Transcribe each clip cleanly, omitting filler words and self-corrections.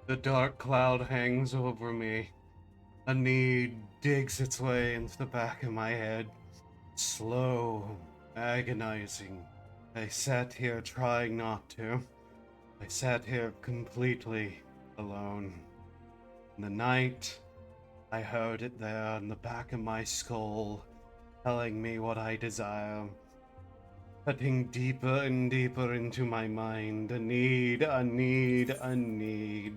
The dark cloud hangs over me. A need digs its way into the back of my head. Slow, agonizing. I sat here trying not to. I sat here completely alone. In the night, I heard it there in the back of my skull, telling me what I desire. Cutting deeper and deeper into my mind. A need, a need, a need.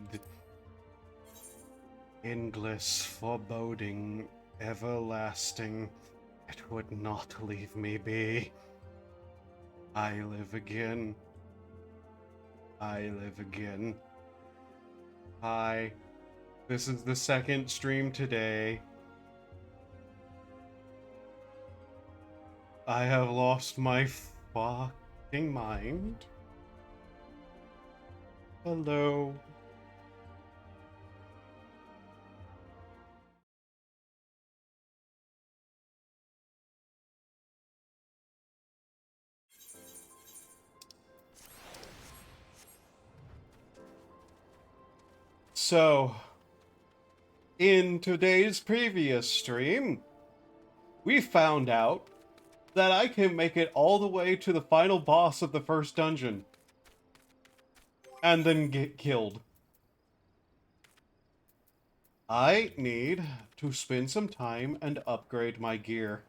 Endless, foreboding, everlasting. It would not leave me be. I live again. I live again. Hi. This is the second stream today. I have lost my fucking mind. Hello. So, in today's previous stream, we found out that I can make it all the way to the final boss of the first dungeon and then get killed. I need to spend some time and upgrade my gear.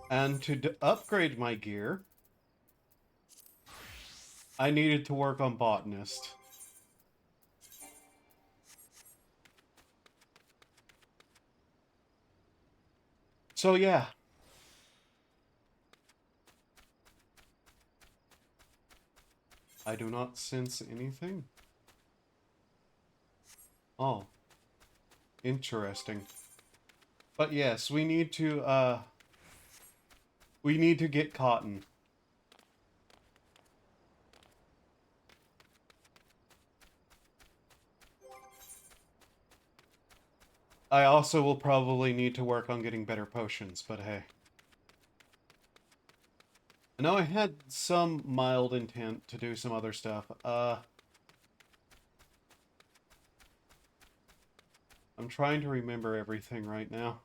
And to upgrade my gear, I needed to work on Botanist. So yeah. I do not sense anything. Oh. Interesting. But yes, we need to get cotton. I also will probably need to work on getting better potions, but hey. I know I had some mild intent to do some other stuff. I'm trying to remember everything right now.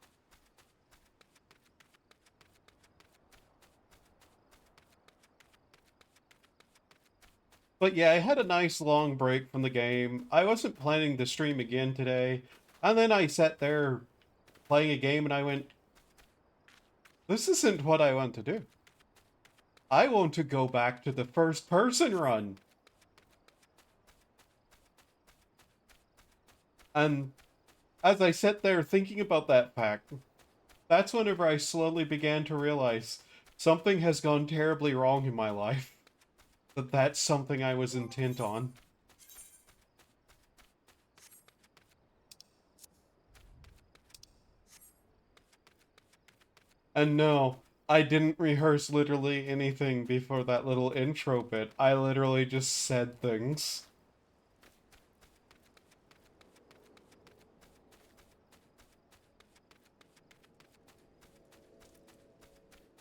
But yeah, I had a nice long break from the game. I wasn't planning to stream again today. And then I sat there playing a game and I went, this isn't what I want to do. I want to go back to the first person run. And as I sat there thinking about that fact, that's whenever I slowly began to realize something has gone terribly wrong in my life. That's something I was intent on. And no, I didn't rehearse literally anything before that little intro bit. I literally just said things.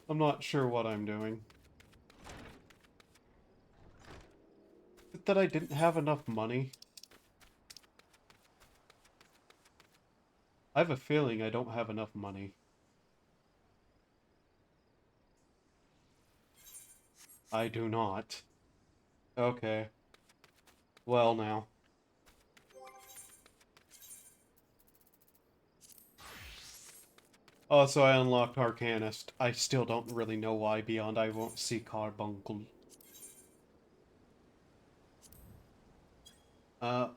I'm not sure what I'm doing. Is it that I didn't have enough money? I have a feeling I don't have enough money. I do not. Okay. Well now. Oh, so I unlocked Arcanist. I still don't really know why beyond I won't see Carbuncle.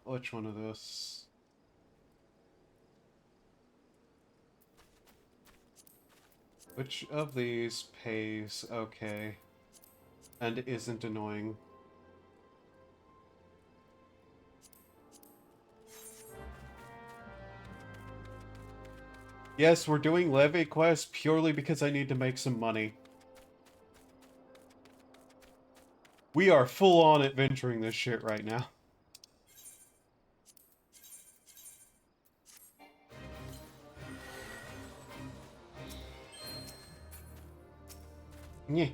Which one of those? Which of these pays okay and isn't annoying? Yes, we're doing Levy Quest purely because I need to make some money. We are full on adventuring this shit right now. Yeah.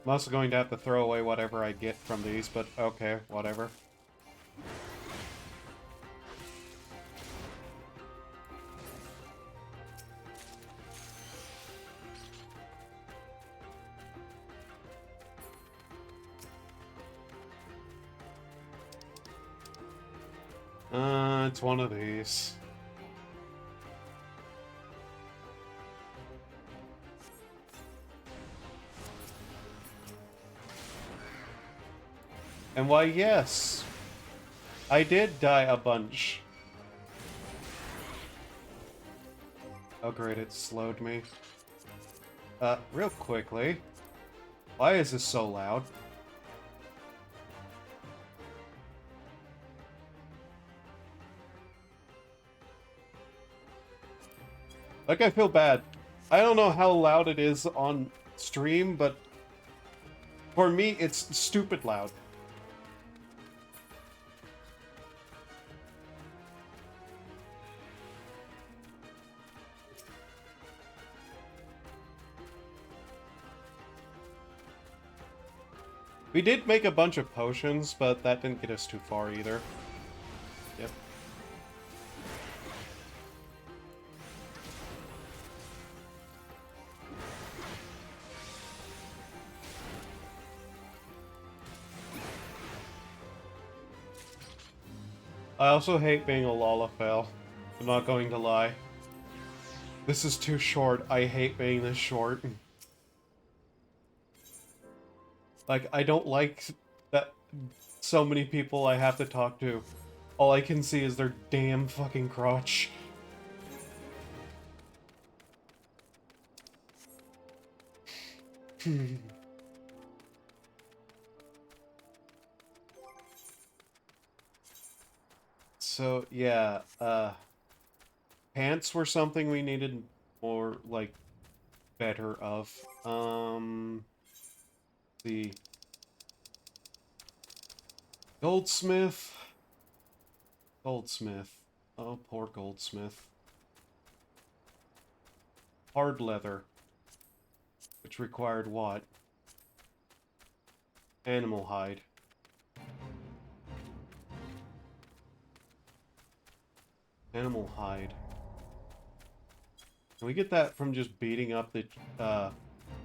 I'm also going to have to throw away whatever I get from these, but okay, whatever. It's one of these. And why, yes, I did die a bunch. Oh great, it slowed me. Real quickly. Why is this so loud? Like, I feel bad. I don't know how loud it is on stream, but for me, it's stupid loud. We did make a bunch of potions, but that didn't get us too far either. Yep. I also hate being a Lalafell. I'm not going to lie. This is too short. I hate being this short. Like, I don't like that so many people I have to talk to. All I can see is their damn fucking crotch. So, yeah, pants were something we needed more, like, better of. The Goldsmith. Goldsmith. Oh, poor Goldsmith. Hard leather. Which required what? Animal hide. Animal hide. Can we get that from just beating up the,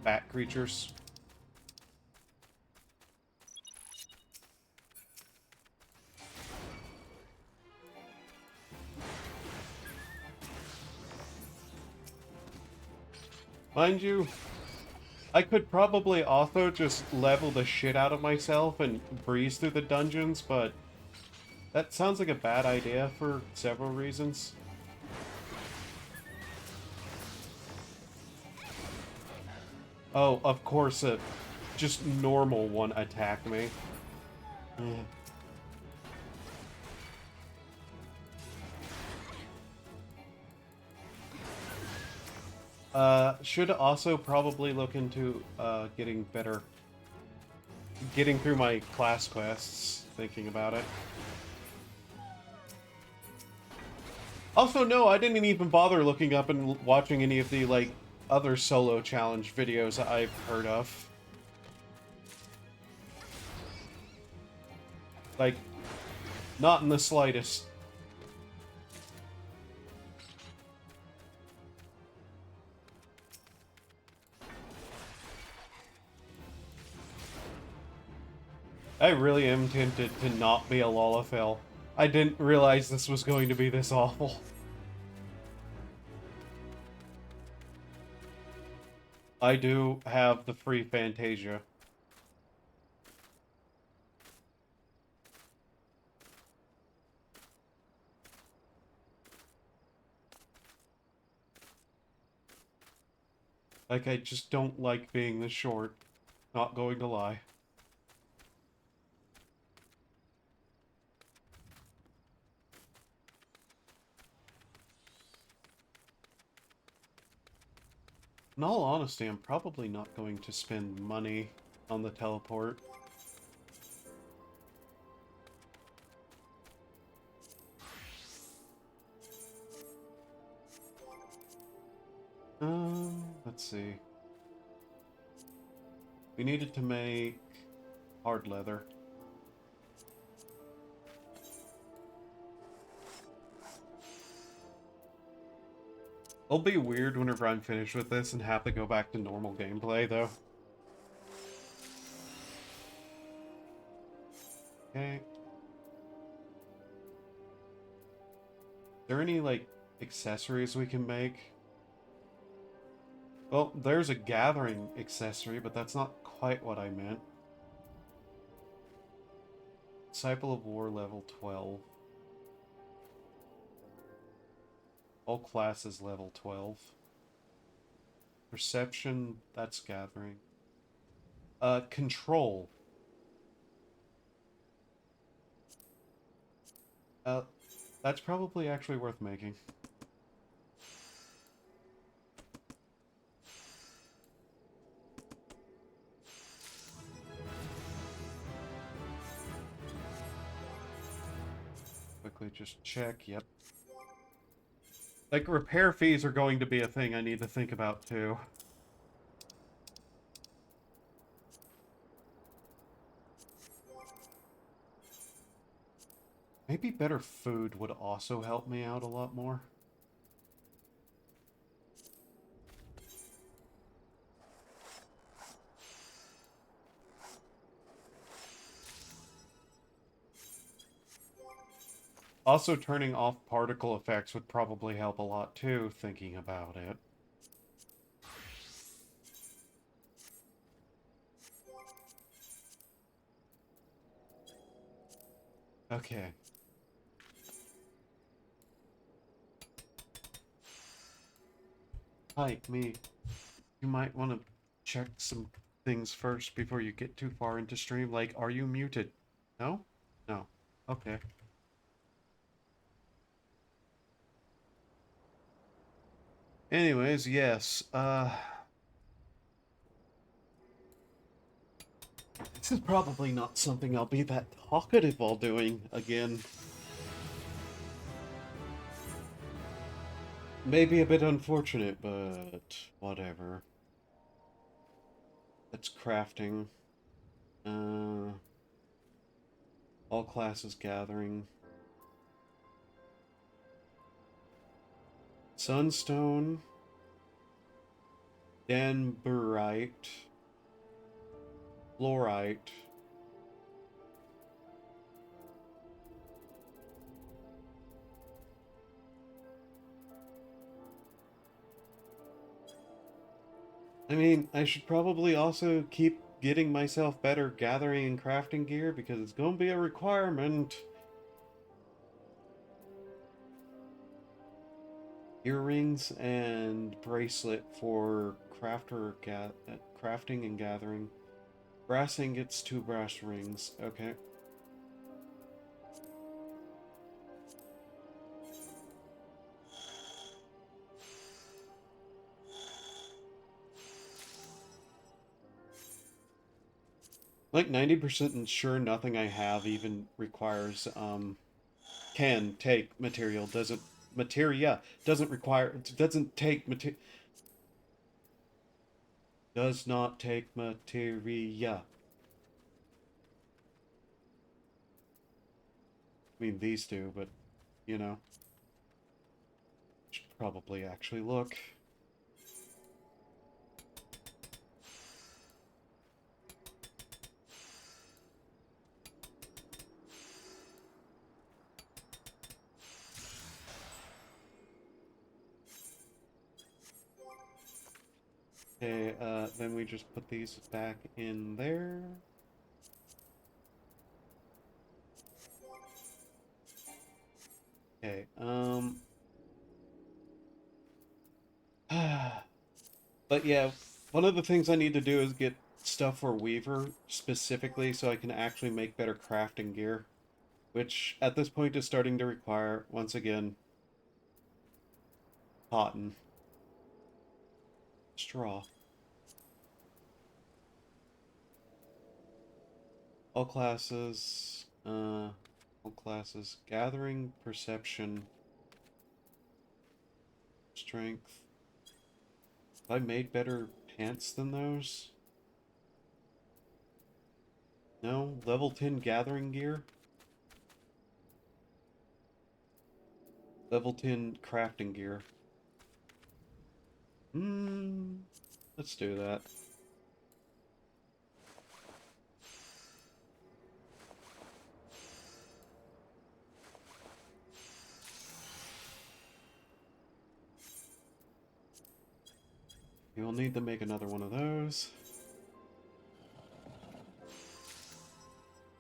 bat creatures? Mind you, I could probably also just level the shit out of myself and breeze through the dungeons, but that sounds like a bad idea for several reasons. Oh, of course, a just normal one attacked me. Should also probably look into, getting better. Getting through my class quests, thinking about it. Also, no, I didn't even bother looking up and watching any of the, like, other solo challenge videos I've heard of. Like, not in the slightest. I really am tempted to not be a Lalafell. I didn't realize this was going to be this awful. I do have the free Fantasia. Like, I just don't like being this short. Not going to lie. In all honesty, I'm probably not going to spend money on the teleport. Let's see. We needed to make hard leather. It'll be weird whenever I'm finished with this and have to go back to normal gameplay, though. Okay. Is there any, like, accessories we can make? Well, there's a gathering accessory, but that's not quite what I meant. Disciple of War level 12. All classes level 12. Perception, that's gathering. Control. That's probably actually worth making. Quickly just check, yep. Like, repair fees are going to be a thing I need to think about, too. Maybe better food would also help me out a lot more. Also, turning off particle effects would probably help a lot too, thinking about it. Okay. Hi, me. You might want to check some things first before you get too far into stream. Like, are you muted? No? No. Okay. Anyways, yes. This is probably not something I'll be that talkative while doing again. Maybe a bit unfortunate, but whatever. That's crafting. All classes gathering. Sunstone. Danburite. Fluorite. I mean, I should probably also keep getting myself better gathering and crafting gear because it's going to be a requirement. Earrings and bracelet for crafting and gathering. Brass ingots, 2 brass rings. Okay. Like 90% sure nothing I have even requires can take material, doesn't materia doesn't require, doesn't take material, does not take materia. I mean, these do, but you know, should probably actually look. Okay, then we just put these back in there. Okay, but yeah, one of the things I need to do is get stuff for Weaver specifically so I can actually make better crafting gear, which at this point is starting to require, once again, cotton. Straw. All classes, gathering, perception, strength. Have I made better pants than those? No? Level 10 gathering gear? Level 10 crafting gear. Let's do that. You'll need to make another one of those.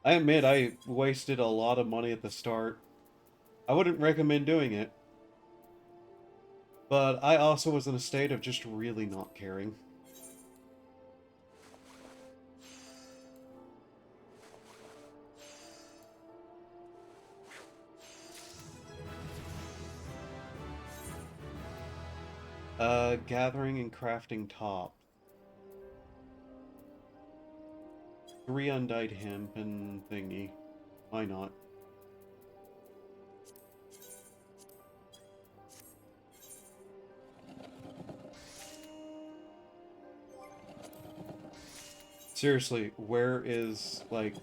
I admit I wasted a lot of money at the start. I wouldn't recommend doing it. But I also was in a state of just really not caring. Gathering and crafting top. 3 undyed hemp and thingy. Why not? Seriously, where is, like,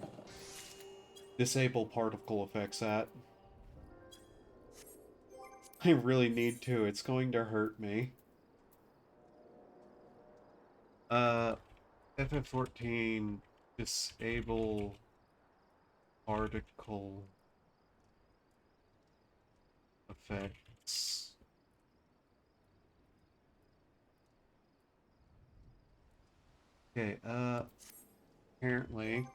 disable particle effects at? I really need to. It's going to hurt me. FF14, disable particle effects. Okay, apparently,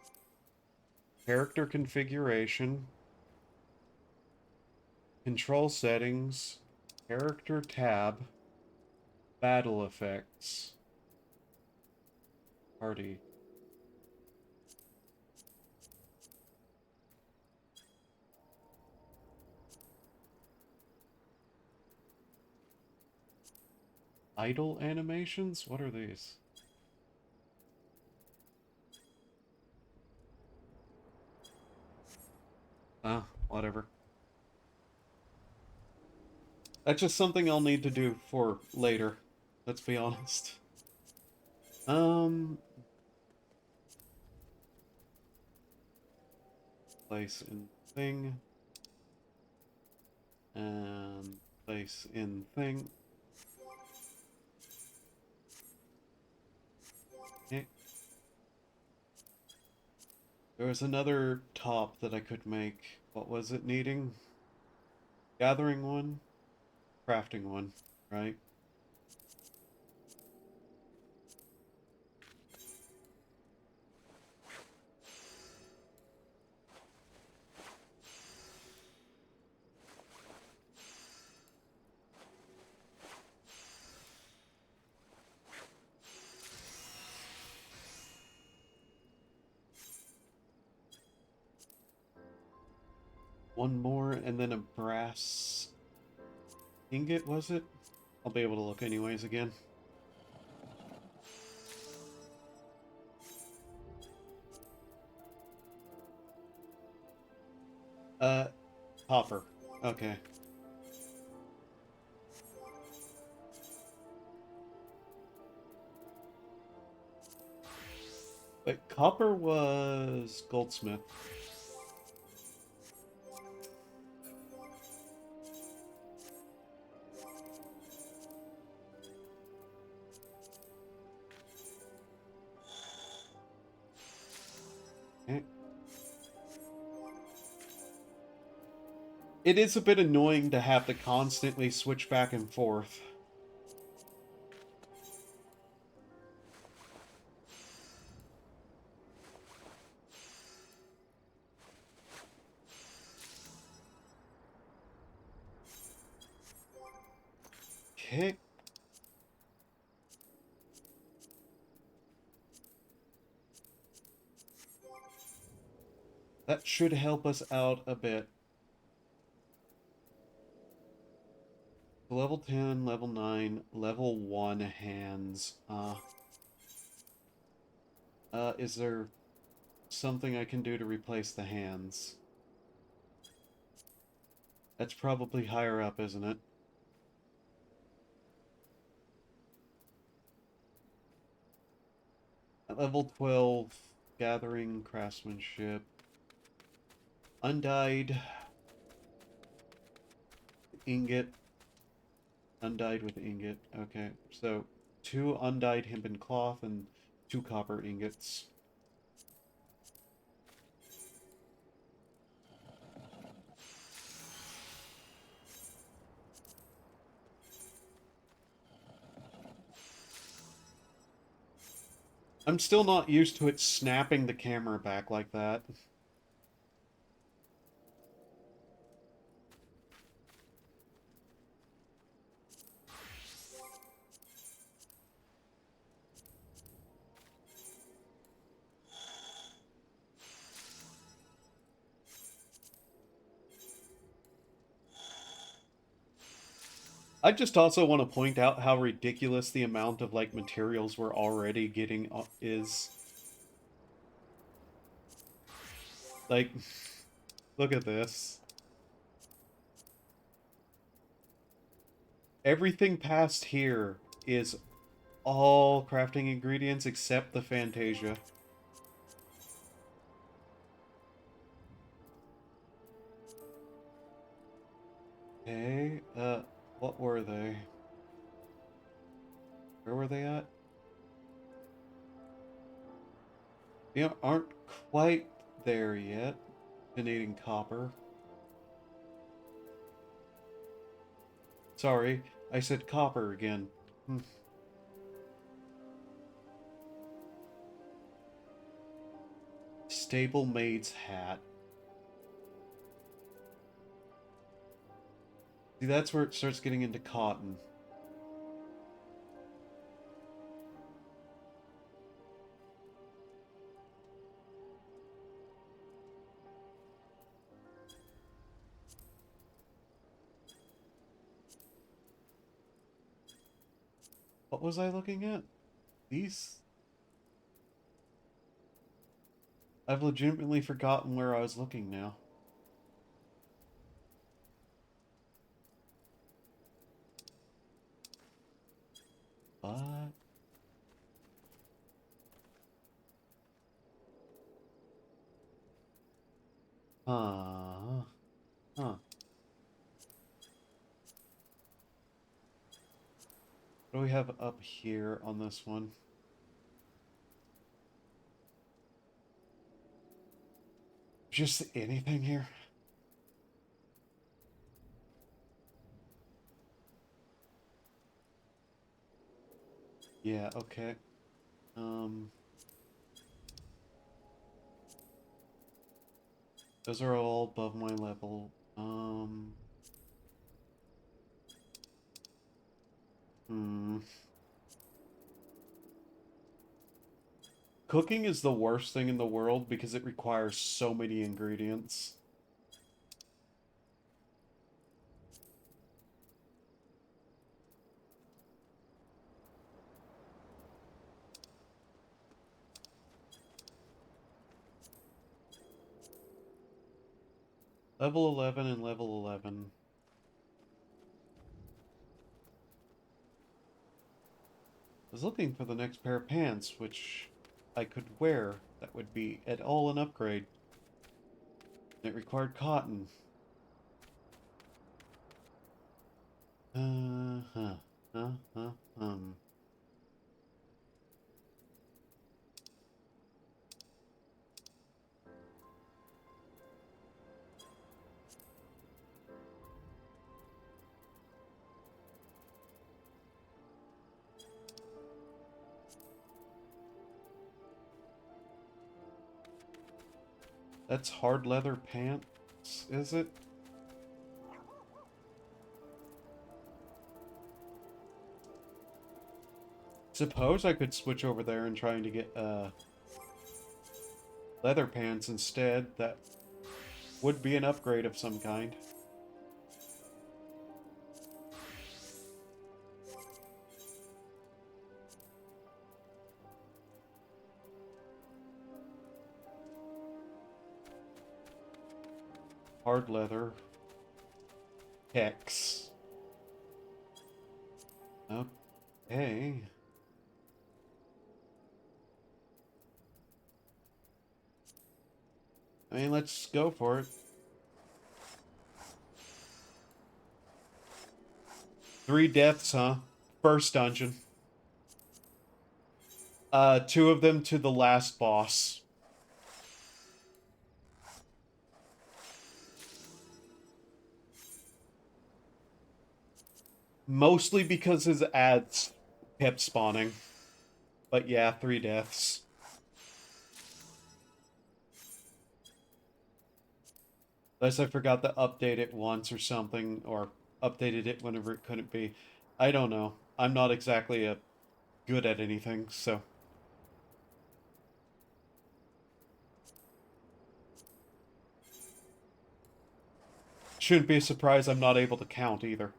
character configuration, control settings, character tab, battle effects, party. Idle animations? What are these? Whatever. That's just something I'll need to do for later. Let's be honest. Place in thing. And place in thing. Okay. There was another top that I could make. What was it needing? Gathering one? Crafting one, right? One more, and then a brass ingot, was it? I'll be able to look anyways again. Copper. Okay. But copper was goldsmith. Okay. It is a bit annoying to have to constantly switch back and forth. Okay. That should help us out a bit. Level 10, level 9, level 1 hands. Is there something I can do to replace the hands? That's probably higher up, isn't it? At level 12, gathering, craftsmanship, undyed ingot, undyed with ingot. Okay, so 2 undyed hempen cloth and 2 copper ingots. I'm still not used to it snapping the camera back like that. I just also want to point out how ridiculous the amount of, like, materials we're already getting is. Like, look at this. Everything past here is all crafting ingredients except the Fantasia. Okay, what were they? Where were they at? You know, aren't quite there yet. Donating copper. Sorry, I said copper again. Stable maid's hat. See, that's where it starts getting into cotton. What was I looking at? These? I've legitimately forgotten where I was looking now. What? Huh. Huh. What do we have up here on this one? Just anything here? Yeah, okay. Those are all above my level. Hmm. Cooking is the worst thing in the world because it requires so many ingredients. Level 11 and level 11. I was looking for the next pair of pants, which I could wear. That would be at all an upgrade. It required cotton. Huh. Huh, huh, That's hard leather pants, is it? Suppose I could switch over there and trying to get leather pants instead. That would be an upgrade of some kind. Hard leather. Hex. Okay. I mean, let's go for it. Three deaths, huh? First dungeon. Two of them to the last boss. Mostly because his ads kept spawning. But yeah, 3 deaths. Unless I forgot to update it once or something, or updated it whenever it couldn't be. I don't know. I'm not exactly good at anything, so... Shouldn't be a surprise I'm not able to count either.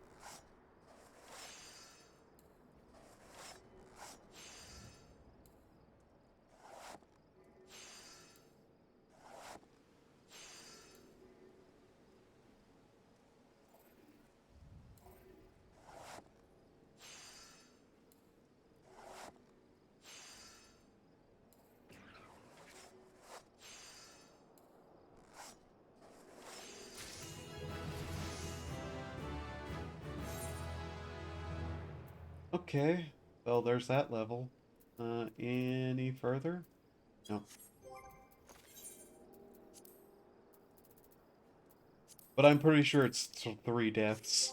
Okay, well, there's that level. Any further? No. But I'm pretty sure it's 3 deaths.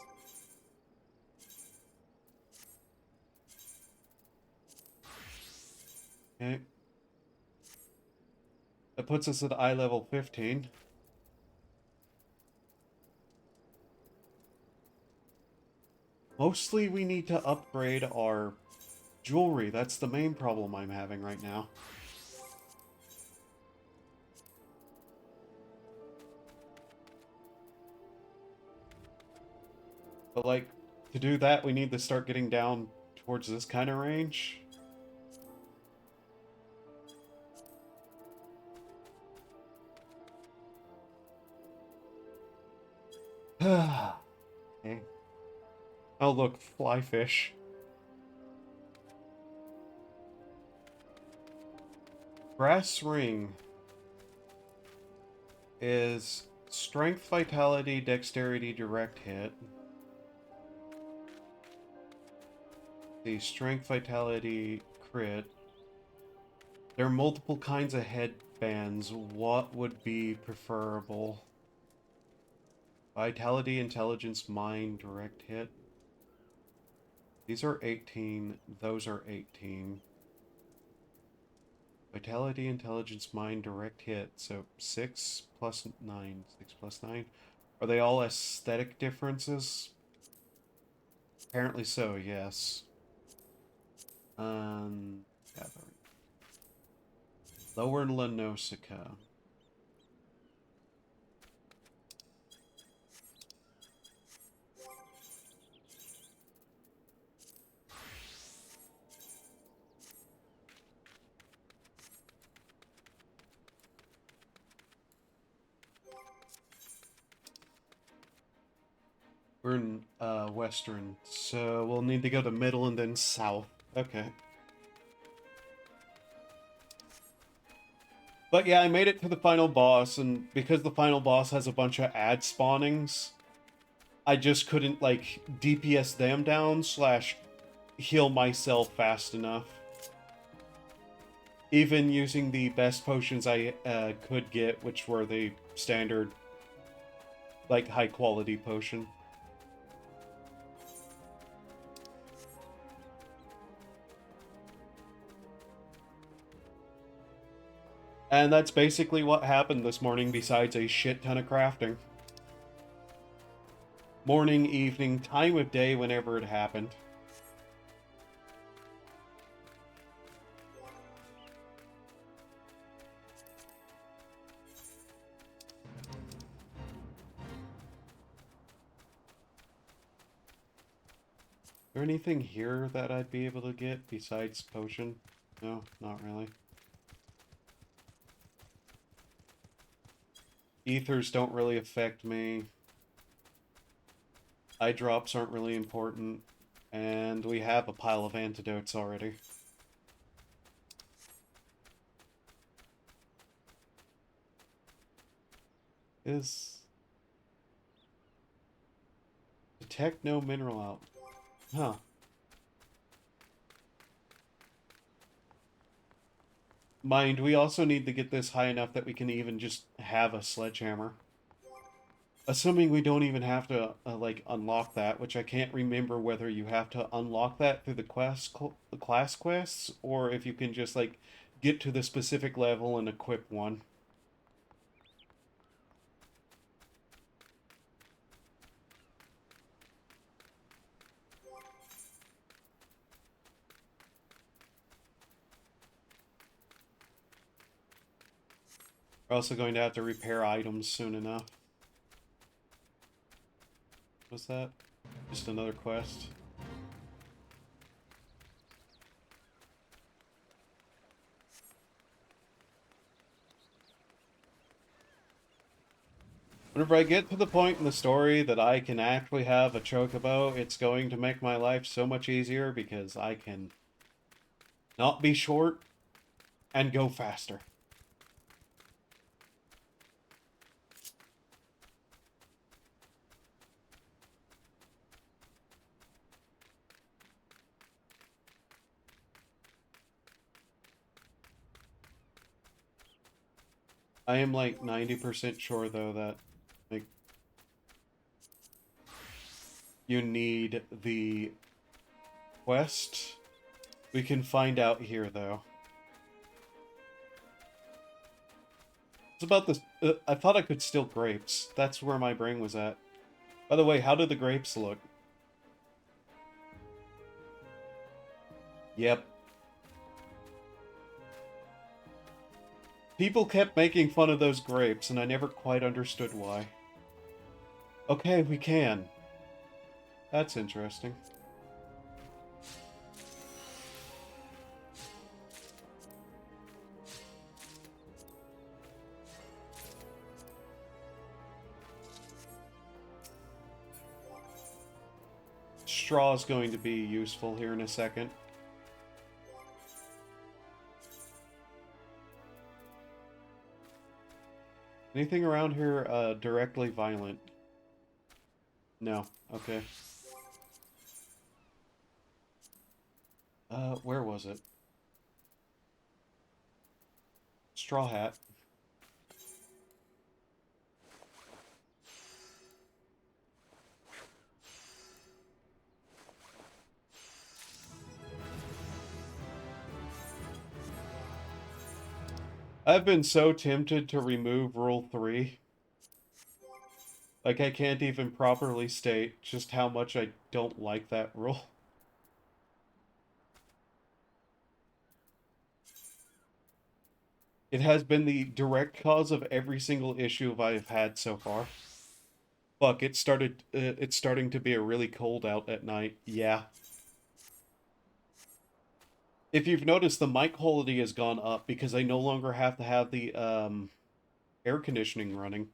Okay. That puts us at eye level 15. Mostly we need to upgrade our jewelry. That's the main problem I'm having right now. But, like, to do that, we need to start getting down towards this kind of range. Okay. Oh, look, fly fish. Brass ring is strength, vitality, dexterity, direct hit. The strength, vitality, crit. There are multiple kinds of headbands. What would be preferable? Vitality, intelligence, mind, direct hit. These are 18. Those are 18. Vitality, intelligence, mind, direct hit. So 6 plus 9. 6 plus 9. Are they all aesthetic differences? Apparently so, yes. Gathering. Lower La Nausicaa. We're in western, so we'll need to go to middle and then south. Okay. But yeah, I made it to the final boss, and because the final boss has a bunch of ad spawnings, I just couldn't, like, DPS them down / heal myself fast enough. Even using the best potions I could get, which were the standard, like, high-quality potion. And that's basically what happened this morning, besides a shit ton of crafting. Morning, evening, time of day, whenever it happened. Is there anything here that I'd be able to get besides potion? No, not really. Ethers don't really affect me. Eye drops aren't really important. And we have a pile of antidotes already. is detect no mineral out. Huh. Mind, we also need to get this high enough that we can even just have a sledgehammer. Assuming we don't even have to, like, unlock that, which I can't remember whether you have to unlock that through the class quests, or if you can just, like, get to the specific level and equip one. We're also going to have to repair items soon enough. What's that? Just another quest. Whenever I get to the point in the story that I can actually have a chocobo, it's going to make my life so much easier because I can not be short and go faster. I am like 90% sure though that like you need the quest. We can find out here though. It's about this. I thought I could steal grapes. That's where my brain was at. By the way, how do the grapes look? Yep. People kept making fun of those grapes, and I never quite understood why. Okay, we can. That's interesting. Straw is going to be useful here in a second. Anything around here directly violent? No. Okay. Where was it? Straw Hat. I've been so tempted to remove Rule 3. Like, I can't even properly state just how much I don't like that rule. It has been the direct cause of every single issue I've had so far. Fuck, it's starting to be a really cold out at night. Yeah. If you've noticed, the mic quality has gone up because I no longer have to have the, air conditioning running.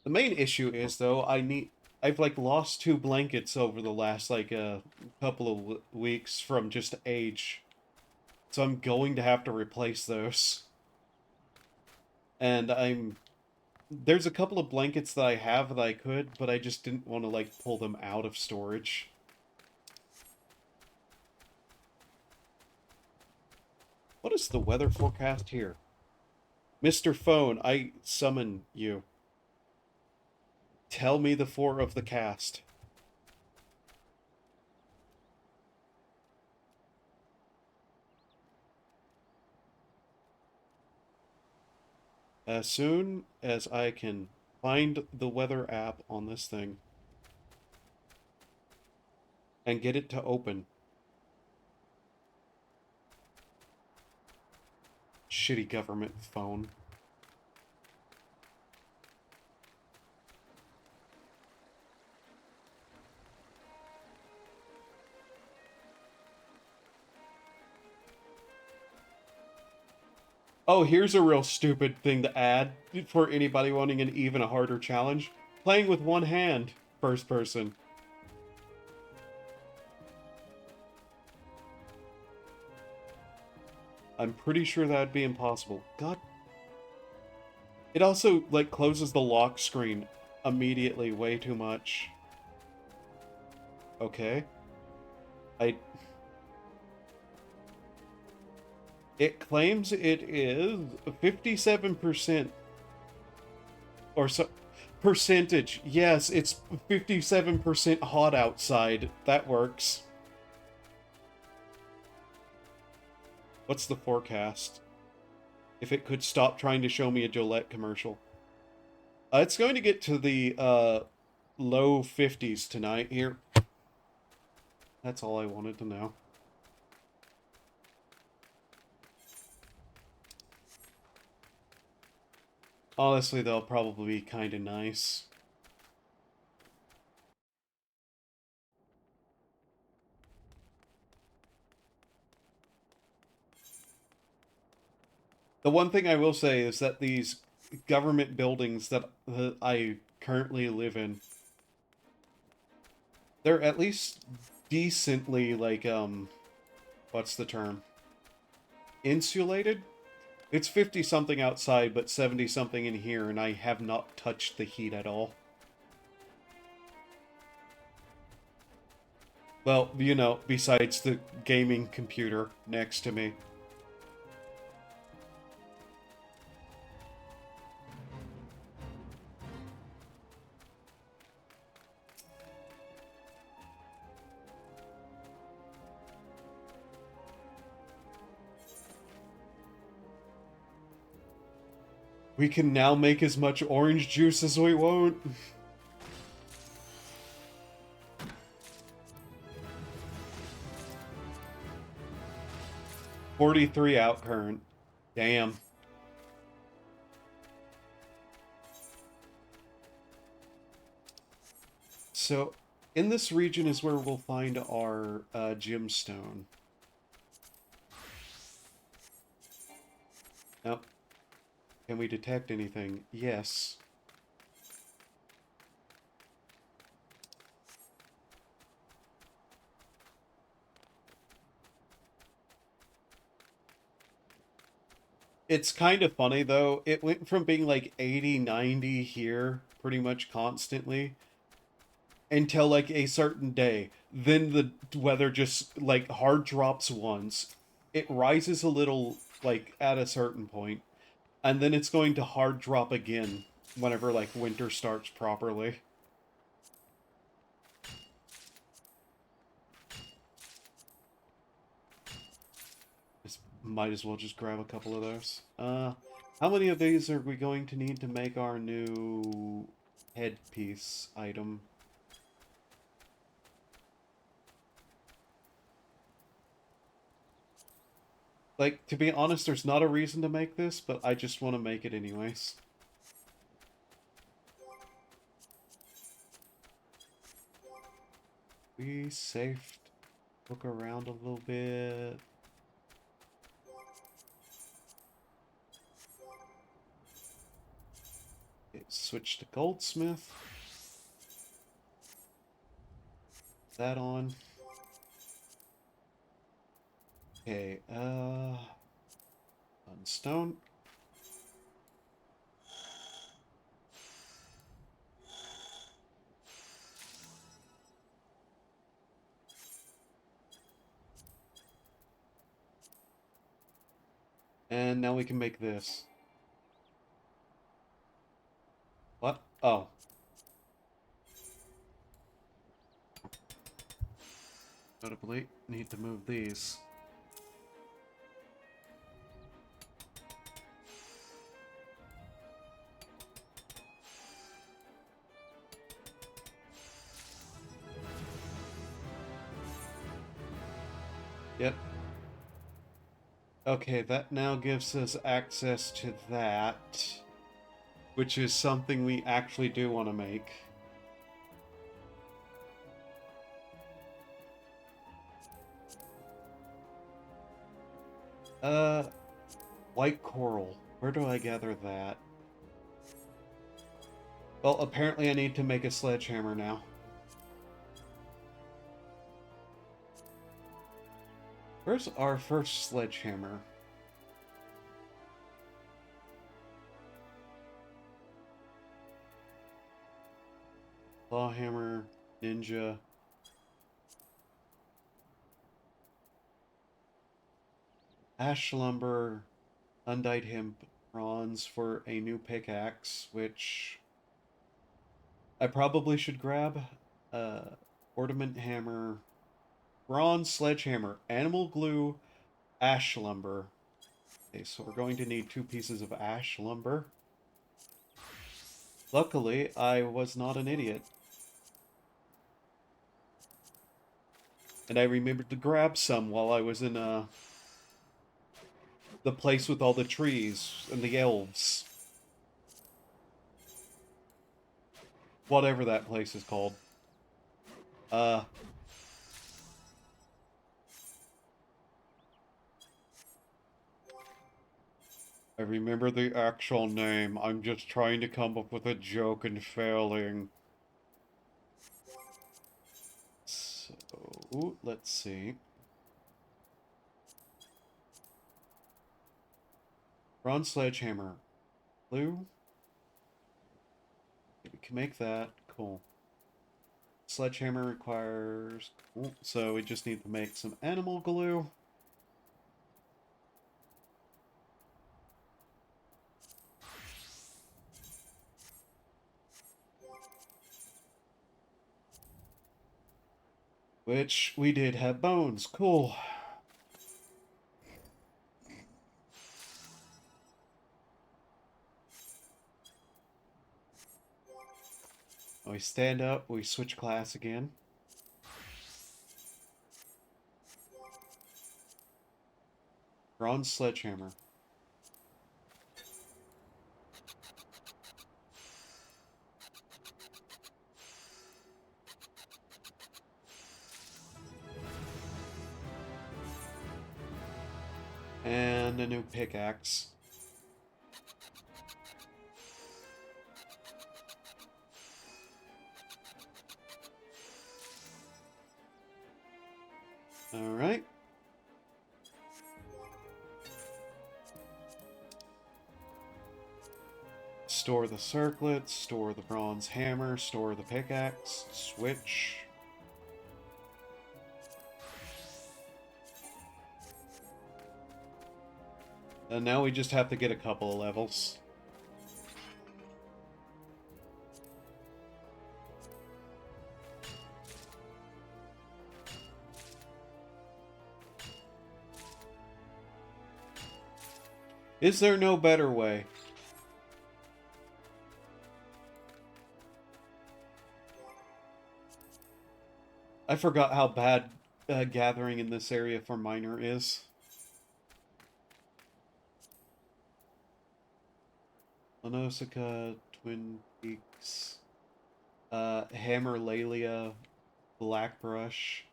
The main issue is, though, I've, like, lost 2 blankets over the last, like, couple of weeks from just age. So I'm going to have to replace those. And there's a couple of blankets that I have that I could, but I just didn't want to, like, pull them out of storage. What is the weather forecast here? Mr. Phone, I summon you. Tell me the 4 of the cast. As soon as I can find the weather app on this thing and get it to open. Shitty government phone. Oh, here's a real stupid thing to add for anybody wanting an even a harder challenge. Playing with one hand, first person. I'm pretty sure that'd be impossible. God. It also, like, closes the lock screen immediately way too much. Okay. It claims it is 57%. Or so... Percentage. Yes, it's 57% hot outside. That works. What's the forecast? If it could stop trying to show me a Gillette commercial. It's going to get to the low 50s tonight here. That's all I wanted to know. Honestly, they'll probably be kind of nice. The one thing I will say is that these government buildings that I currently live in, they're at least decently, like, what's the term? Insulated? It's 50-something outside, but 70-something in here, and I have not touched the heat at all. Well, you know, besides the gaming computer next to me. We can now make as much orange juice as we want. 43 out current. Damn. So, in this region is where we'll find our gemstone. Nope. Can we detect anything? Yes. It's kind of funny, though. It went from being like 80, 90 here, pretty much constantly, until like a certain day. Then the weather just like hard drops once. It rises a little like at a certain point, and then it's going to hard drop again whenever like winter starts properly. Just might as well just grab a couple of those. How many of these are we going to need to make our new headpiece item? Like, to be honest, there's not a reason to make this, but I just want to make it anyways. We safe. Look around a little bit. Okay, switch to goldsmith. That on. Okay, on stone. And now we can make this. What? Oh. Notably, need to move these. Yep. Okay, that now gives us access to that, which is something we actually do want to make. White coral. Where do I gather that? Well, apparently I need to make a sledgehammer now. Where's our first sledgehammer? Clawhammer, Ninja. Ash Lumber, Undyed Hemp, Bronze for a new pickaxe, which I probably should grab. Ornament Hammer, Bronze Sledgehammer, Animal Glue, Ash Lumber. Okay, so we're going to need 2 pieces of ash lumber. Luckily, I was not an idiot. And I remembered to grab some while I was in the place with all the trees and the elves. Whatever that place is called. Uh, I remember the actual name. I'm just trying to come up with a joke and failing. So, let's see. Bronze Sledgehammer. Blue? We can make that. Cool. Sledgehammer requires... Cool. So we just need to make some animal glue. Which we did have bones. Cool. We stand up, we switch class again. Bronze Sledgehammer. And a new pickaxe. Alright. Store the circlet, store the bronze hammer, store the pickaxe, switch. And now we just have to get a couple of levels. Is there no better way? I forgot how bad gathering in this area for miner is. Lanosika, Twin Peaks, Hammerlalia, Blackbrush,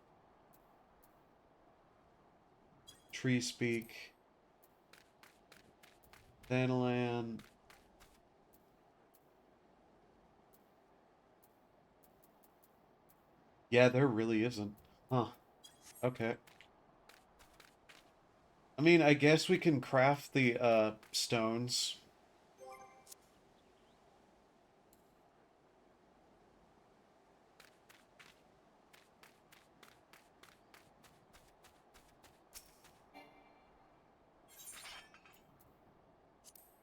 Tree Speak, Thanalan. Yeah, there really isn't. Huh. Okay. I mean, I guess we can craft the, stones.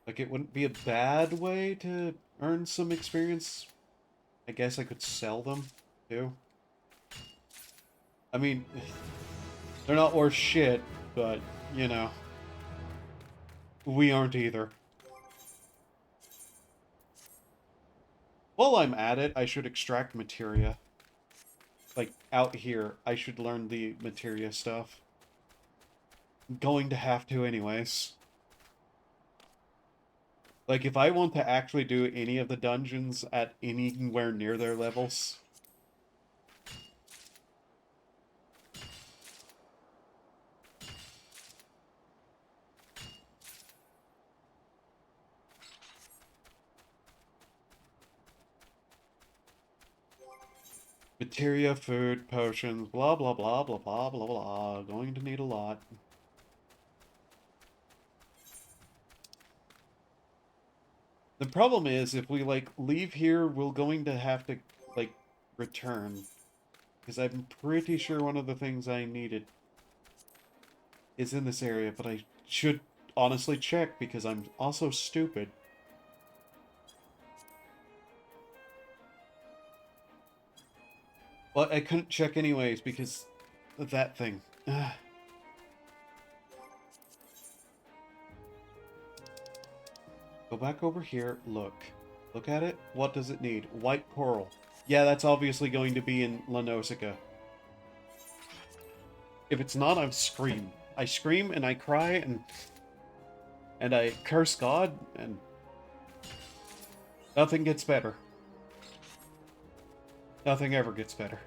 Like, it wouldn't be a bad way to earn some experience. I guess I could sell them, too. I mean, they're not worth shit, but, you know. We aren't either. While I'm at it, I should extract materia. Like, out here, I should learn the materia stuff. I'm going to have to anyways. Like, if I want to actually do any of the dungeons at anywhere near their levels... Materia, food, potions, blah blah blah blah blah blah blah. Going to need a lot. The problem is, if we, like, leave here, we're going to have to, like, return. Because I'm pretty sure one of the things I needed is in this area, but I should honestly check because I'm also stupid. Well, I couldn't check anyways because of that thing. Go back over here, look. Look at it. What does it need? White coral. Yeah, that's obviously going to be in La Nausicaa. If it's not, I scream. I scream and I cry and I curse God and nothing gets better. Nothing ever gets better.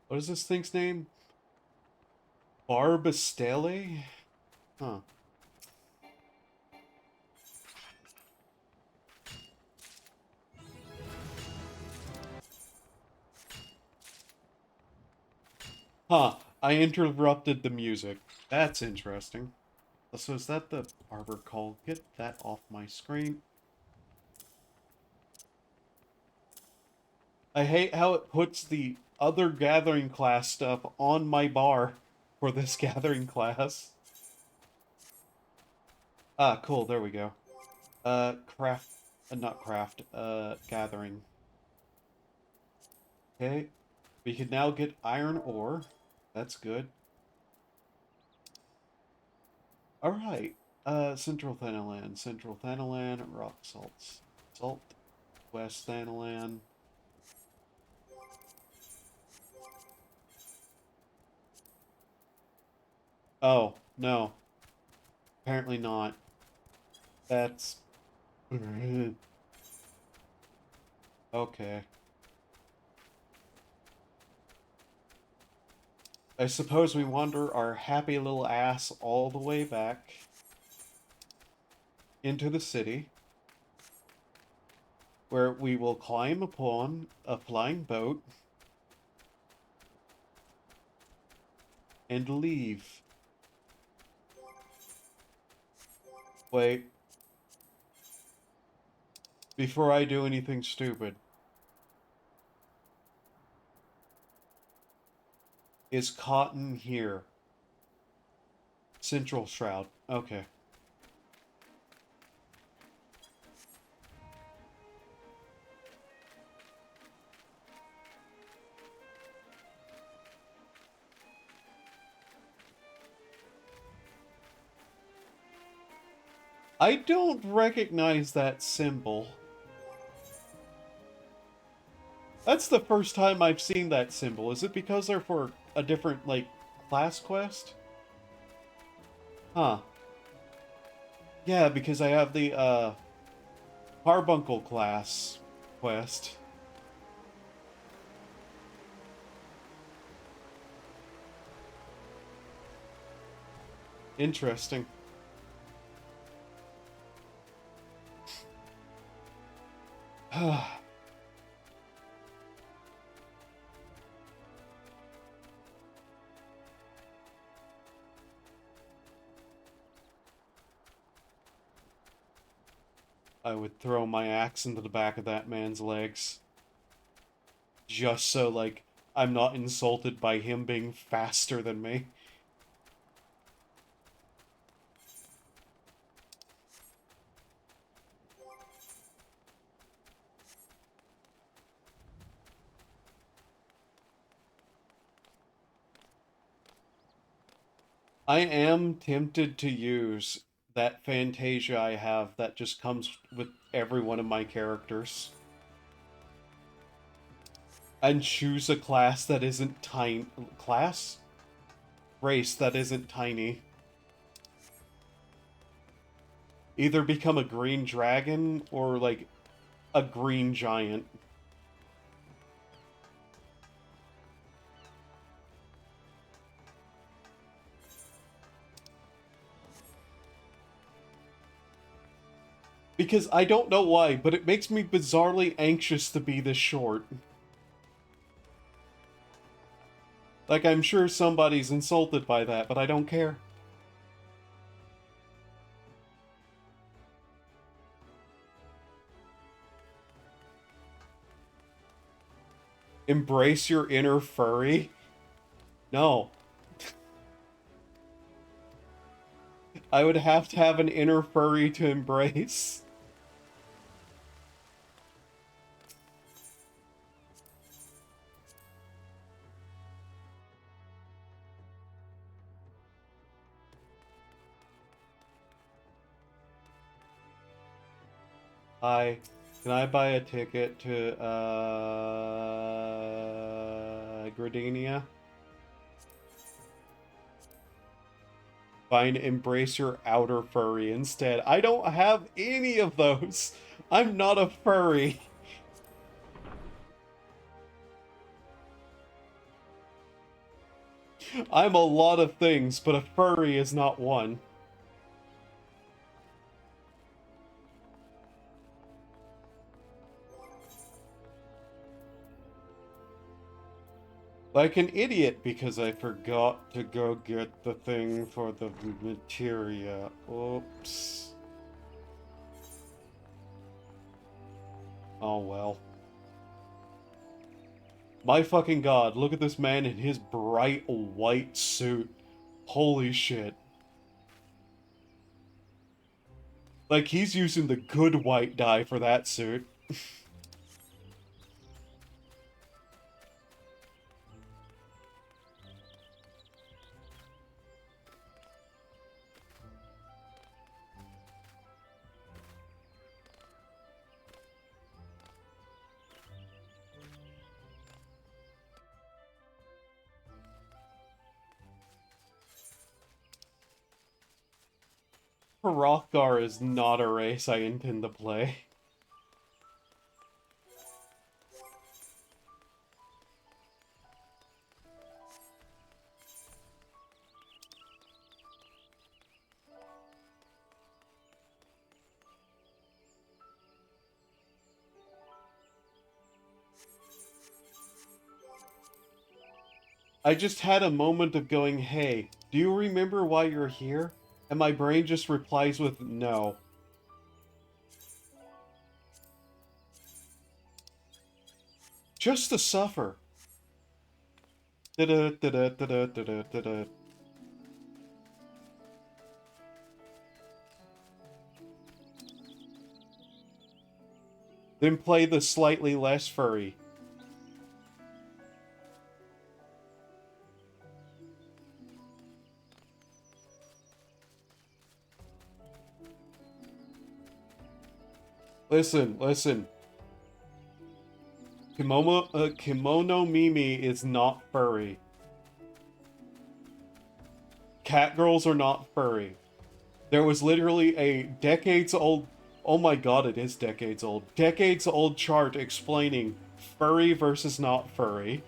What is this thing's name? Barbastelle? Huh. Huh. I interrupted the music. That's interesting. So is that the barber call? Get that off my screen. I hate how it puts the other gathering class stuff on my bar for this gathering class. Ah, cool, there we go. Craft, not craft, gathering. Okay, we can now get iron ore. That's good. Alright, Central Thanalan, rock salts. Salt, West Thanalan. Oh, no. Apparently not. That's... Okay. I suppose we wander our happy little ass all the way back into the city, where we will climb upon a flying boat and leave. Wait. Before I do anything stupid. Is Cotton here? Central Shroud. Okay. I don't recognize that symbol. That's the first time I've seen that symbol. Is it because they're for a different, like, class quest? Huh. Yeah, because I have the, Carbuncle class quest. Interesting. I would throw my axe into the back of that man's legs. Just so, like, I'm not insulted by him being faster than me. I am tempted to use that Fantasia I have that just comes with every one of my characters. And choose a class that isn't tiny. Class? Race that isn't tiny. Either become a green dragon or, like, a green giant. Because I don't know why, but it makes me bizarrely anxious to be this short. Like, I'm sure somebody's insulted by that, but I don't care. Embrace your inner furry? No. I would have to have an inner furry to embrace. Hi. Can I buy a ticket to, Gardenia? Fine, embrace your outer furry instead. I don't have any of those. I'm not a furry. I'm a lot of things, but a furry is not one. Like an idiot because I forgot to go get the thing for the materia. Oops. Oh well. My fucking god, look at this man in his bright white suit. Holy shit. Like, he's using the good white dye for that suit. Hrothgar is not a race I intend to play. I just had a moment of going, hey, do you remember why you're here? And my brain just replies with no. Just to suffer. Da-da, da-da, da-da, da-da, da-da. Then play the slightly less furry. Listen, listen. Kimono Mimi is not furry. Cat girls are not furry. There was literally a decades old, oh my god, it is decades old chart explaining furry versus not furry.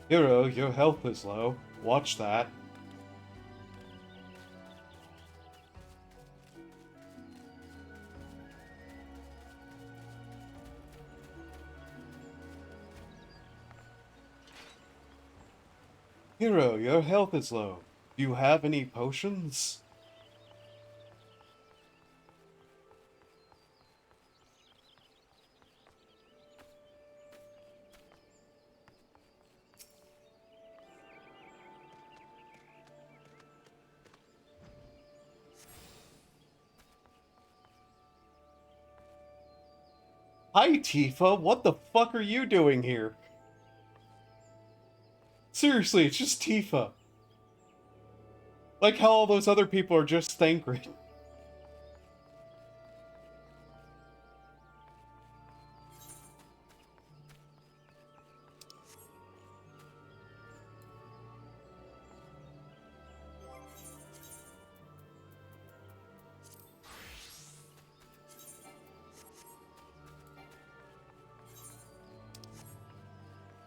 Hero, your health is low. Watch that. Hero, your health is low. Do you have any potions? Hi, Tifa. What the fuck are you doing here? Seriously, it's just Tifa. Like how all those other people are just Thancred.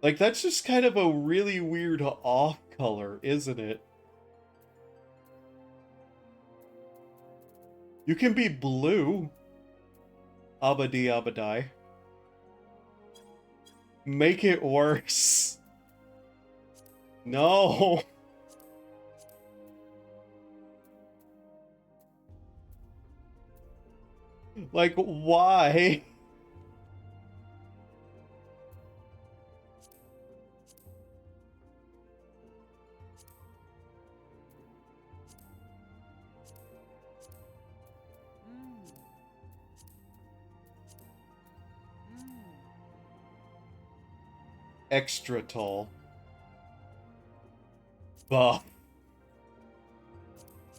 Like, that's just kind of a really weird off color, isn't it? You can be blue. Abadi Abadai. Make it worse. No. Like, why? Extra tall. Buff.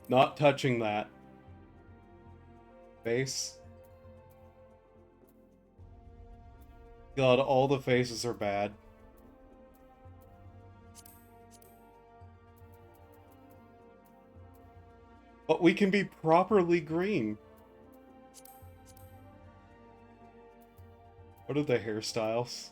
Not touching that. Face. God, all the faces are bad. But we can be properly green. What are the hairstyles?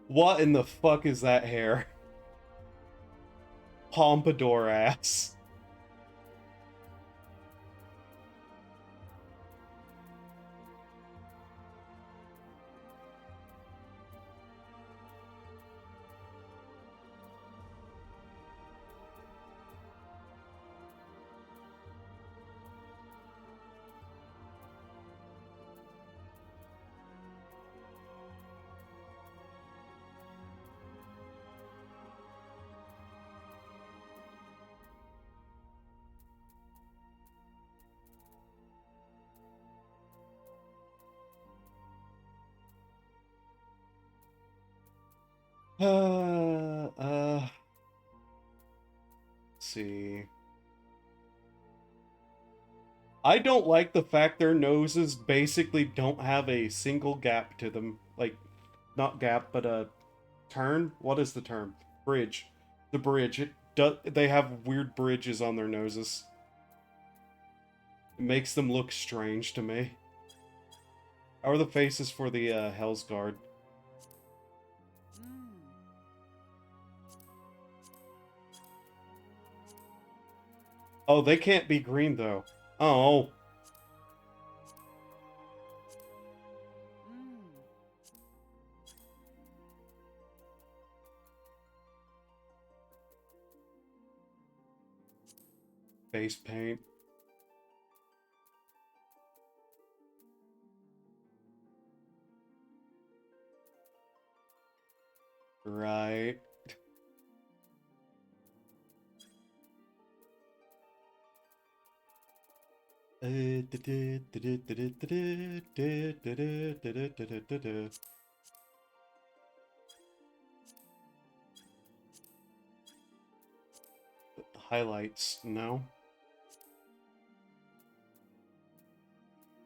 What in the fuck is that hair? Pompadour ass. Let's see. I don't like the fact their noses basically don't have a single gap to them. Like, not gap, but a turn? What is the term? Bridge. The bridge. They have weird bridges on their noses. It makes them look strange to me. How are the faces for the Hell's Guard? Oh, they can't be green, though. Oh. Face paint. Right. Highlights, no.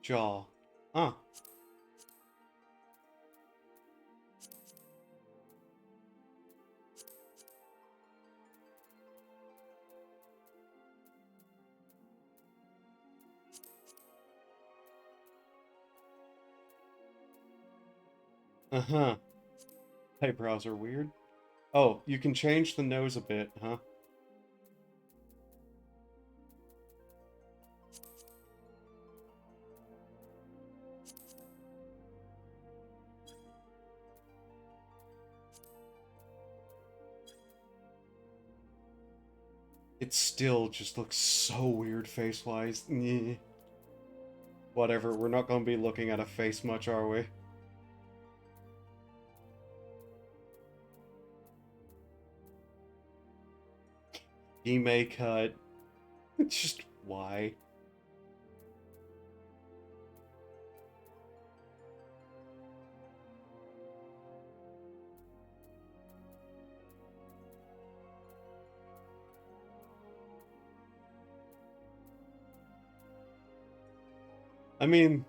Jaw. Huh. Uh-huh. Eyebrows are weird. Oh, you can change the nose a bit, huh? It still just looks so weird face-wise. Whatever, we're not gonna be looking at a face much, are we? He may cut. Just why? I mean,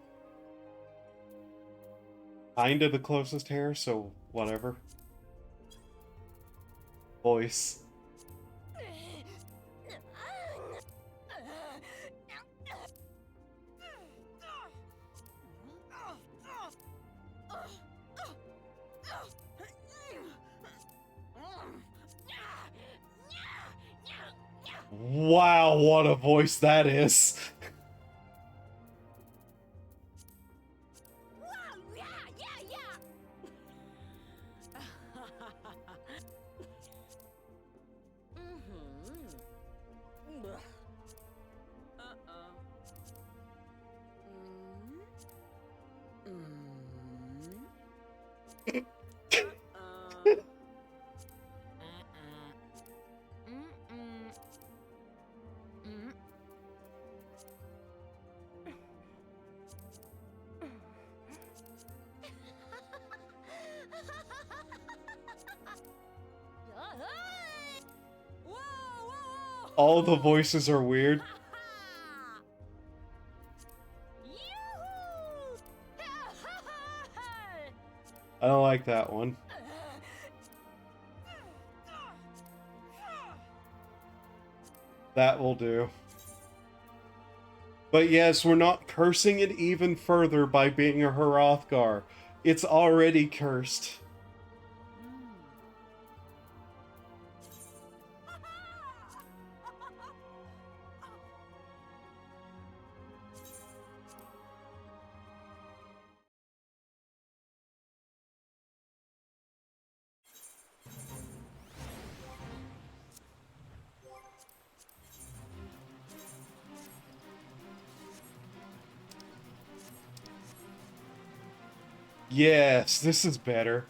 kinda the closest hair, so whatever. Voice. Wow, what a voice that is. All the voices are weird. I don't like that one. That will do. But yes, we're not cursing it even further by being a Hrothgar. It's already cursed. Yes, this is better.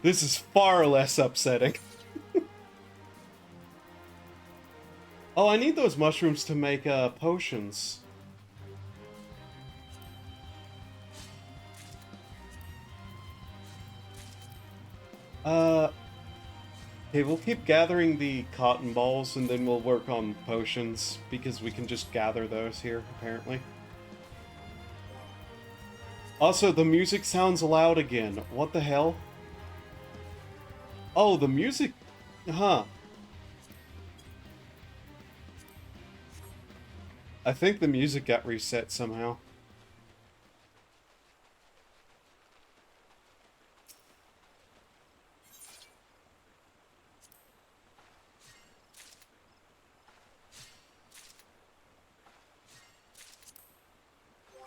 This is far less upsetting. Oh, I need those mushrooms to make potions. Okay, we'll keep gathering the cotton balls and then we'll work on potions because we can just gather those here, apparently. Also, the music sounds loud again. What the hell? Oh, the music... Huh. I think the music got reset somehow.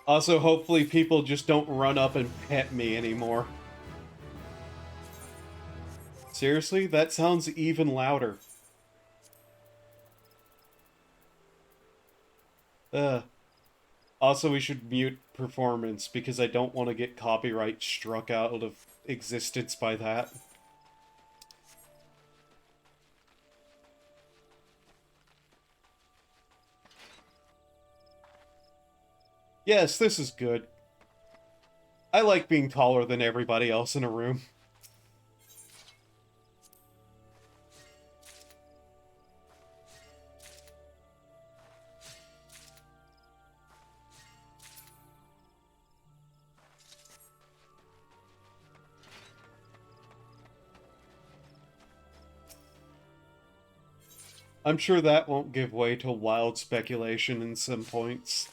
Also, hopefully people just don't run up and pet me anymore. Seriously? That sounds even louder. Also, we should mute performance because I don't want to get copyright struck out of existence by that. Yes, this is good. I like being taller than everybody else in a room. I'm sure that won't give way to wild speculation in some points.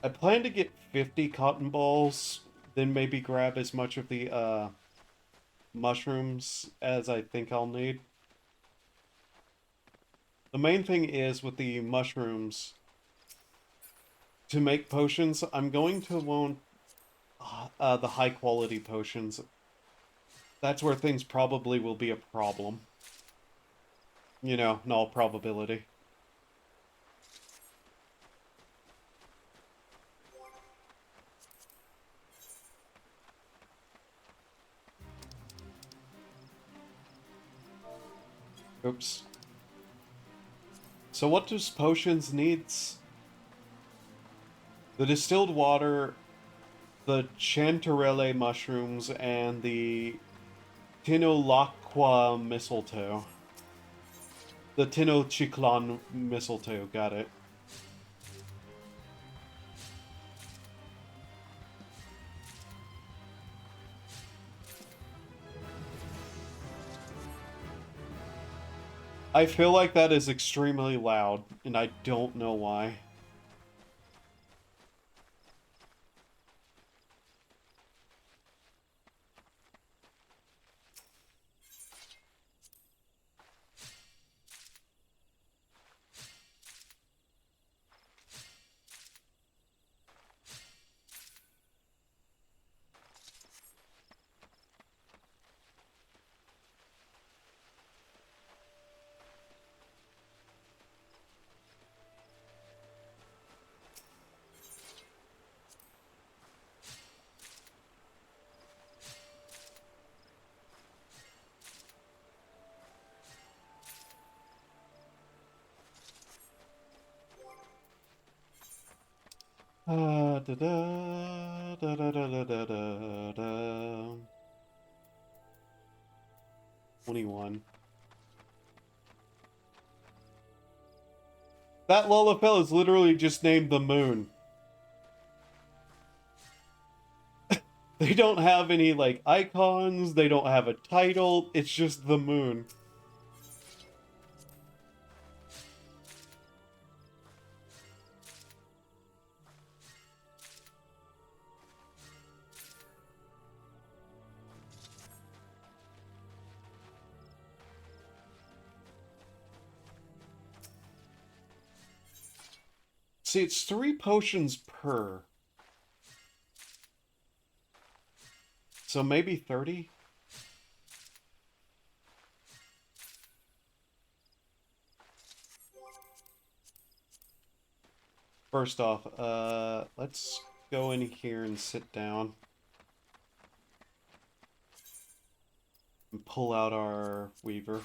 I plan to get 50 cotton balls, then maybe grab as much of the mushrooms as I think I'll need. The main thing is with the mushrooms, to make potions, I'm going to want the high quality potions. That's where things probably will be a problem. You know, in all probability. Oops. So what does potions needs? The distilled water, the chanterelle mushrooms, and the Tinolacquia Aqua mistletoe. The Tenochtitlan mistletoe, got it. I feel like that is extremely loud, and I don't know why. Da da da da da da da da da. 21. That Lullafell is literally just named the moon. They don't have any, like, icons, they don't have a title, it's just the moon. See, it's 3 potions per. So maybe 30? First off, let's go in here and sit down. And pull out our weaver.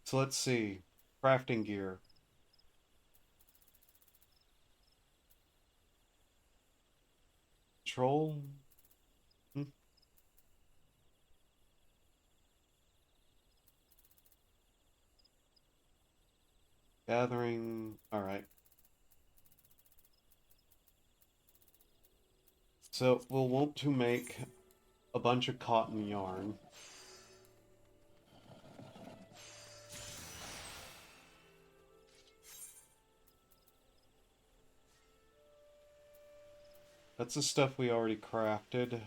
So let's see. Crafting gear. Control. Gathering. Alright. So we'll want to make a bunch of cotton yarn. That's the stuff we already crafted.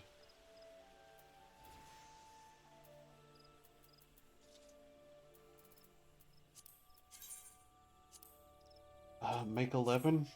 Make 11?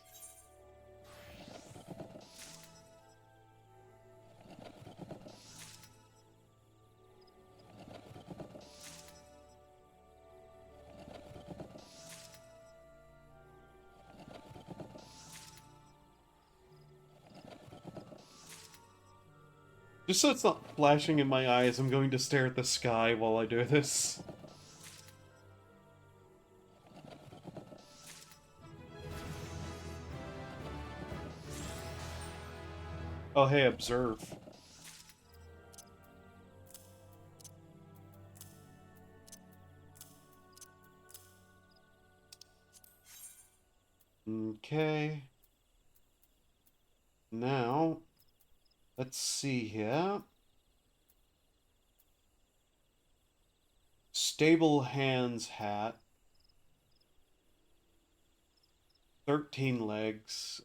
Just so it's not flashing in my eyes, I'm going to stare at the sky while I do this. Oh, hey, observe. Okay. Now, let's see here. Stable Hands hat. 13 legs.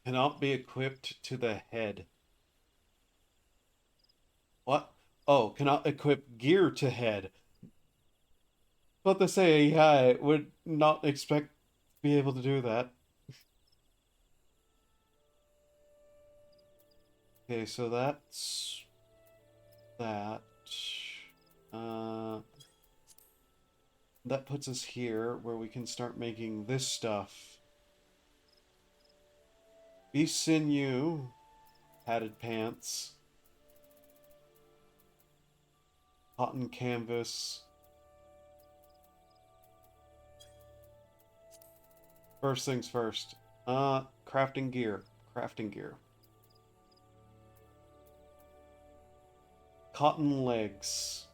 Cannot be equipped to the head. What? Oh, cannot equip gear to head. But to say, yeah, I would not expect to be able to do that. Okay, so that's that. That puts us here where we can start making this stuff. Beast sinew, padded pants, cotton canvas. First things first. Crafting gear. Crafting gear. Cotton legs.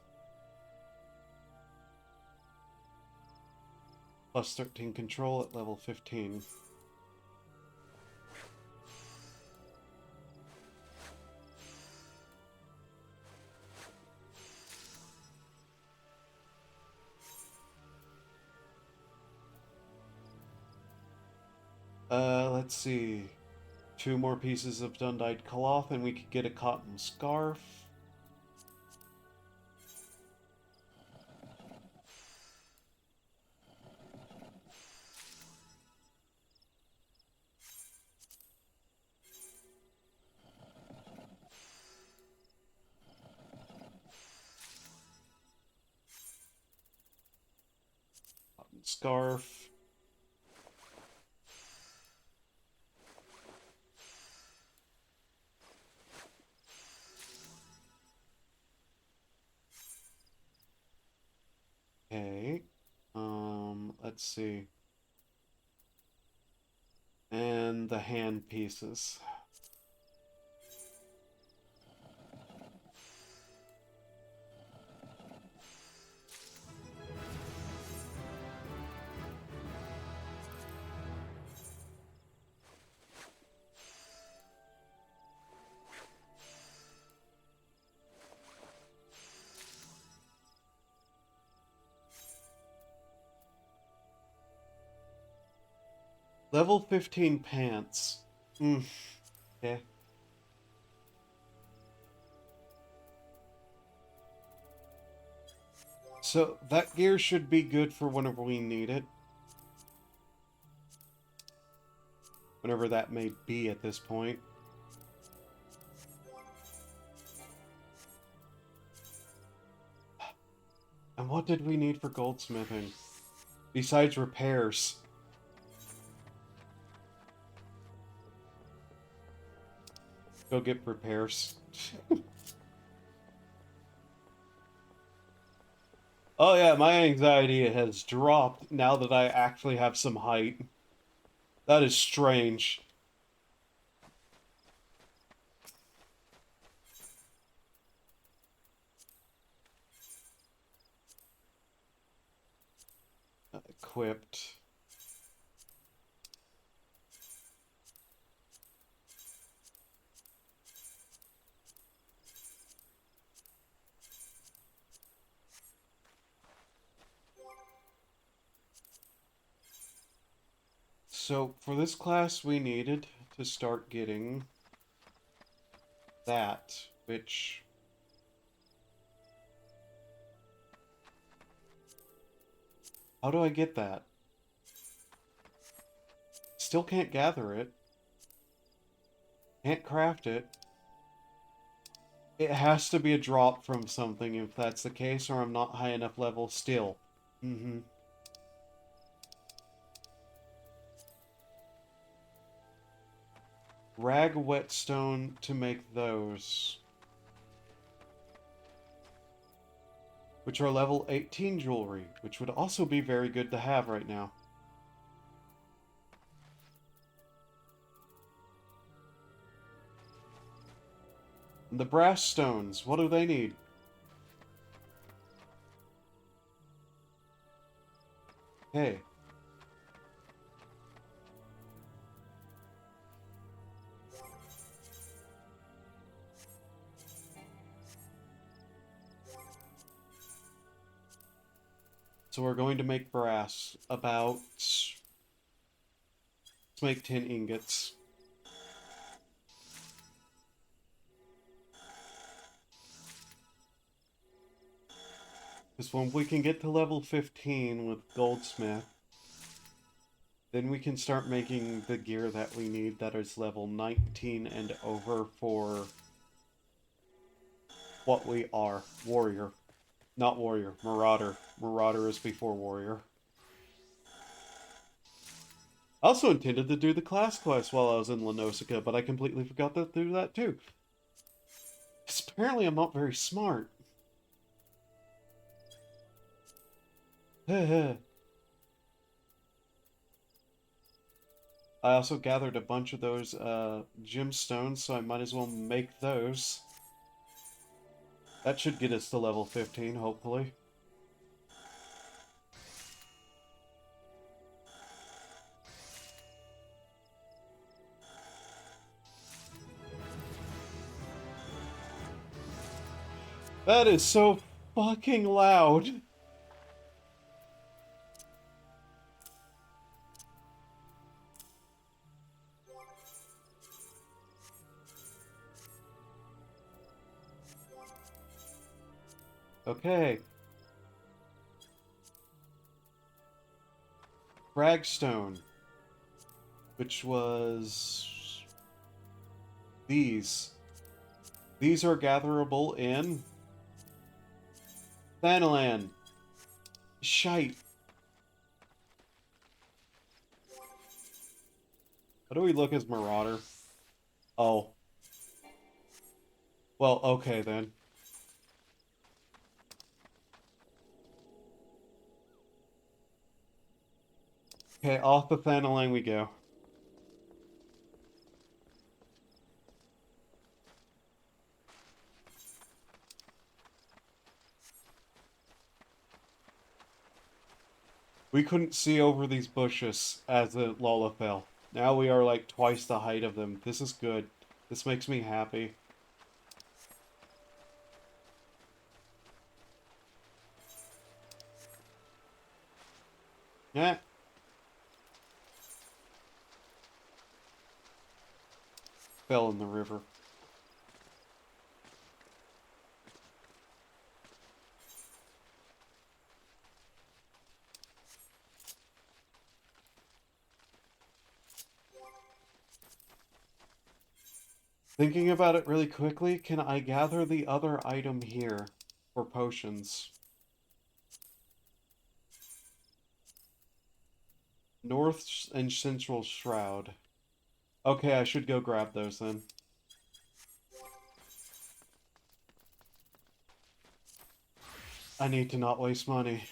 Plus 13 control at level 15. Let's see. 2 more pieces of dun-dyed cloth and we could get a cotton scarf. Cotton scarf. Okay. Let's see. And the hand pieces. Level 15 pants. Okay. So that gear should be good for whenever we need it. Whenever that may be at this point. And what did we need for goldsmithing? Besides repairs. Go get repairs. Oh yeah, my anxiety has dropped now that I actually have some height. That is strange. Equipped. So for this class we needed to start getting that, which how do I get that? Still can't gather it. Can't craft it. It has to be a drop from something if that's the case, or I'm not high enough level still. Rag whetstone to make those. Which are level 18 jewelry, which would also be very good to have right now. And the brass stones, what do they need? Hey. So we're going to make brass about... Let's make 10 ingots. Because when we can get to level 15 with Goldsmith, then we can start making the gear that we need that is level 19 and over for what we are. Warrior. Not warrior. Marauder. Marauder is before warrior. I also intended to do the class quest while I was in La Nausicaa, but I completely forgot to do that too. Because apparently I'm not very smart. I also gathered a bunch of those gemstones, so I might as well make those. That should get us to level 15, hopefully. That is so fucking loud. Okay. Fragstone. Which was... these. These are gatherable in... Thanalan. Shite. How do we look as Marauder? Oh. Well, okay then. Okay, off the Thanalan we go. We couldn't see over these bushes as the Lola fell. Now we are like twice the height of them. This is good. This makes me happy. Yeah. Fell in the river. Thinking about it really quickly, can I gather the other item here for potions? North and Central Shroud. Okay, I should go grab those then. I need to not waste money.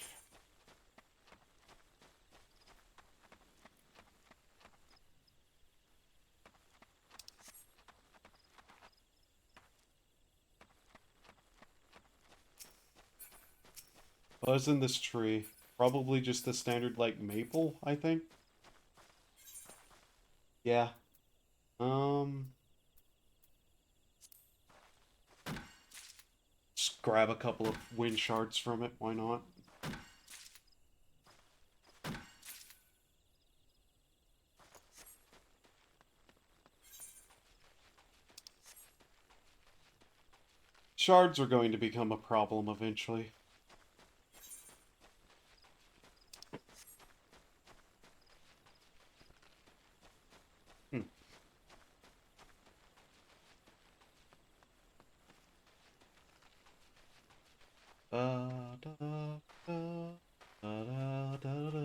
What's in this tree? Probably just the standard, like, maple, I think? Yeah. Just grab a couple of wind shards from it, why not? Shards are going to become a problem eventually. Hmm. Da, da, da, da, da, da.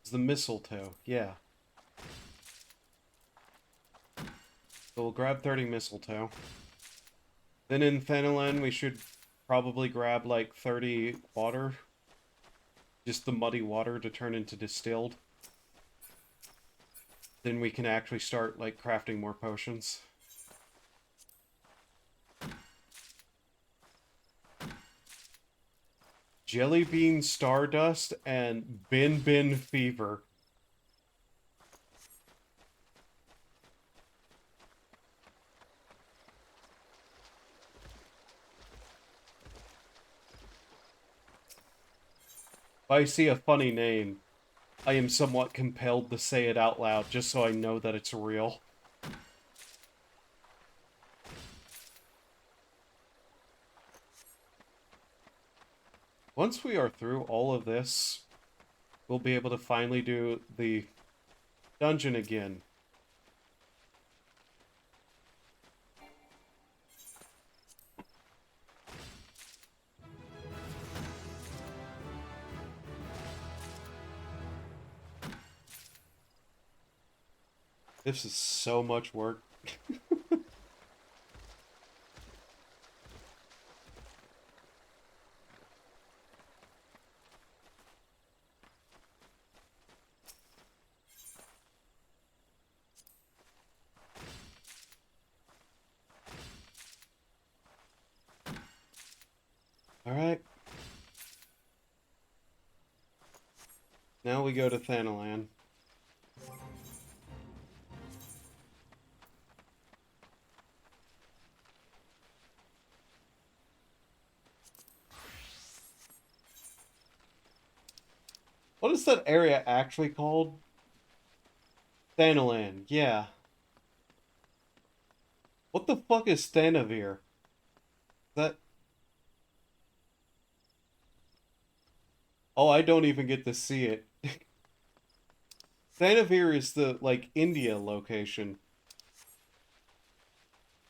It's the mistletoe, yeah. So we'll grab 30 mistletoe. Then in Thanalan, we should probably grab like 30 water. Just the muddy water to turn into distilled. Then we can actually start like crafting more potions. Jelly Bean Stardust and Bin Bin Fever. If I see a funny name, I am somewhat compelled to say it out loud just so I know that it's real. Once we are through all of this, we'll be able to finally do the dungeon again. This is so much work. Alright. Now we go to Thanalan. What is that area actually called? Thanalan, yeah. What the fuck is Thanavir? That... Oh, I don't even get to see it. Thanavir is the, like, India location.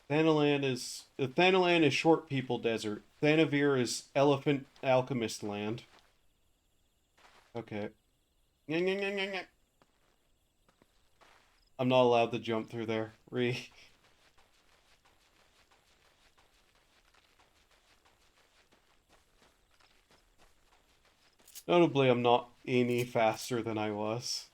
Thanalan is Short People Desert. Thanavir is Elephant Alchemist Land. Okay. I'm not allowed to jump through there. Notably, I'm not any faster than I was.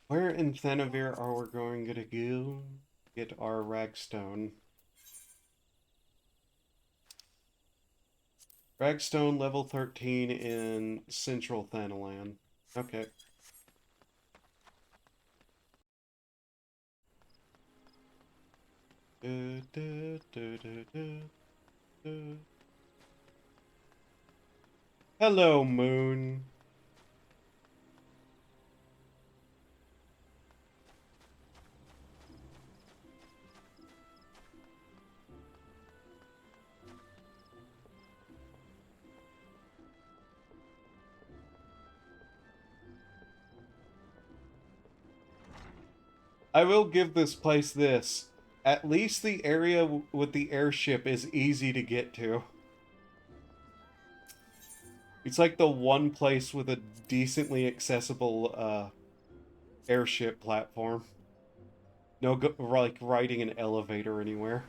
Where in Thanavir are we going to go? Get our Ragstone. Ragstone level 13 in Central Thanalan. Okay. Hello, Moon. I will give this place this. At least the area with the airship is easy to get to. It's like the one place with a decently accessible airship platform. No, like riding an elevator anywhere.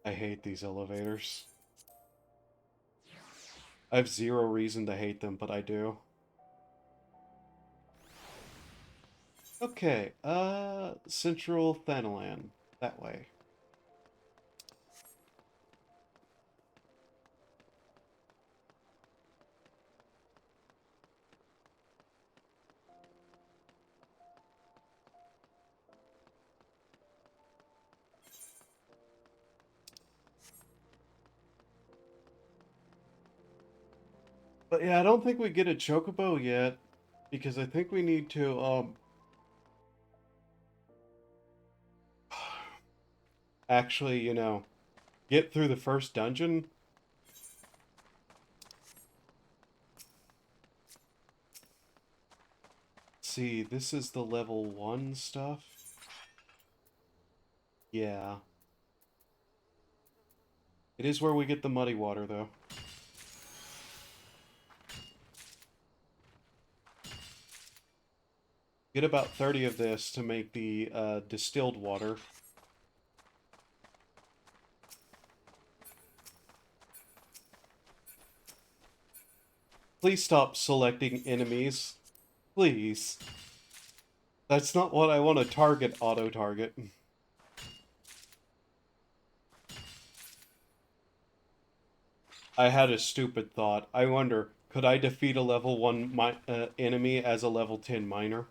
I hate these elevators. I have zero reason to hate them, but I do. Okay, Central Thanalan. That way. But yeah, I don't think we get a Chocobo yet, because I think we need to, actually, you know, get through the first dungeon. See, this is the level 1 stuff. Yeah. It is where we get the muddy water, though. Get about 30 of this to make the distilled water. Please stop selecting enemies. Please. That's not what I want to target auto-target. I had a stupid thought. I wonder, could I defeat a level 1 enemy as a level 10 miner?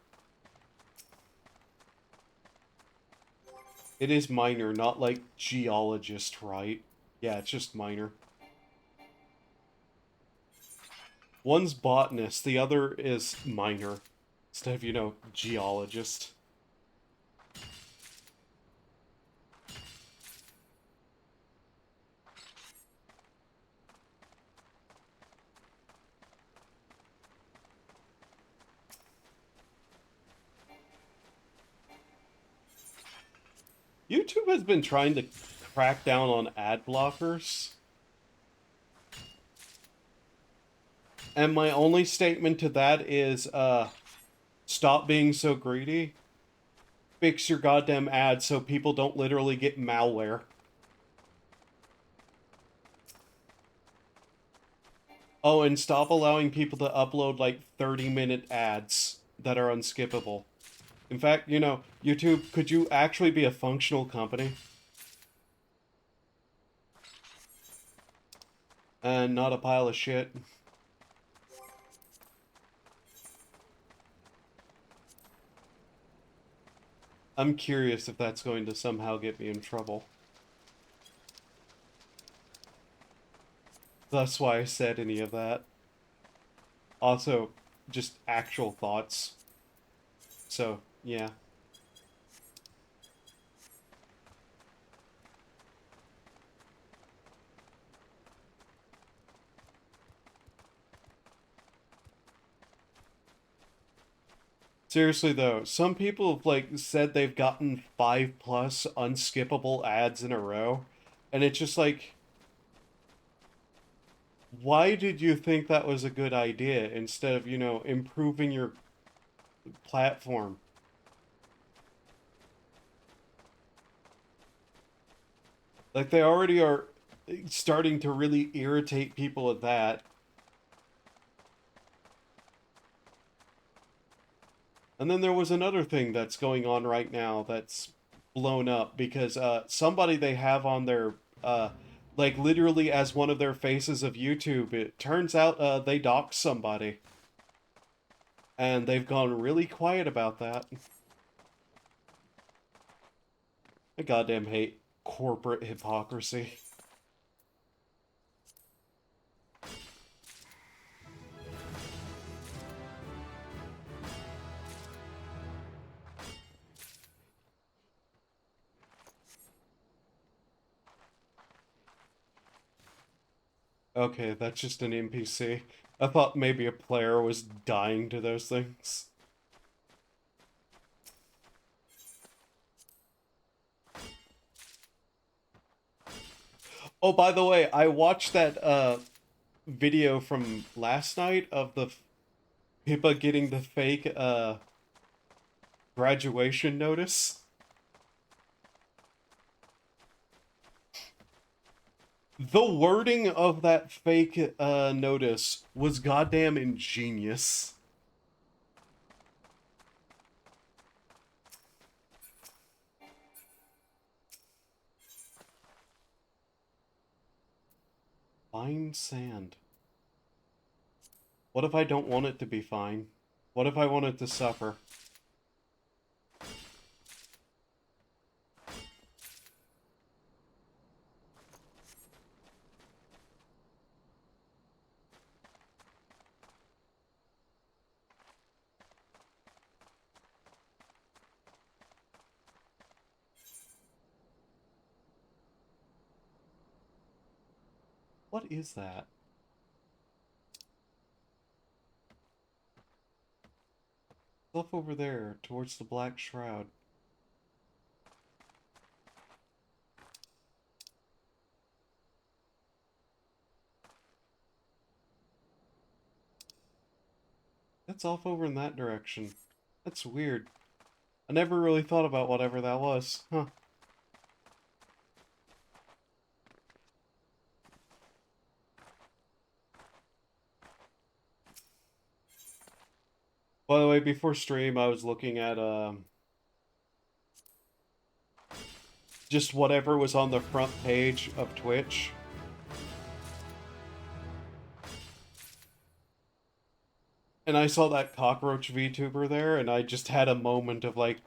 It is miner, not like geologist, right? Yeah, it's just miner. One's botanist, the other is miner. Instead of, you know, geologist. YouTube has been trying to crack down on ad blockers. And my only statement to that is, stop being so greedy. Fix your goddamn ads so people don't literally get malware. Oh, and stop allowing people to upload like 30-minute ads that are unskippable. In fact, you know, YouTube, could you actually be a functional company? And not a pile of shit? I'm curious if that's going to somehow get me in trouble. That's why I said any of that. Also, just actual thoughts. So, yeah. Seriously though, some people have like said they've gotten 5+ unskippable ads in a row, and it's just like, why did you think that was a good idea instead of, you know, improving your platform? Like they already are starting to really irritate people at that. And then there was another thing that's going on right now that's blown up because somebody they have on their like literally as one of their faces of YouTube, it turns out they doxed somebody. And they've gone really quiet about that. I goddamn hate corporate hypocrisy. Okay, that's just an NPC. I thought maybe a player was dying to those things. Oh, by the way, I watched that video from last night of the Pippa getting the fake graduation notice. The wording of that fake notice was goddamn ingenious. Fine sand. What if I don't want it to be fine? What if I want it to suffer? What is that? Stuff over there, towards the Black Shroud. That's off over in that direction. That's weird. I never really thought about whatever that was. Huh. By the way, before stream, I was looking at, just whatever was on the front page of Twitch. And I saw that cockroach VTuber there, and I just had a moment of like,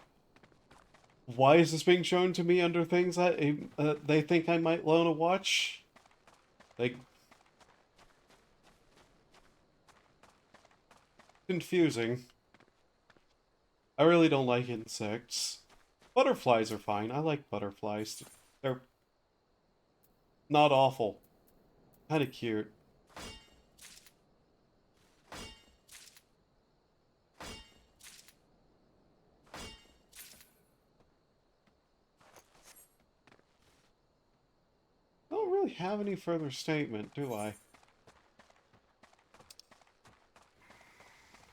why is this being shown to me under things that they think I might want to watch? Like, confusing. I really don't like insects. Butterflies are fine. I like butterflies. They're not awful. Kind of cute. I don't really have any further statement, do I?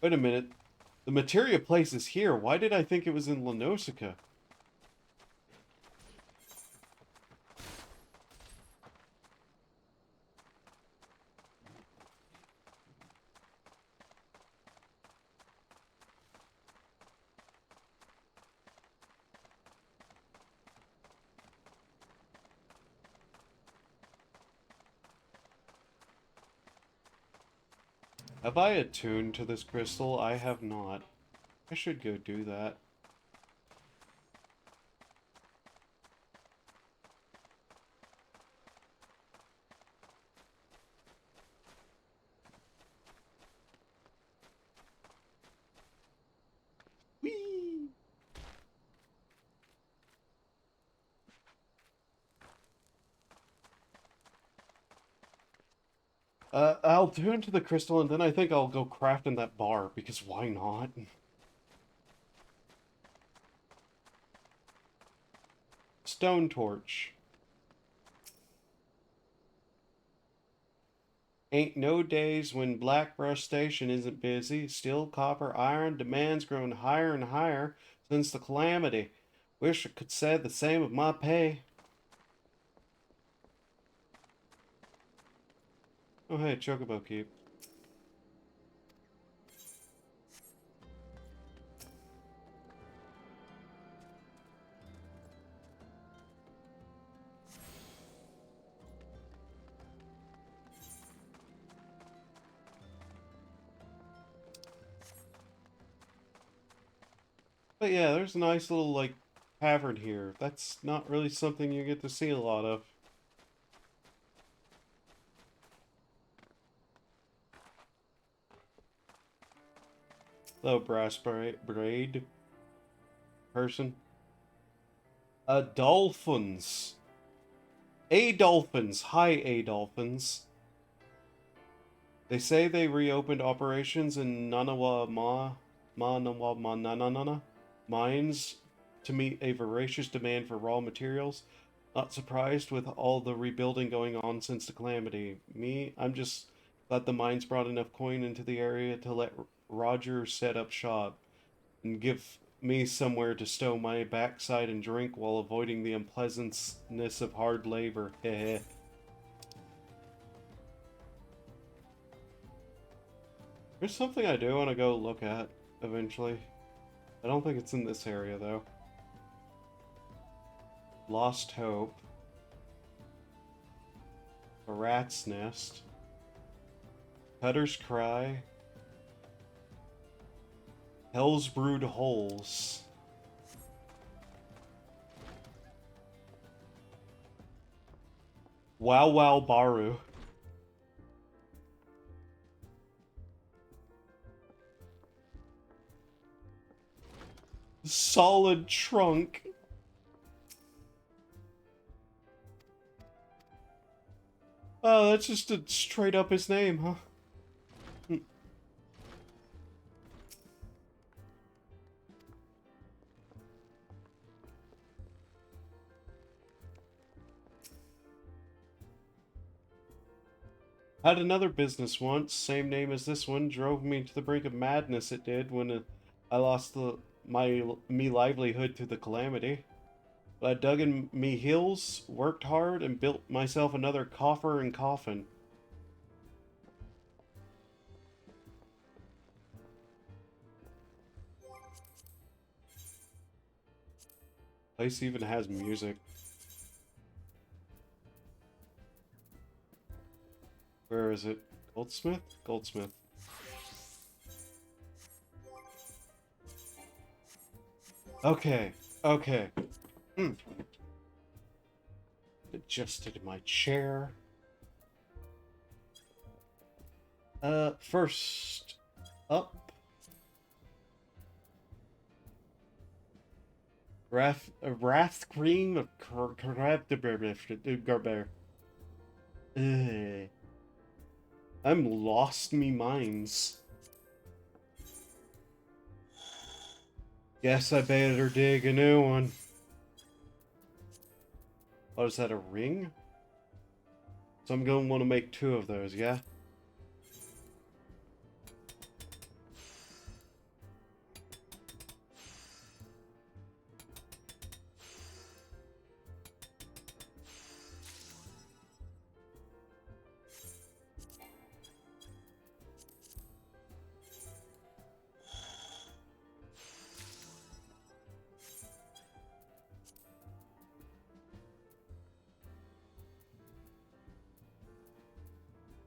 Wait a minute. The materia place is here. Why did I think it was in La Nausicaa? Have I attuned to this crystal? I have not. I should go do that. Whee! I'll tune to the crystal and then I think I'll go craft in that bar, because why not? Stone torch. Ain't no days when Blackbrush Station isn't busy. Steel, copper, iron, demand's grown higher and higher since the calamity. Wish I could say the same of my pay. Oh hey, Chocobo Keep. But yeah, there's a nice little, like, cavern here. That's not really something you get to see a lot of. Hello, brass braid person. Dolphins. A-Dolphins. Hi, A-Dolphins. They say they reopened operations in Nanawa mines to meet a voracious demand for raw materials. Not surprised with all the rebuilding going on since the calamity. I'm just glad the mines brought enough coin into the area to let Roger set up shop and give me somewhere to stow my backside and drink while avoiding the unpleasantness of hard labor. Heh. There's something I do want to go look at eventually. I don't think it's in this area though. Lost Hope. A rat's nest. Cutter's Cry. Hell's Brood Holes. Wow Wow Baru. Solid Trunk. Oh, that's just a straight up his name, huh? Had another business once, same name as this one, drove me to the brink of madness it did when I lost me livelihood to the calamity. But I dug in me heels, worked hard, and built myself another coffer and coffin. Place even has music. Where is it? Goldsmith? Goldsmith. Okay, okay. Adjusted my chair. First up. Wrath Cream of Garber. I'm lost me minds. Guess I better dig a new one. Oh, is that a ring? So I'm gonna want to make 2 of those, yeah?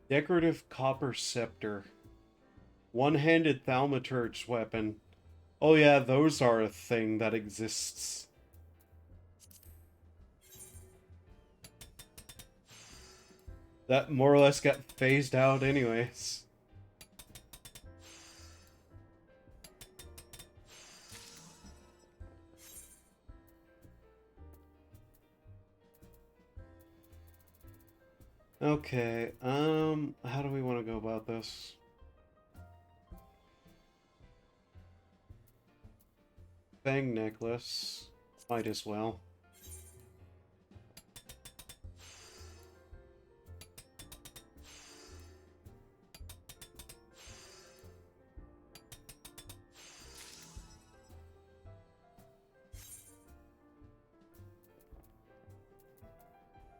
Decorative copper scepter. One-handed thaumaturge's weapon. Oh yeah, those are a thing that exists. That more or less got phased out anyways. Okay, how do we want to go about this? Fang necklace. Might as well.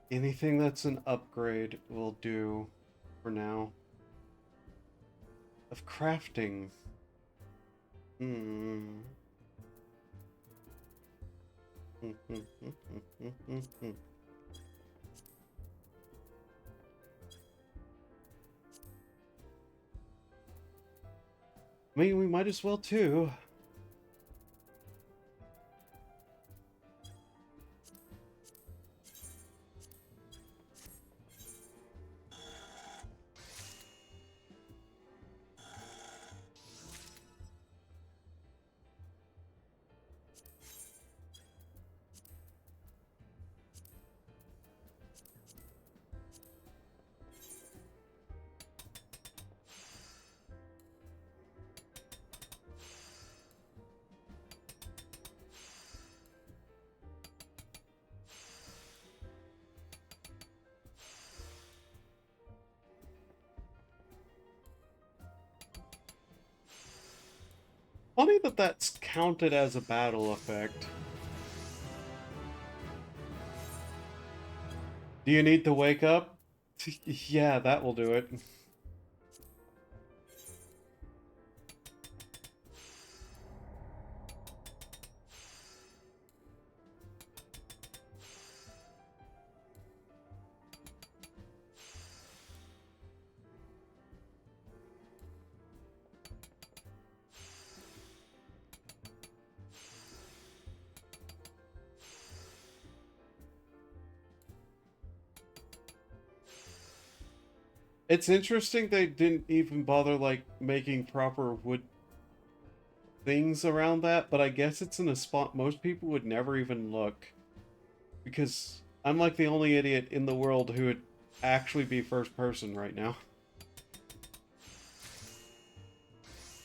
Anything that's an upgrade will do for now. Of crafting. Hmm. I mean, we might as well too. Funny that that's counted as a battle effect. Do you need to wake up? Yeah, that will do it. It's interesting they didn't even bother, like, making proper wood things around that, but I guess it's in a spot most people would never even look. Because I'm like the only idiot in the world who would actually be first person right now.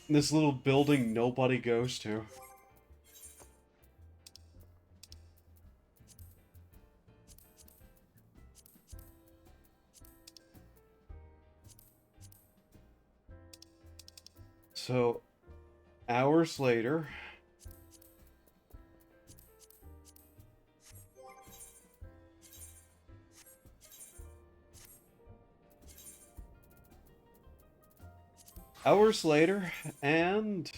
This little building nobody goes to. So, hours later. Hours later, and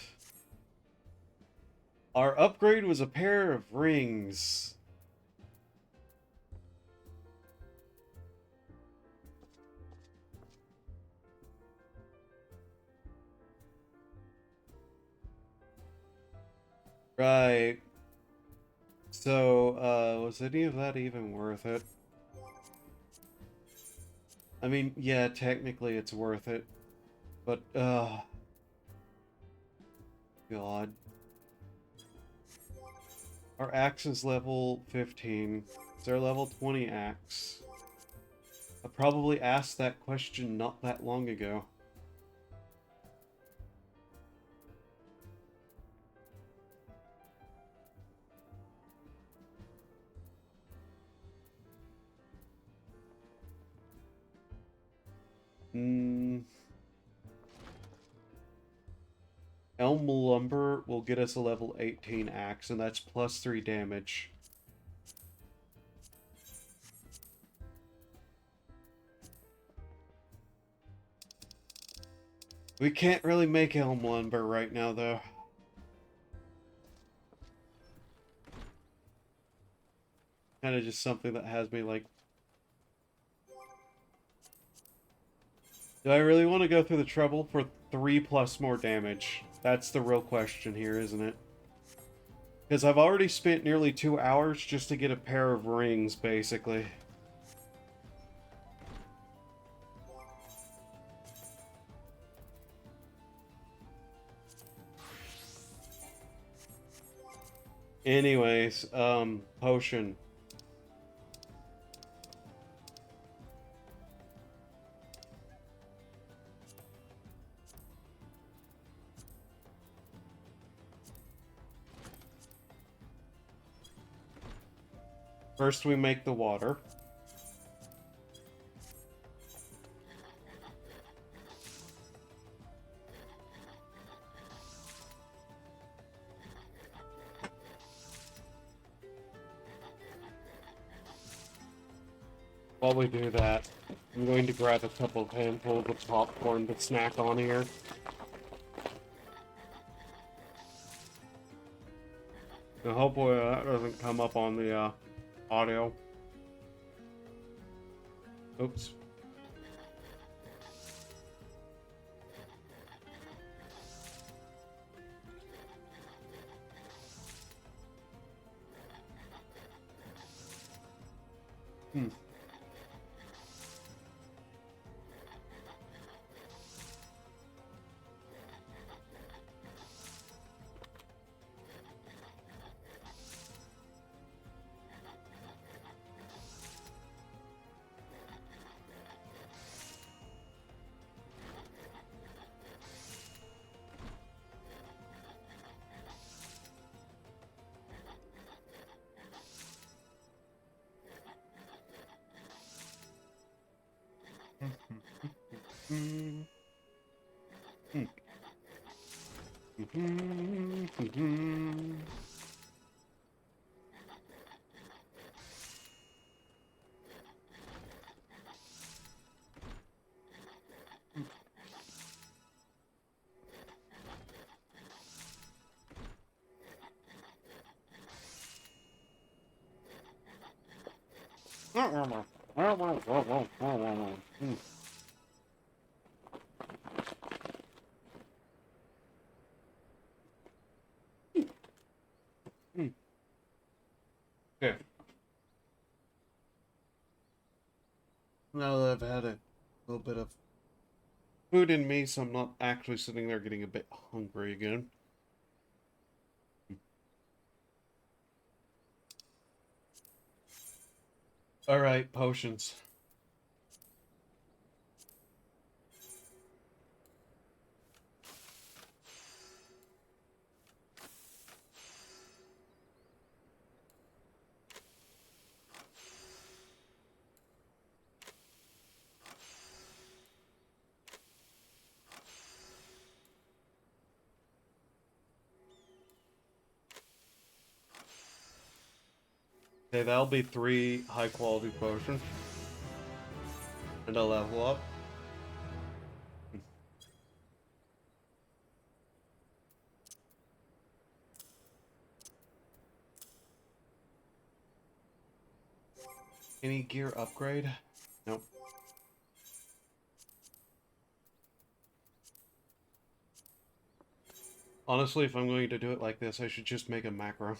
our upgrade was a pair of rings. Right. So, was any of that even worth it? I mean, yeah, technically it's worth it. But, God. Our axe is level 15. It's our level 20 axe. I probably asked that question not that long ago. Hmm. Elm Lumber will get us a level 18 axe, and that's plus 3 damage. We can't really make Elm Lumber right now, though. Kind of just something that has me, like... Do I really want to go through the trouble for 3+ more damage? That's the real question here, isn't it? Because I've already spent nearly 2 hours just to get a pair of rings, basically. Anyways, potion. First we make the water. While we do that, I'm going to grab a couple of handfuls of popcorn to snack on here. And hopefully that doesn't come up on the audio. Oops. Hmm. Okay. Now that I've had a little bit of food in me, so I'm not actually sitting there getting a bit hungry again. Alright, potions. Okay, that'll be 3 high quality potions. And a level up. Any gear upgrade? Nope. Honestly, if I'm going to do it like this, I should just make a macro.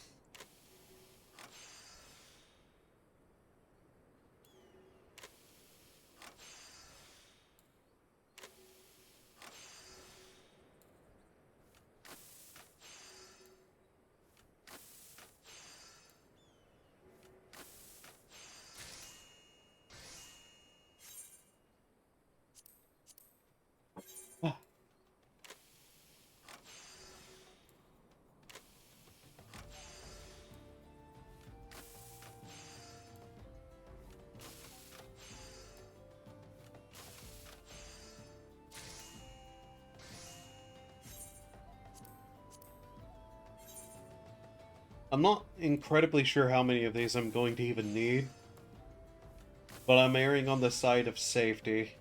I'm not incredibly sure how many of these I'm going to even need, but I'm erring on the side of safety.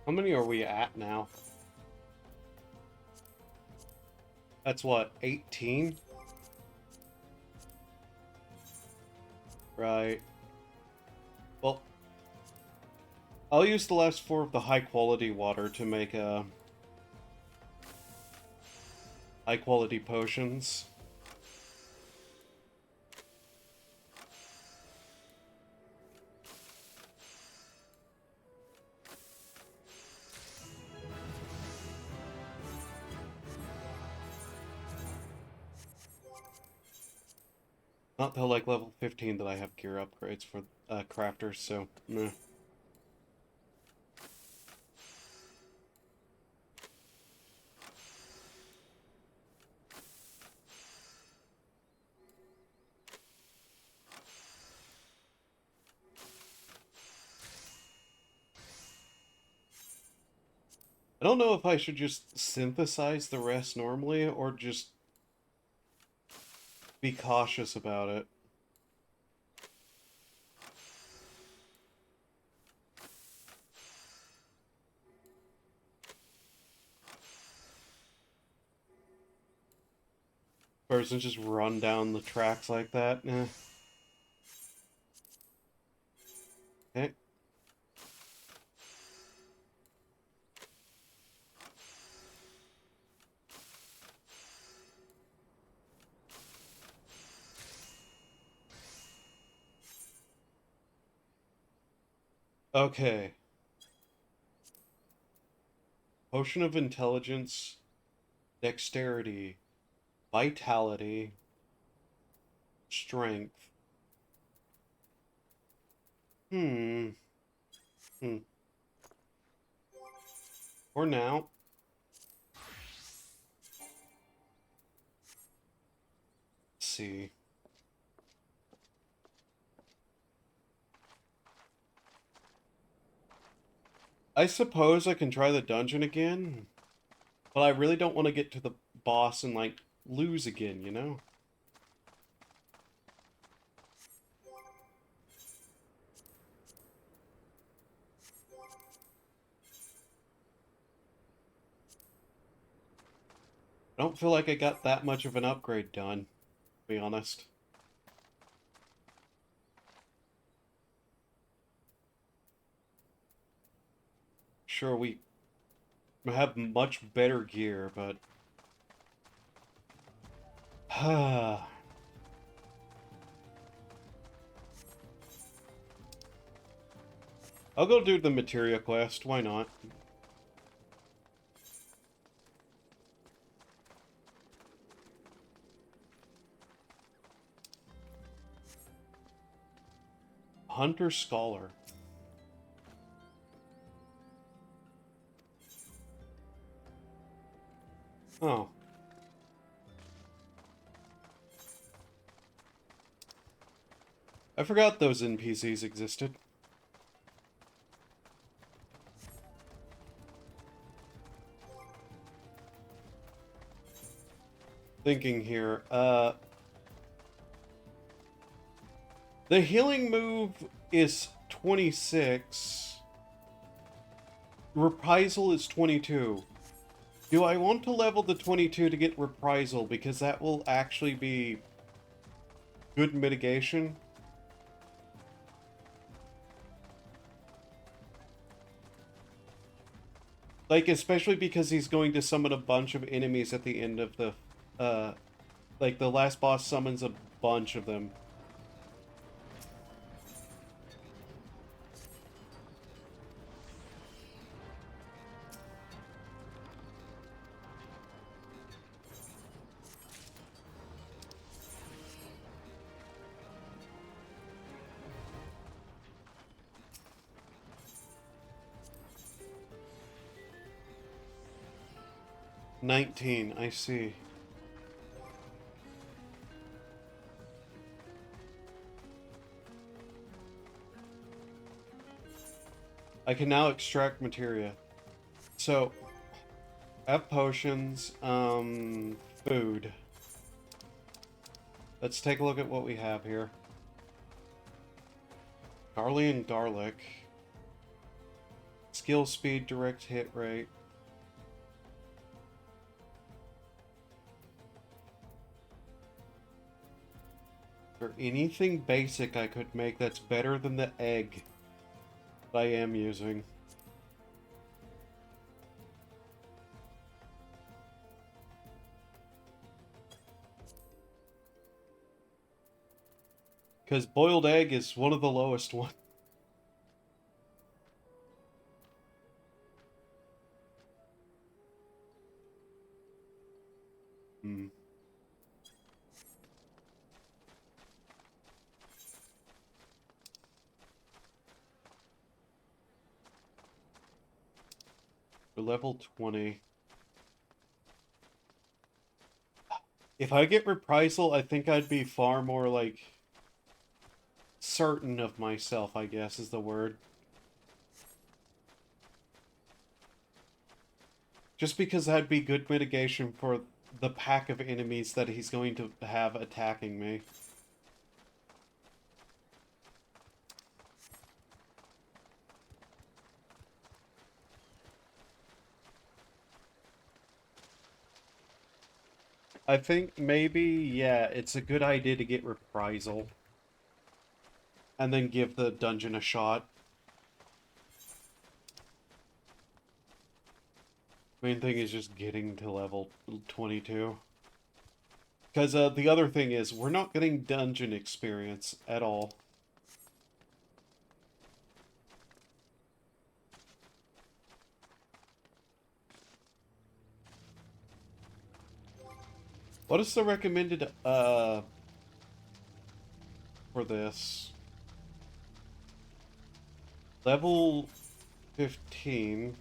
How many are we at now? That's what, 18? Right. Well, I'll use the last 4 of the high-quality water to make, high-quality potions. Not till, like, level 15 that I have gear upgrades for, crafters, so, meh. I don't know if I should just synthesize the rest normally, or just be cautious about it. Person just run down the tracks like that? Eh. Okay. Okay. Potion of Intelligence, Dexterity, Vitality, Strength. Hmm. Hmm. For now. Let's see. I suppose I can try the dungeon again, but I really don't want to get to the boss and, like, lose again, you know? I don't feel like I got that much of an upgrade done, to be honest. Sure, we have much better gear, but... I'll go do the materia quest, why not? Hunter Scholar. Oh. I forgot those NPCs existed. Thinking here, the healing move is 26. Reprisal is 22. Do I want to level the 22 to get Reprisal, because that will actually be good mitigation? Like, especially because he's going to summon a bunch of enemies at the end of the, like, the last boss summons a bunch of them. $19, I see. I can now extract materia. So, I have potions, food. Let's take a look at what we have here. Garlic and garlic. Skill speed, direct hit rate. Is there anything basic I could make that's better than the egg that I am using? Because boiled egg is one of the lowest ones. Hmm. For level 20. If I get reprisal, I think I'd be far more, like, certain of myself, I guess is the word. Just because that'd be good mitigation for the pack of enemies that he's going to have attacking me. I think maybe, yeah, it's a good idea to get reprisal. And then give the dungeon a shot. Main thing is just getting to level 22. Because the other thing is, we're not getting dungeon experience at all. What is the recommended, for this? Level 15.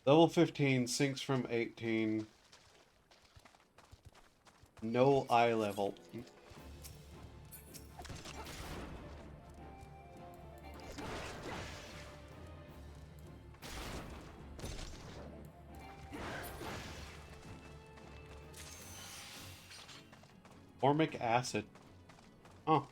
Level 15 sinks from 18. No eye level. Formic acid. Oh.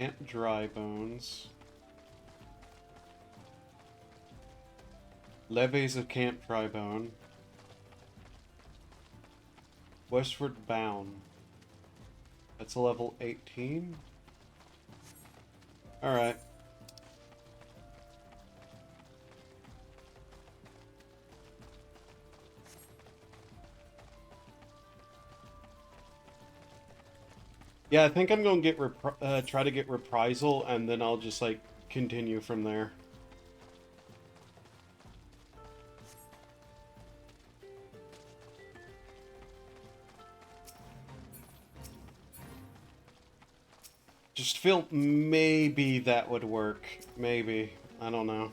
Ant dry bones. Levies of Camp Drybone. Westward Bound. That's a level 18? Alright. Yeah, I think I'm going to get try to get reprisal, and then I'll just, like, continue from there. Just feel maybe that would work. Maybe. I don't know.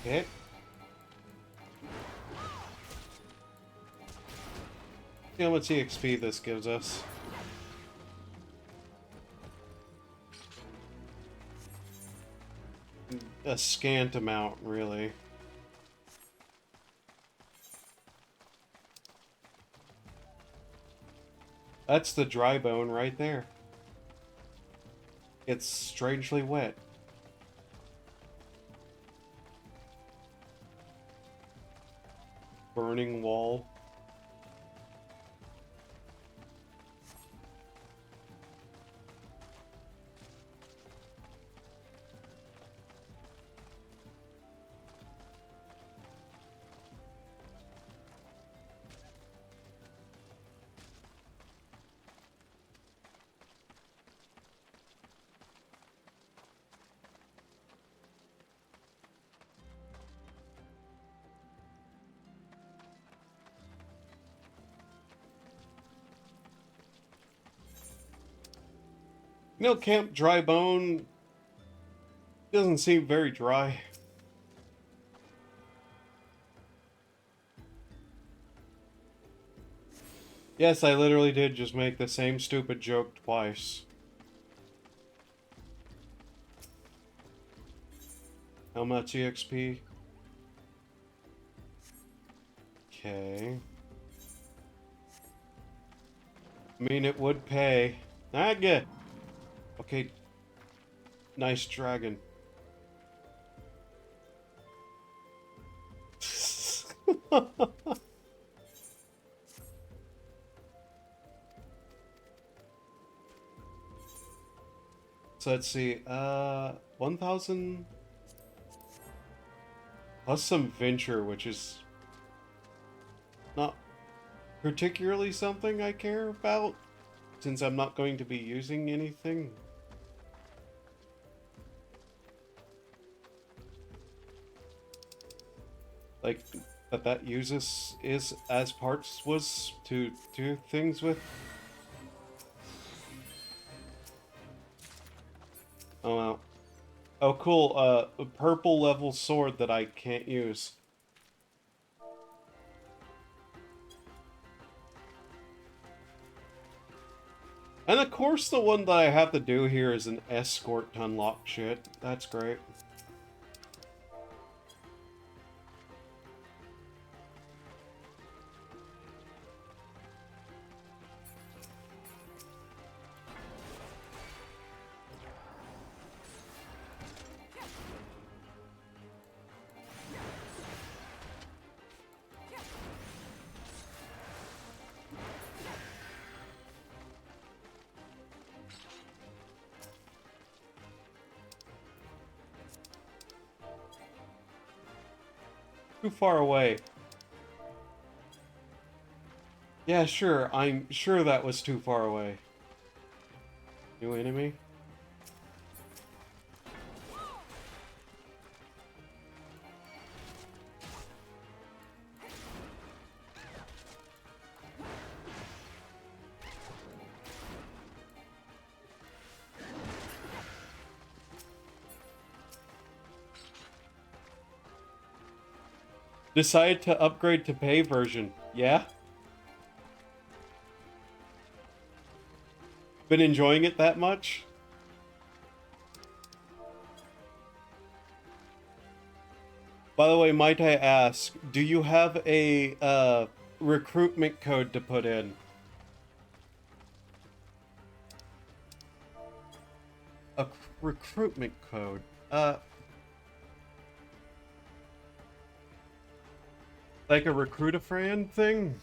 Okay. See how much EXP this gives us. A scant amount, really. That's the dry bone right there. It's strangely wet. Burning wall. You know, Camp Dry Bone doesn't seem very dry. Yes, I literally did just make the same stupid joke twice. How much EXP? Okay. I mean, it would pay. Ah, good. Okay. Nice dragon. So let's see, 1,000 plus some venture, which is not particularly something I care about, since I'm not going to be using anything. Like, that uses is as parts was to do things with. Oh well. Oh cool, a purple level sword that I can't use. And of course the one that I have to do here is an escort to unlock shit. That's great. Too far away. Yeah, sure. I'm sure that was too far away. New enemy? Decided to upgrade to pay version. Yeah? Been enjoying it that much? By the way, might I ask, do you have a recruitment code to put in? A recruitment code? Like a recruit-a-friend thing?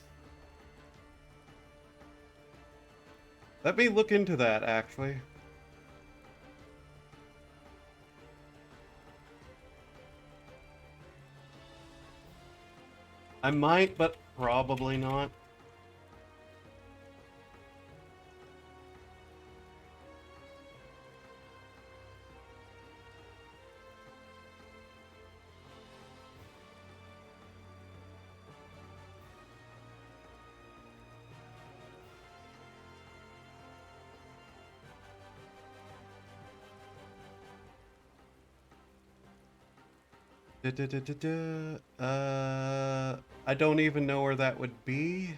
Let me look into that, actually. I might, but probably not. I don't even know where that would be.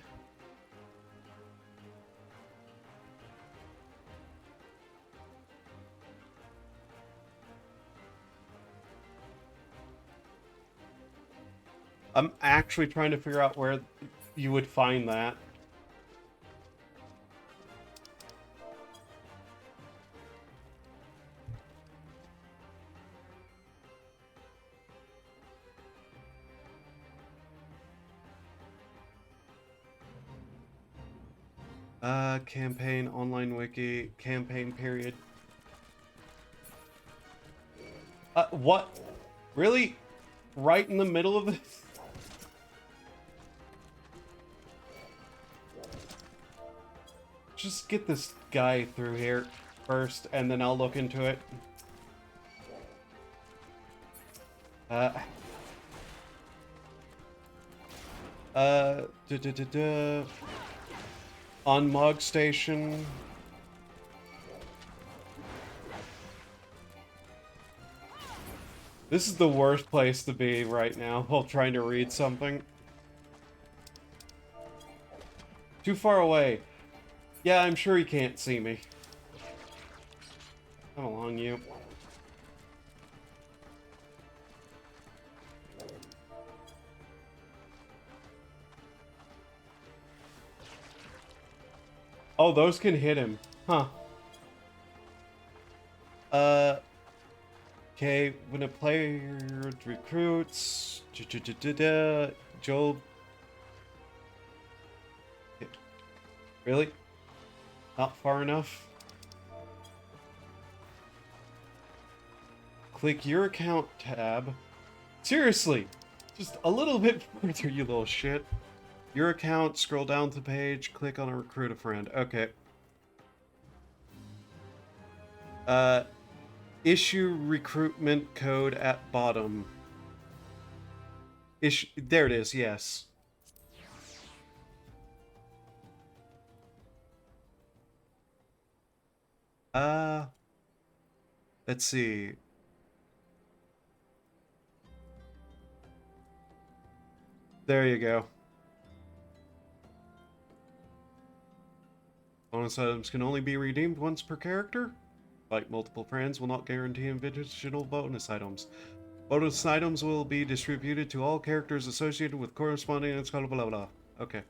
I'm actually trying to figure out where you would find that. Campaign, online wiki, campaign period. What? Really? Right in the middle of this? Just get this guy through here first, and then I'll look into it. Uh... Da da da da. On Mog Station. This is the worst place to be right now while trying to read something. Too far away. Yeah, I'm sure he can't see me. Come along, you. Oh, those can hit him. Huh. Okay, when a player recruits... Joel... Really? Not far enough? Click your account tab. Seriously! Just a little bit further, you little shit. Your account, scroll down to the page, click on a recruit a friend. Okay. Issue recruitment code at bottom. There it is, yes. Let's see. There you go. Bonus items can only be redeemed once per character. Like multiple friends will not guarantee additional bonus items. Bonus items will be distributed to all characters associated with corresponding blah blah blah. Okay.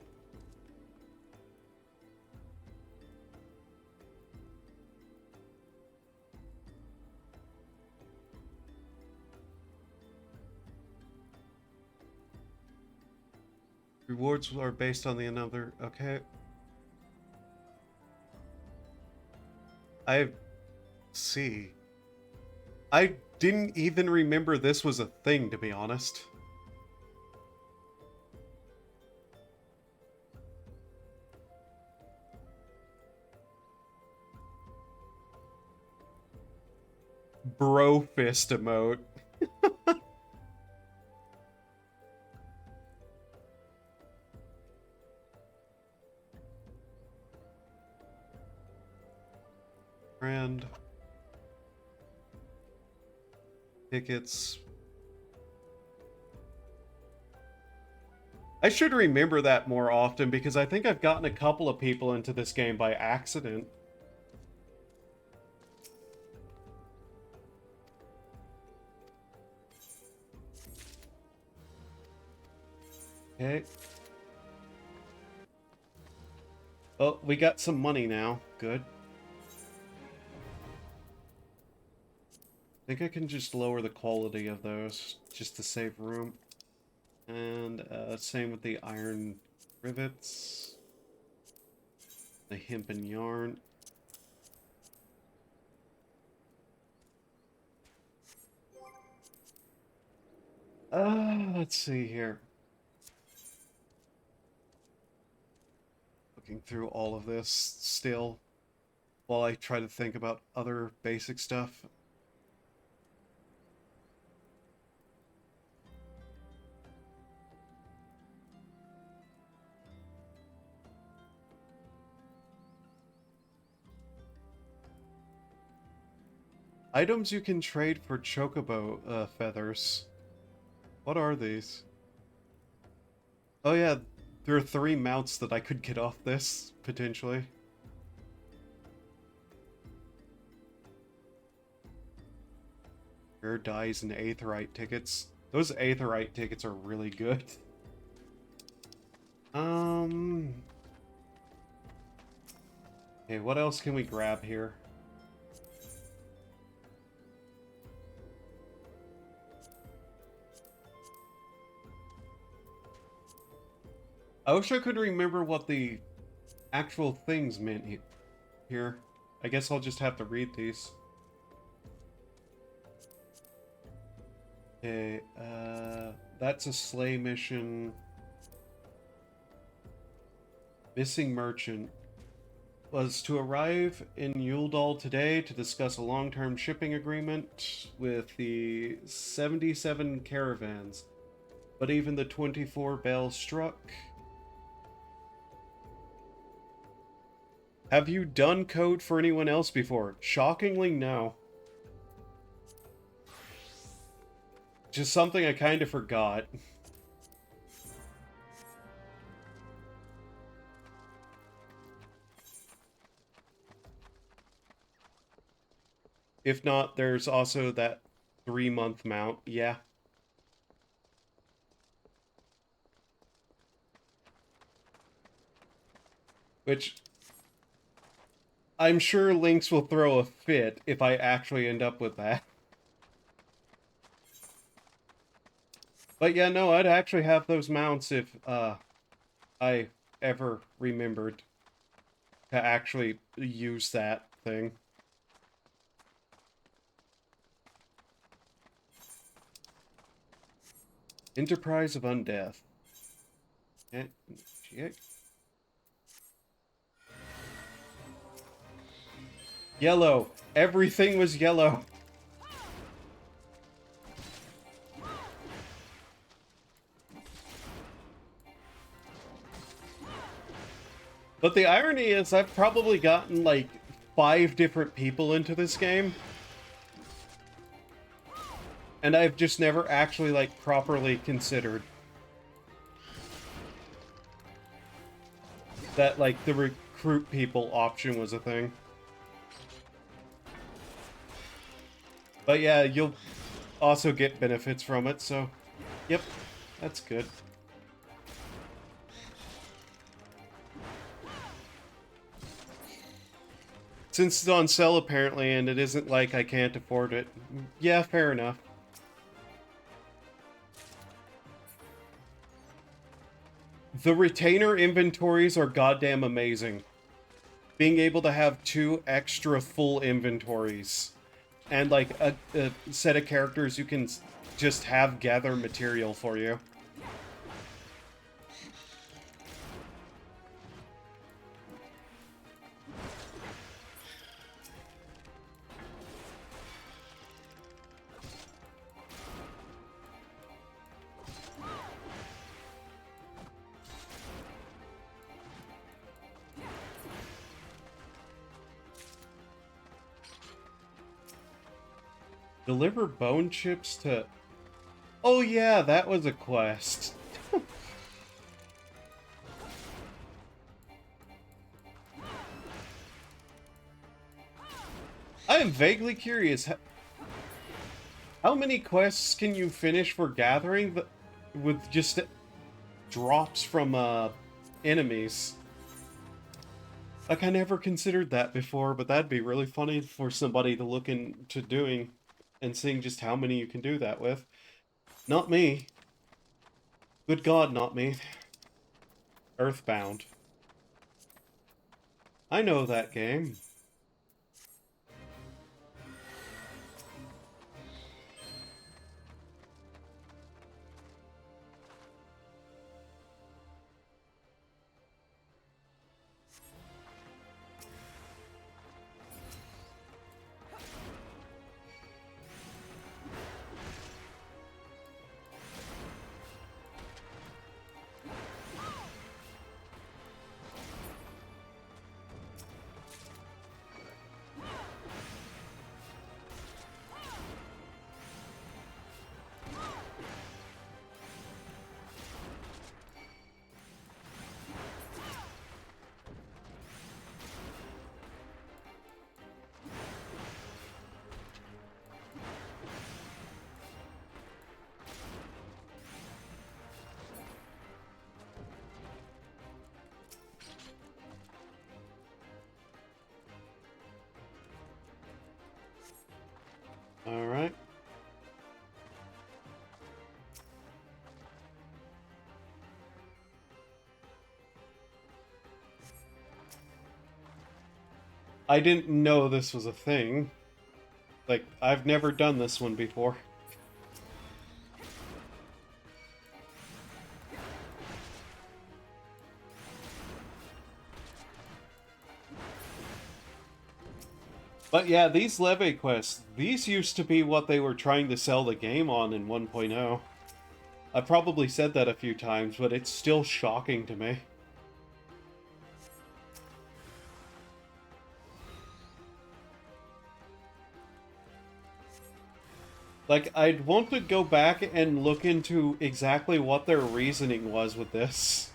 Rewards are based on the another. Okay. I see. I didn't even remember this was a thing, to be honest. Bro fist emote. Friend. Tickets. I should remember that more often because I think I've gotten a couple of people into this game by accident. Okay. Oh, we got some money now. Good. I think I can just lower the quality of those just to save room. And same with the iron rivets. The hemp and yarn. Let's see here. Looking through all of this still while I try to think about other basic stuff. Items you can trade for chocobo feathers. What are these? Oh yeah, there are 3 mounts that I could get off this, potentially. Rare dyes and aetheryte tickets. Those Aetheryte tickets are really good. Okay, what else can we grab here? I wish I could remember what the actual things meant here. I guess I'll just have to read these. Okay, that's a sleigh mission. Missing merchant was to arrive in Yuledal today to discuss a long-term shipping agreement with the 77 caravans. But even the 24 bells struck. Have you done code for anyone else before? Shockingly, no. Just something I kind of forgot. If not, there's also that 3-month mount. Yeah. Which I'm sure Lynx will throw a fit if I actually end up with that. But yeah, no, I'd actually have those mounts if I ever remembered to actually use that thing. Enterprise of Undeath. Yellow. Everything was yellow. But the irony is I've probably gotten like 5 different people into this game. And I've just never actually like properly considered that like the recruit people option was a thing. But yeah, you'll also get benefits from it, so yep, that's good. Since it's on sale apparently, and it isn't like I can't afford it. Yeah, fair enough. The retainer inventories are goddamn amazing. Being able to have 2 extra full inventories and like a set of characters you can just have gather material for you. Deliver bone chips to... Oh yeah, that was a quest. I am vaguely curious. How many quests can you finish for gathering with just drops from enemies? Like, I never considered that before, but that'd be really funny for somebody to look into doing and seeing just how many you can do that with. Not me. Good God, not me. Earthbound. I know that game. I didn't know this was a thing. Like, I've never done this one before. But yeah, these Leve quests, these used to be what they were trying to sell the game on in 1.0. I've probably said that a few times, but it's still shocking to me. Like, I'd want to go back and look into exactly what their reasoning was with this.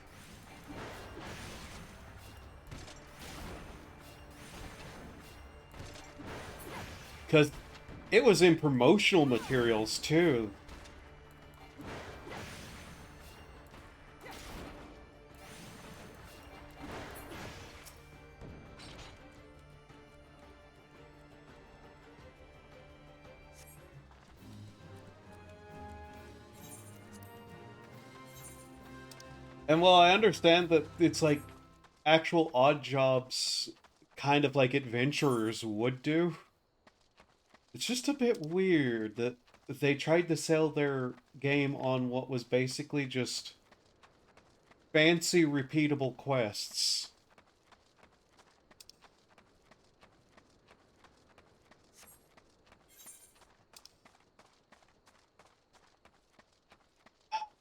Because it was in promotional materials, too. And while I understand that it's like actual odd jobs, kind of like adventurers would do, it's just a bit weird that they tried to sell their game on what was basically just fancy, repeatable quests.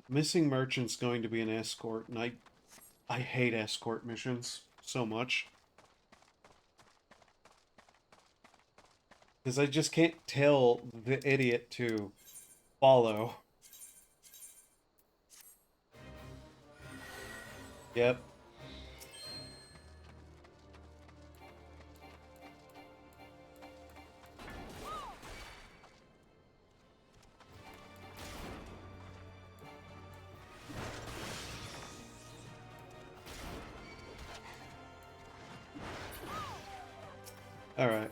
Missing Merchant's going to be an escort, and I hate escort missions so much. Because I just can't tell the idiot to follow. Yep. Alright.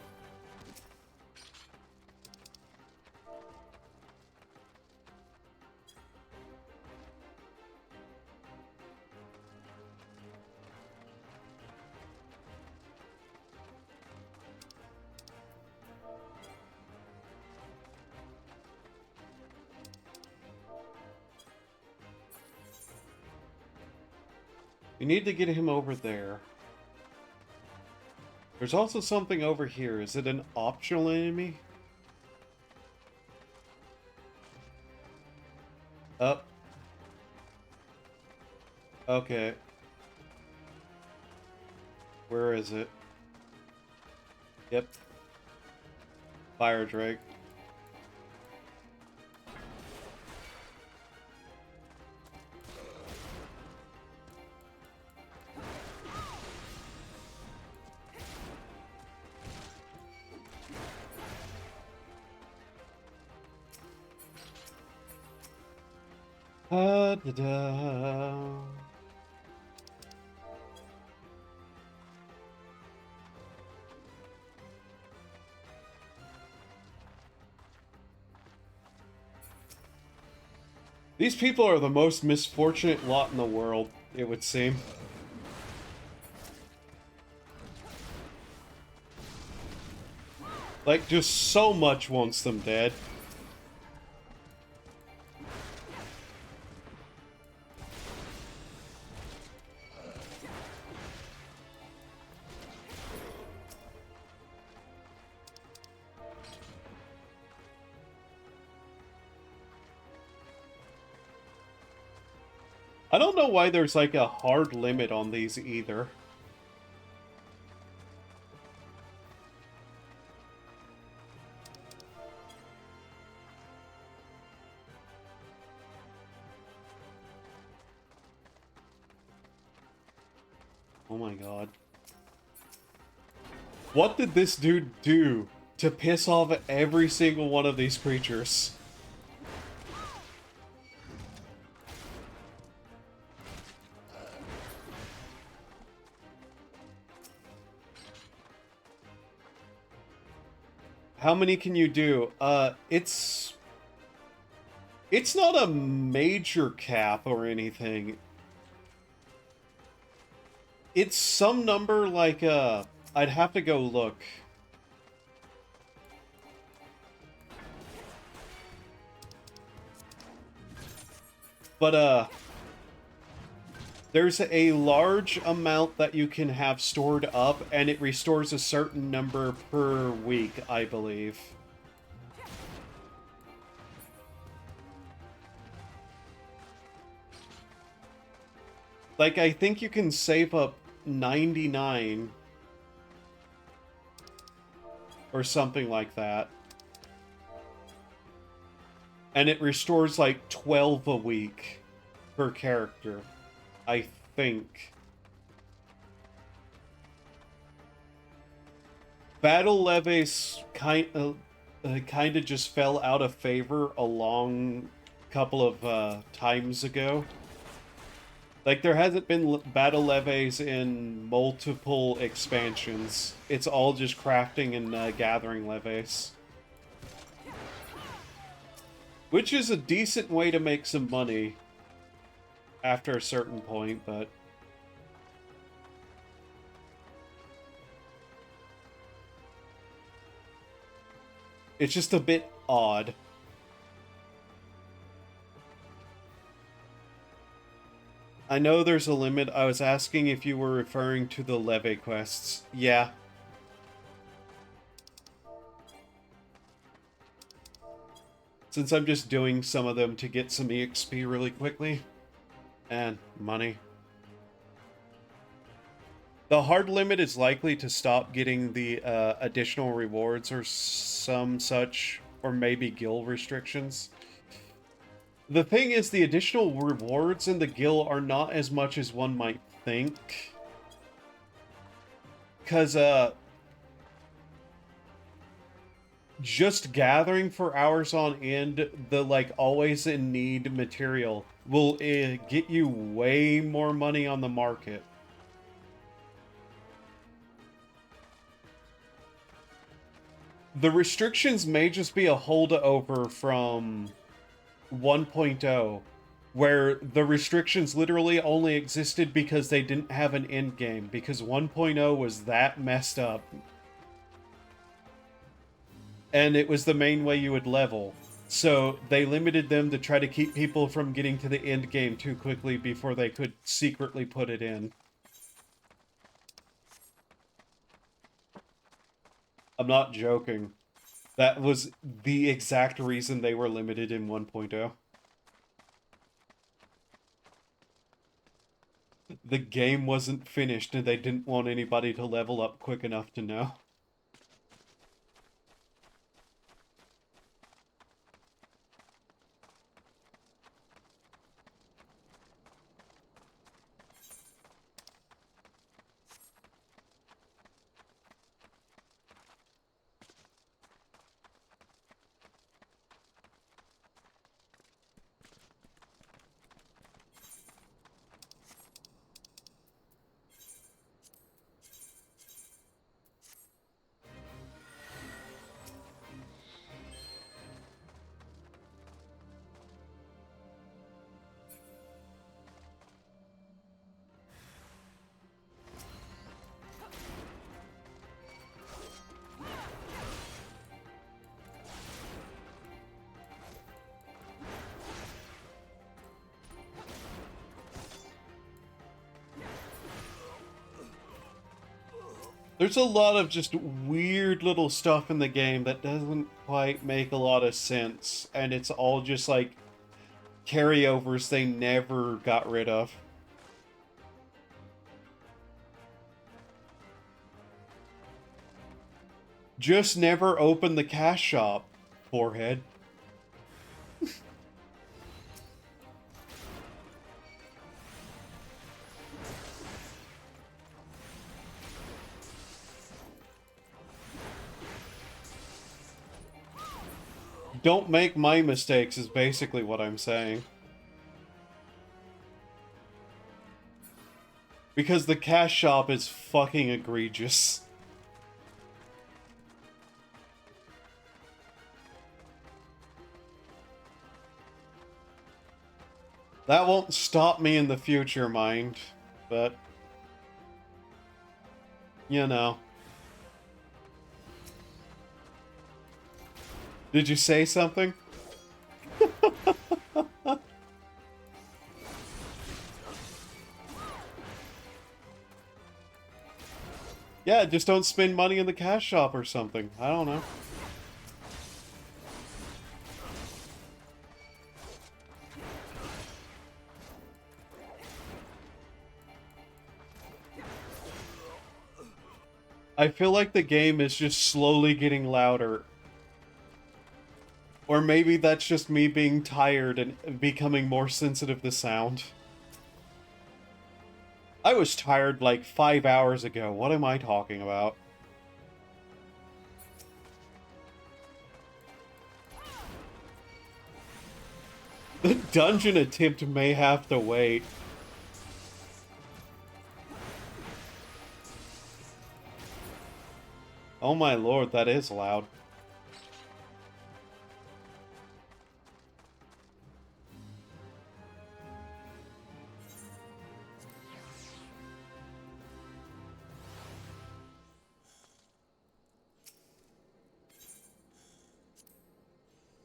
We need to get him over there. There's also something over here. Is it an optional enemy? Up. Okay. Where is it? Yep. Fire Drake. Da-da. These people are the most misfortunate lot in the world, it would seem. Like, just so much wants them dead. I don't know why there's like a hard limit on these either. Oh my god. What did this dude do to piss off every single one of these creatures? How many can you do? It's not a major cap or anything. It's some number like, I'd have to go look. But, there's a large amount that you can have stored up, and it restores a certain number per week, I believe. Like, I think you can save up 99 or something like that. And it restores like 12 a week per character, I think. Battle levies kind of just fell out of favor a long couple of times ago. Like, there hasn't been battle levies in multiple expansions. It's all just crafting and gathering levies. Which is a decent way to make some money after a certain point, but... it's just a bit odd. I know there's a limit. I was asking if you were referring to the levy quests. Yeah. Since I'm just doing some of them to get some EXP really quickly. And money. The hard limit is likely to stop getting the additional rewards or some such, or maybe guild restrictions. The thing is, the additional rewards in the guild are not as much as one might think. Because, just gathering for hours on end, the, like, always in need material will get you way more money on the market. The restrictions may just be a holdover from 1.0, where the restrictions literally only existed because they didn't have an end game, because 1.0 was that messed up. And it was the main way you would level. So they limited them to try to keep people from getting to the end game too quickly before they could secretly put it in. I'm not joking. That was the exact reason they were limited in 1.0. The game wasn't finished and they didn't want anybody to level up quick enough to know. There's a lot of just weird little stuff in the game that doesn't quite make a lot of sense, and it's all just like carryovers they never got rid of. Just never open the cash shop, forehead. Don't make my mistakes is basically what I'm saying. Because the cash shop is fucking egregious. That won't stop me in the future, mind. But... you know. Did you say something? Yeah, just don't spend money in the cash shop or something. I don't know. I feel like the game is just slowly getting louder. Or maybe that's just me being tired and becoming more sensitive to sound. I was tired like 5 hours ago. What am I talking about? The dungeon attempt may have to wait. Oh my lord, that is loud.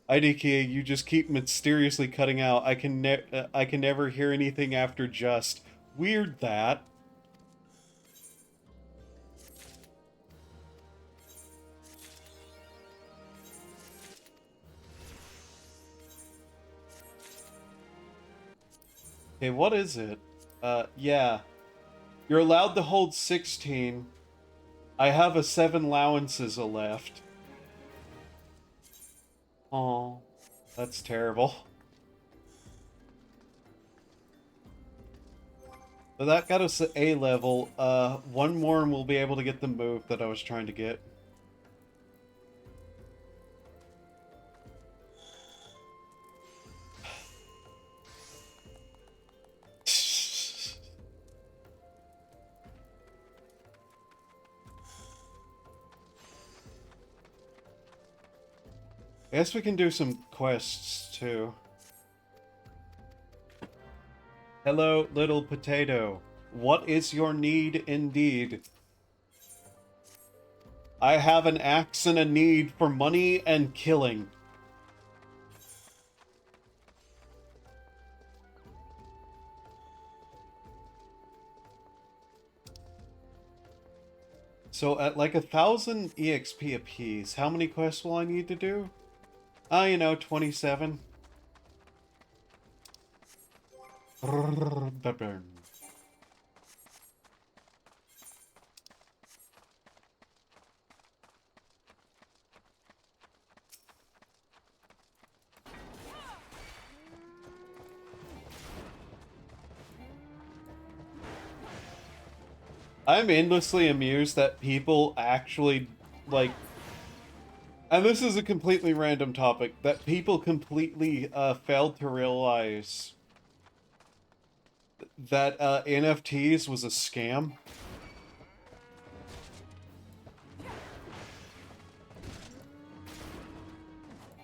IDK, you just keep mysteriously cutting out. I can never hear anything after just. Weird that. Okay, what is it? Yeah. You're allowed to hold 16. I have a 7 allowances left. Oh, that's terrible. So that got us to A level. One more and we'll be able to get the move that I was trying to get. I guess we can do some quests, too. Hello, little potato. What is your need indeed? I have an axe and a need for money and killing. So at like 1,000 EXP apiece, how many quests will I need to do? You know, 27. I'm endlessly amused that people actually, like... And this is a completely random topic, that people completely failed to realize that NFTs was a scam.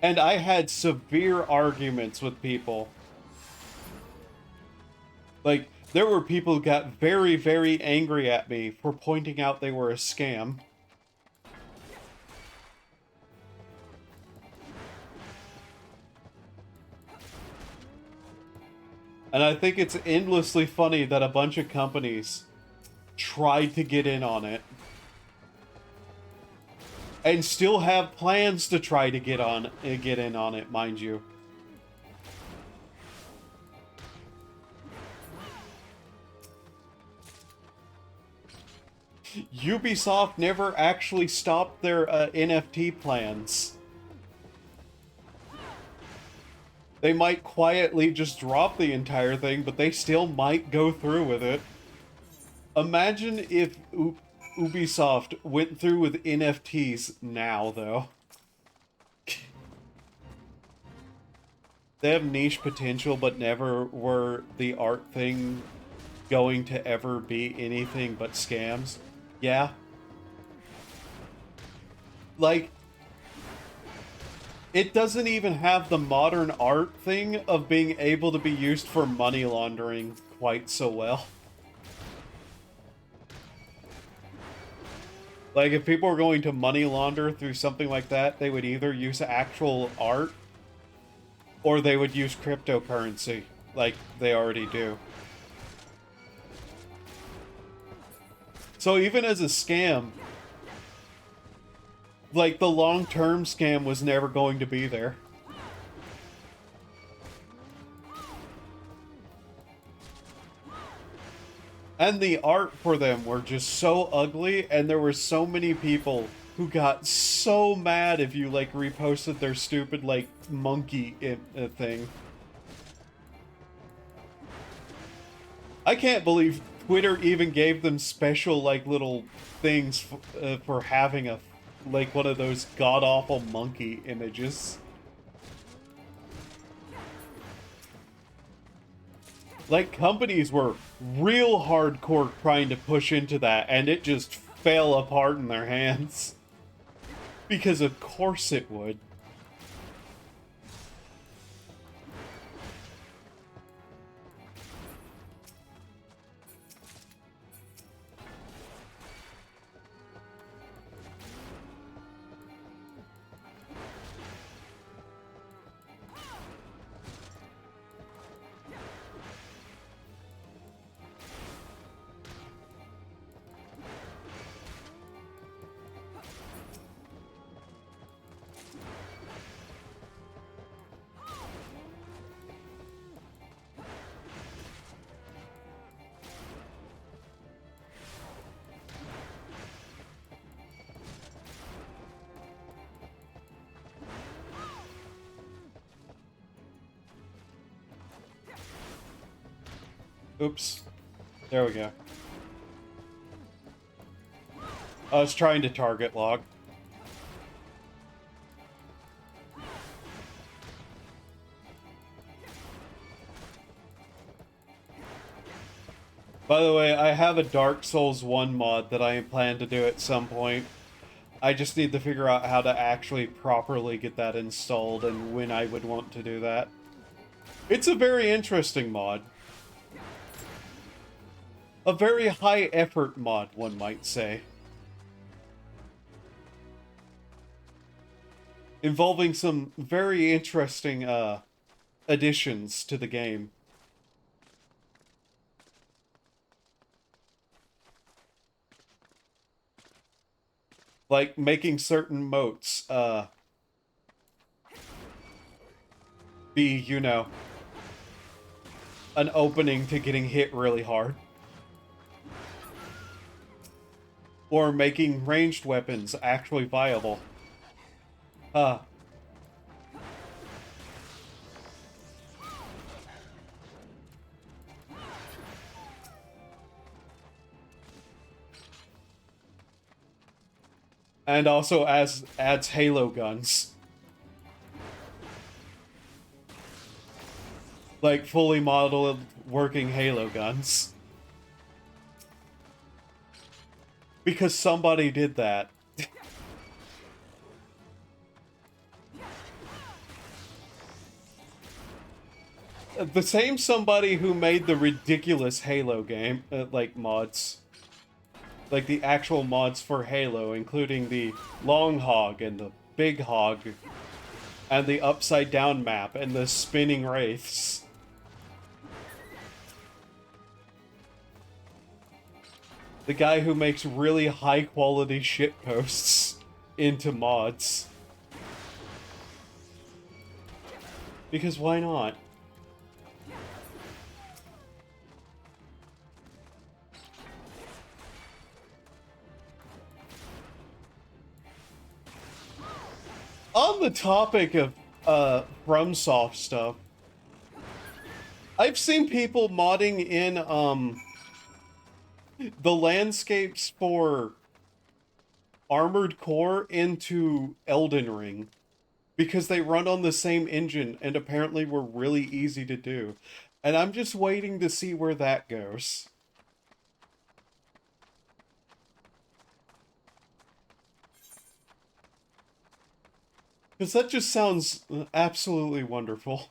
And I had severe arguments with people. Like, there were people who got very, very angry at me for pointing out they were a scam. And I think it's endlessly funny that a bunch of companies tried to get in on it. And still have plans to try to get in on it, mind you. Ubisoft never actually stopped their NFT plans. They might quietly just drop the entire thing, but they still might go through with it. Imagine if Ubisoft went through with NFTs now, though. They have niche potential, but never were the art thing going to ever be anything but scams. Yeah. Like, it doesn't even have the modern art thing of being able to be used for money laundering quite so well. Like, if people were going to money launder through something like that, they would either use actual art or they would use cryptocurrency, like they already do. So even as a scam, like, the long-term scam was never going to be there. And the art for them were just so ugly, and there were so many people who got so mad if you, like, reposted their stupid, like, monkey thing. I can't believe Twitter even gave them special, like, little things for having a, like, one of those god-awful monkey images. Like, companies were real hardcore trying to push into that, and it just fell apart in their hands. Because of course it would. Oops. There we go. I was trying to target lock. By the way, I have a Dark Souls 1 mod that I plan to do at some point. I just need to figure out how to actually properly get that installed and when I would want to do that. It's a very interesting mod. A very high effort mod, one might say. Involving some very interesting additions to the game. Like making certain moats be, you know, an opening to getting hit really hard. Or making ranged weapons actually viable. And also adds Halo guns. Like fully modeled working Halo guns. Because somebody did that. The same somebody who made the ridiculous Halo game, like mods. Like the actual mods for Halo, including the Long Hog and the Big Hog, and the Upside Down map, and the Spinning Wraiths. The guy who makes really high quality shitposts into mods. Because why not? On the topic of FromSoft stuff, I've seen people modding in the landscapes for Armored Core into Elden Ring because they run on the same engine and apparently were really easy to do. And I'm just waiting to see where that goes. Because that just sounds absolutely wonderful.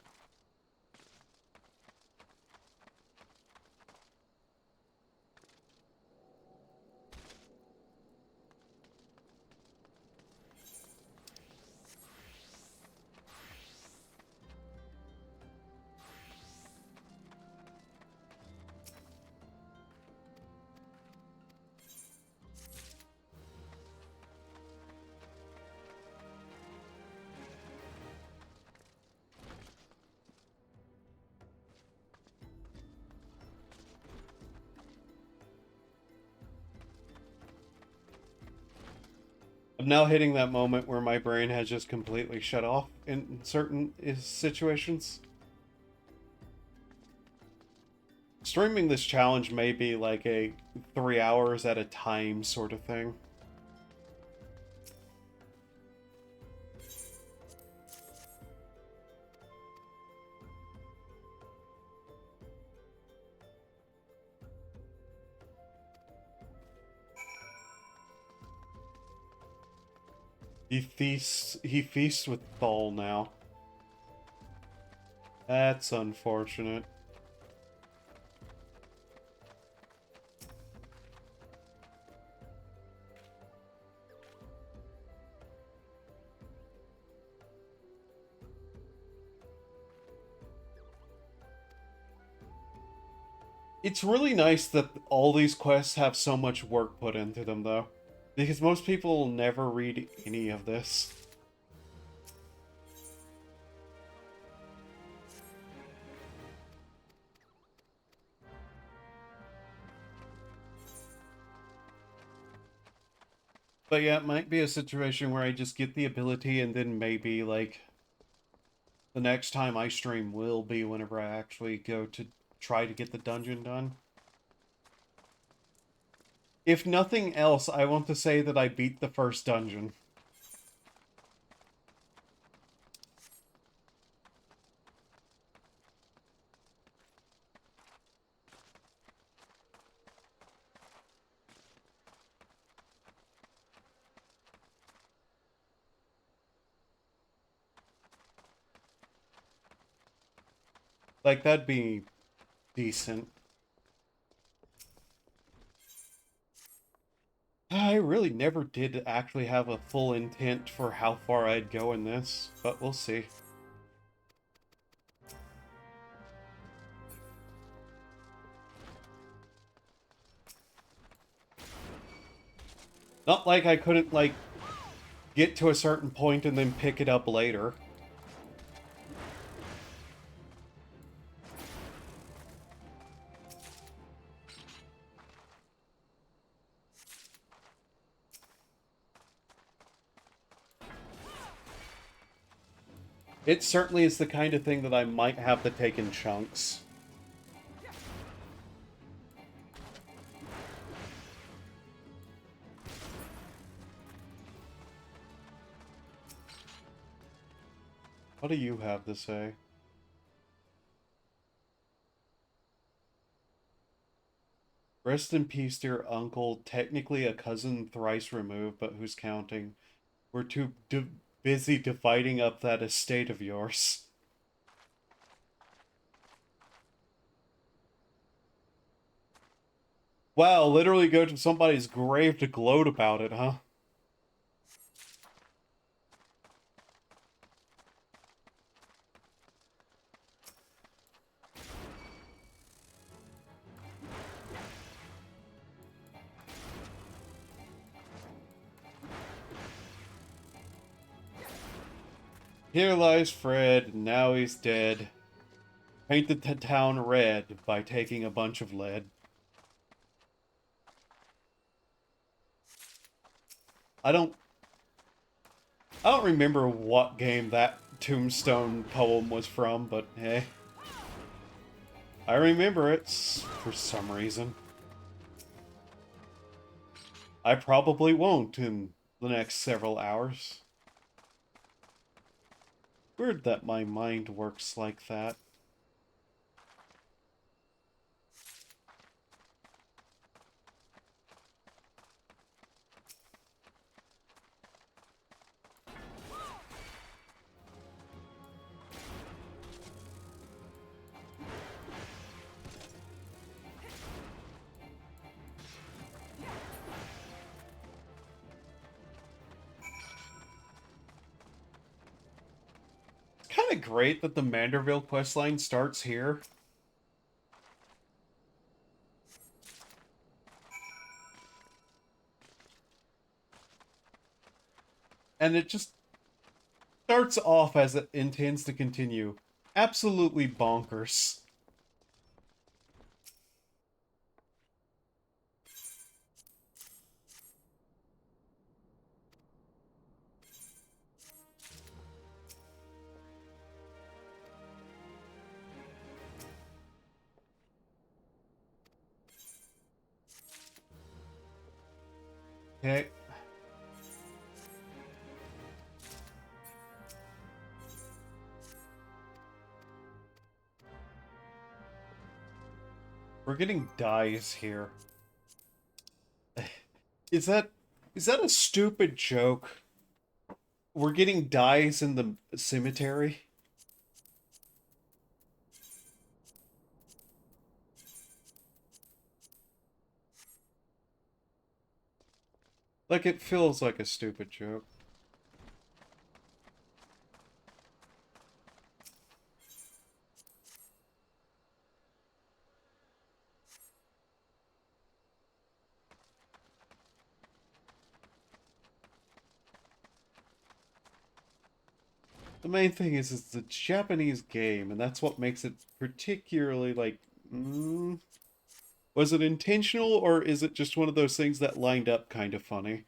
I'm now hitting that moment where my brain has just completely shut off in certain situations. Streaming this challenge may be like a 3 hours at a time sort of thing. He feasts with Thal now. That's unfortunate. It's really nice that all these quests have so much work put into them, though. Because most people will never read any of this. But yeah, it might be a situation where I just get the ability and then maybe, like, the next time I stream will be whenever I actually go to try to get the dungeon done. If nothing else, I want to say that I beat the first dungeon. Like, that'd be decent. I really never did actually have a full intent for how far I'd go in this, but we'll see. Not like I couldn't, like, get to a certain point and then pick it up later. It certainly is the kind of thing that I might have to take in chunks. What do you have to say? Rest in peace, dear uncle. Technically a cousin thrice removed, but who's counting? We're too busy dividing up that estate of yours. Wow, literally go to somebody's grave to gloat about it, huh? Here lies Fred, now he's dead. Painted the town red by taking a bunch of lead. I don't remember what game that tombstone poem was from, but hey. I remember it for some reason. I probably won't in the next several hours. Weird that my mind works like that. It's kind of great that the Manderville questline starts here. And it just starts off as it intends to continue. Absolutely bonkers. Okay. We're getting dyes here. Is that a stupid joke? We're getting dyes in the cemetery? Like, it feels like a stupid joke. The main thing is it's a Japanese game, and that's what makes it particularly, like, was it intentional, or is it just one of those things that lined up kind of funny?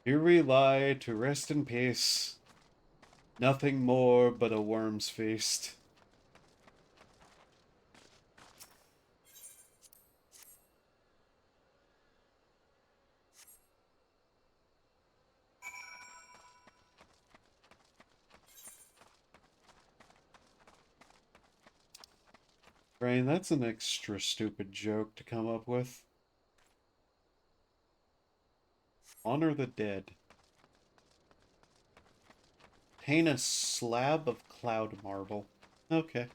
Here we lie to rest in peace. Nothing more but a worm's feast. Brain, that's an extra stupid joke to come up with. Honor the dead. Paint a slab of cloud marble. Okay.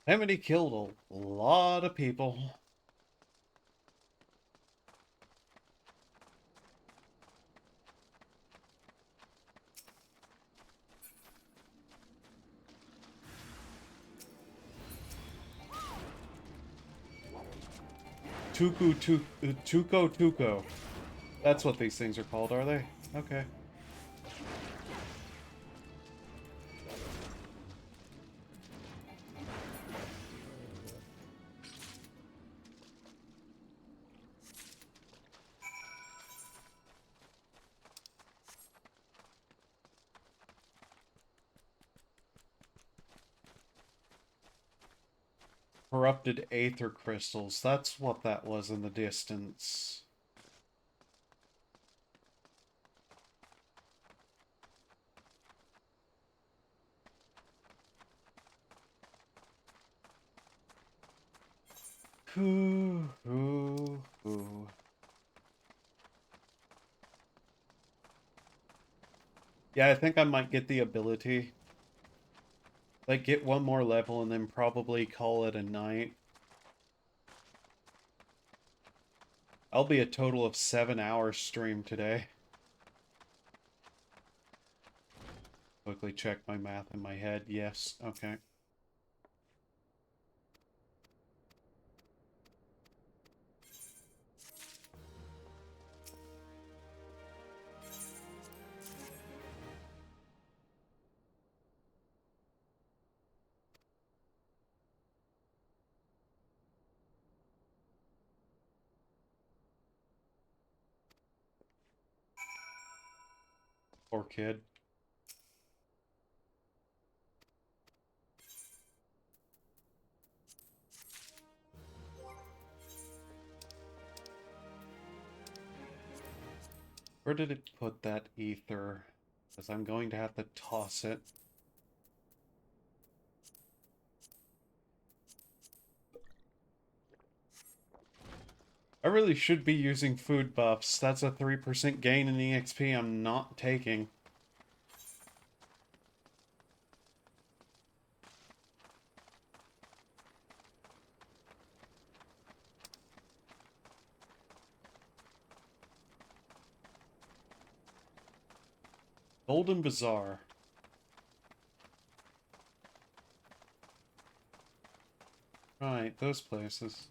Amity killed a lot of people. Tuko. That's what these things are called, are they? Okay. Corrupted aether crystals. That's what that was in the distance. Ooh, ooh, ooh. Yeah, I think I might get the ability. Like, get one more level and then probably call it a night. I'll be a total of 7 hours stream today. Quickly check my math in my head. Yes, okay. Poor kid. Where did it put that ether? Because I'm going to have to toss it. I really should be using food buffs. That's a 3% gain in EXP I'm not taking. Golden Bazaar. Right, those places.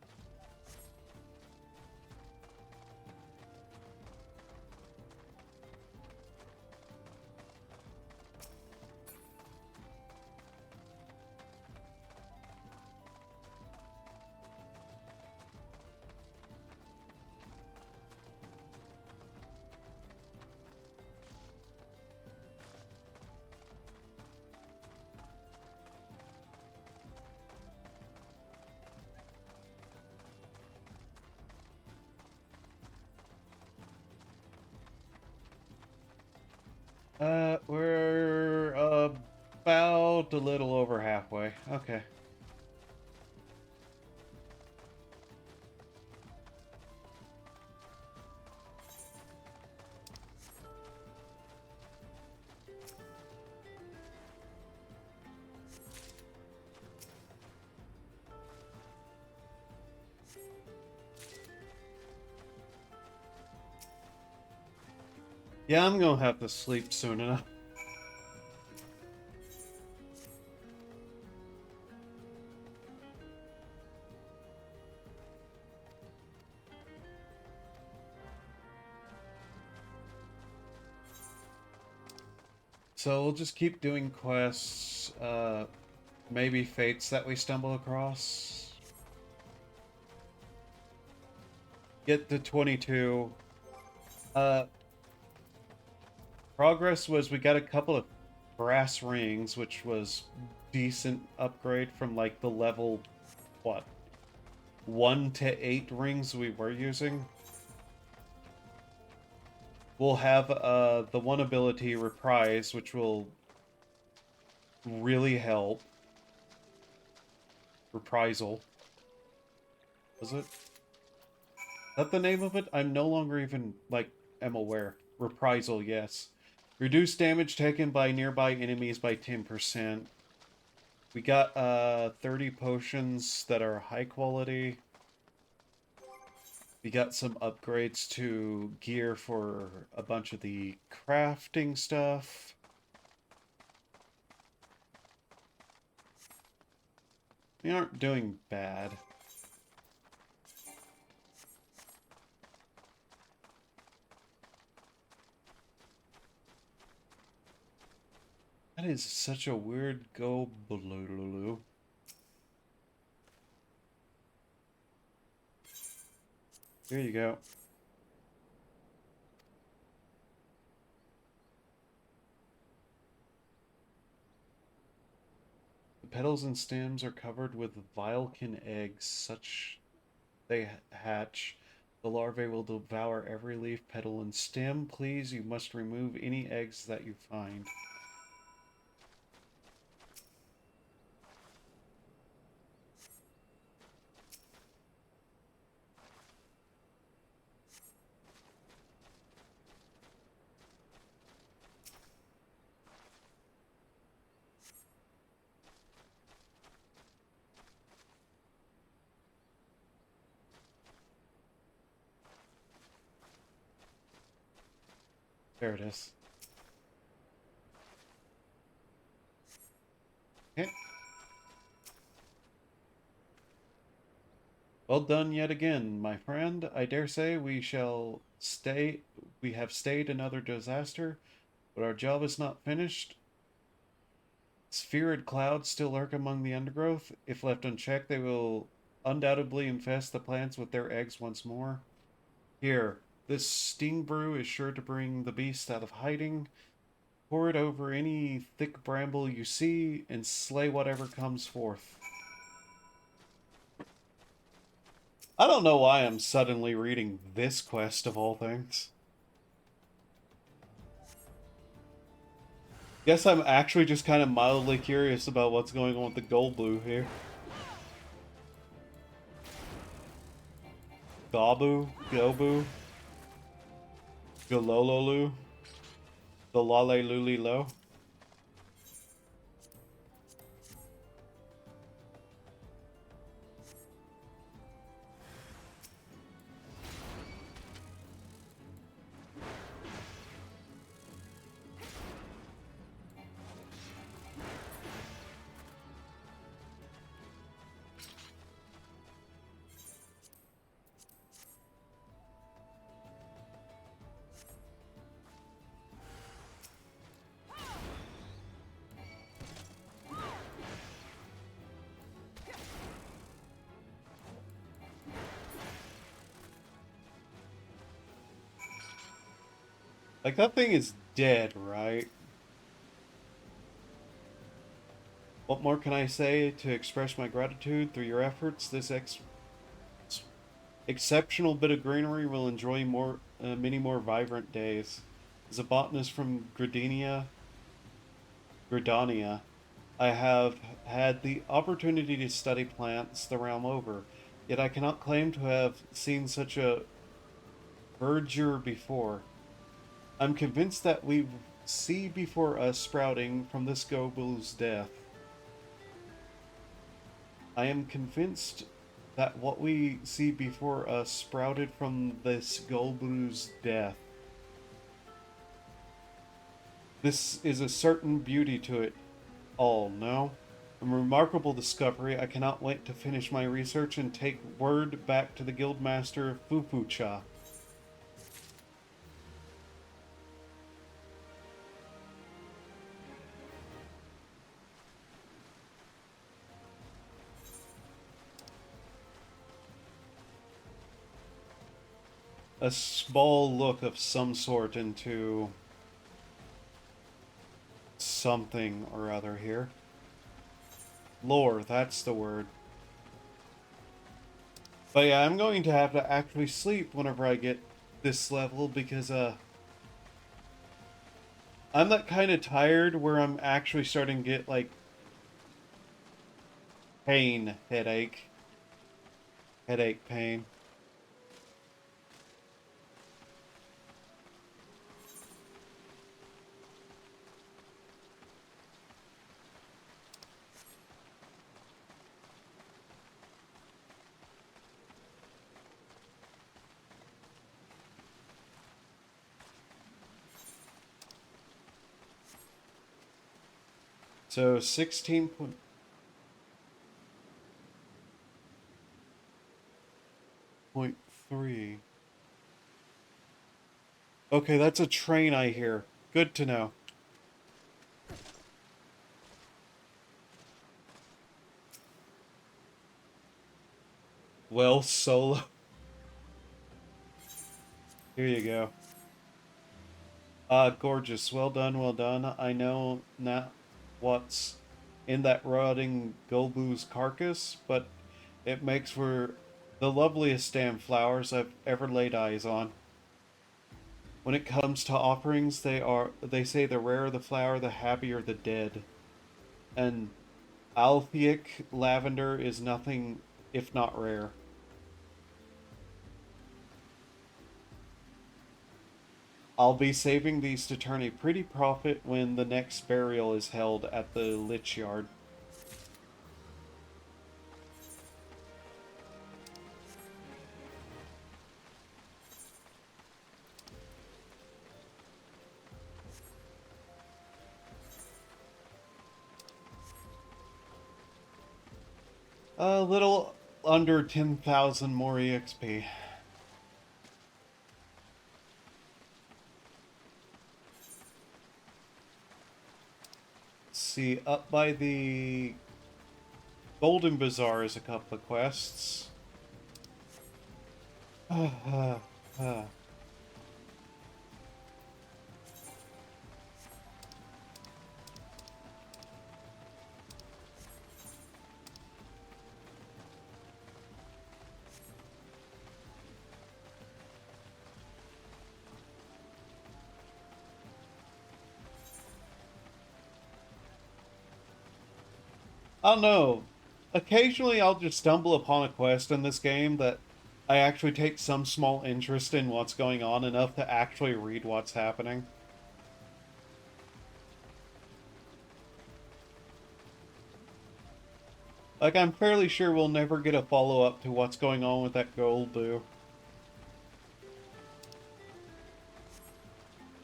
We're about a little over halfway. Okay. Yeah, I'm gonna have to sleep soon enough. So we'll just keep doing quests, maybe fates that we stumble across. Get to 22. Uh, Progress was we got a couple of brass rings, which was decent upgrade from like the level, what, 1 to 8 rings we were using. We'll have the one ability Reprise, which will really help. Reprisal. Was it? Is that the name of it? I'm no longer even, like, am aware. Reprisal, yes. Reduce damage taken by nearby enemies by 10%. We got 30 potions that are high quality. We got some upgrades to gear for a bunch of the crafting stuff. We aren't doing bad. That is such a weird go blue. Here you go. The petals and stems are covered with Vilekin eggs. Such they hatch. The larvae will devour every leaf, petal, and stem. Please, you must remove any eggs that you find. There it is. Okay. Well done yet again, my friend. I dare say we have stayed another disaster, but our job is not finished. Spherid clouds still lurk among the undergrowth. If left unchecked, they will undoubtedly infest the plants with their eggs once more. Here, this sting brew is sure to bring the beast out of hiding. Pour it over any thick bramble you see, and slay whatever comes forth. I don't know why I'm suddenly reading this quest of all things. Guess I'm actually just kind of mildly curious about what's going on with the gold blue here. Gabu, Gobu, Galololu, the Lale Luli Lo. Like, that thing is dead, right? What more can I say to express my gratitude through your efforts? This exceptional bit of greenery will enjoy many more vibrant days. As a botanist from Gridania, I have had the opportunity to study plants the realm over, yet I cannot claim to have seen such a verdure before. I'm convinced that we see before us sprouting from this Gobu's death. I am convinced that what we see before us sprouted from this Golbu's death. This is a certain beauty to it all, no? A remarkable discovery. I cannot wait to finish my research and take word back to the Guildmaster Fufucha. A small look of some sort into something or other here. Lore, that's the word. But yeah, I'm going to have to actually sleep whenever I get this level because I'm that kind of tired where I'm actually starting to get like headache pain. So 16.3. Okay, that's a train I hear. Good to know. Well, Solo. Here you go. Gorgeous. Well done, well done. I know not what's in that rotting Golbu's carcass, but it makes for the loveliest damn flowers I've ever laid eyes on. When it comes to offerings, they say the rarer the flower, the happier the dead. And Altheic lavender is nothing if not rare. I'll be saving these to turn a pretty profit when the next burial is held at the Lich Yard. A little under 10,000 more EXP. See, up by the Golden Bazaar is a couple of quests. I don't know. Occasionally I'll just stumble upon a quest in this game that I actually take some small interest in what's going on enough to actually read what's happening. Like, I'm fairly sure we'll never get a follow-up to what's going on with that Golbu.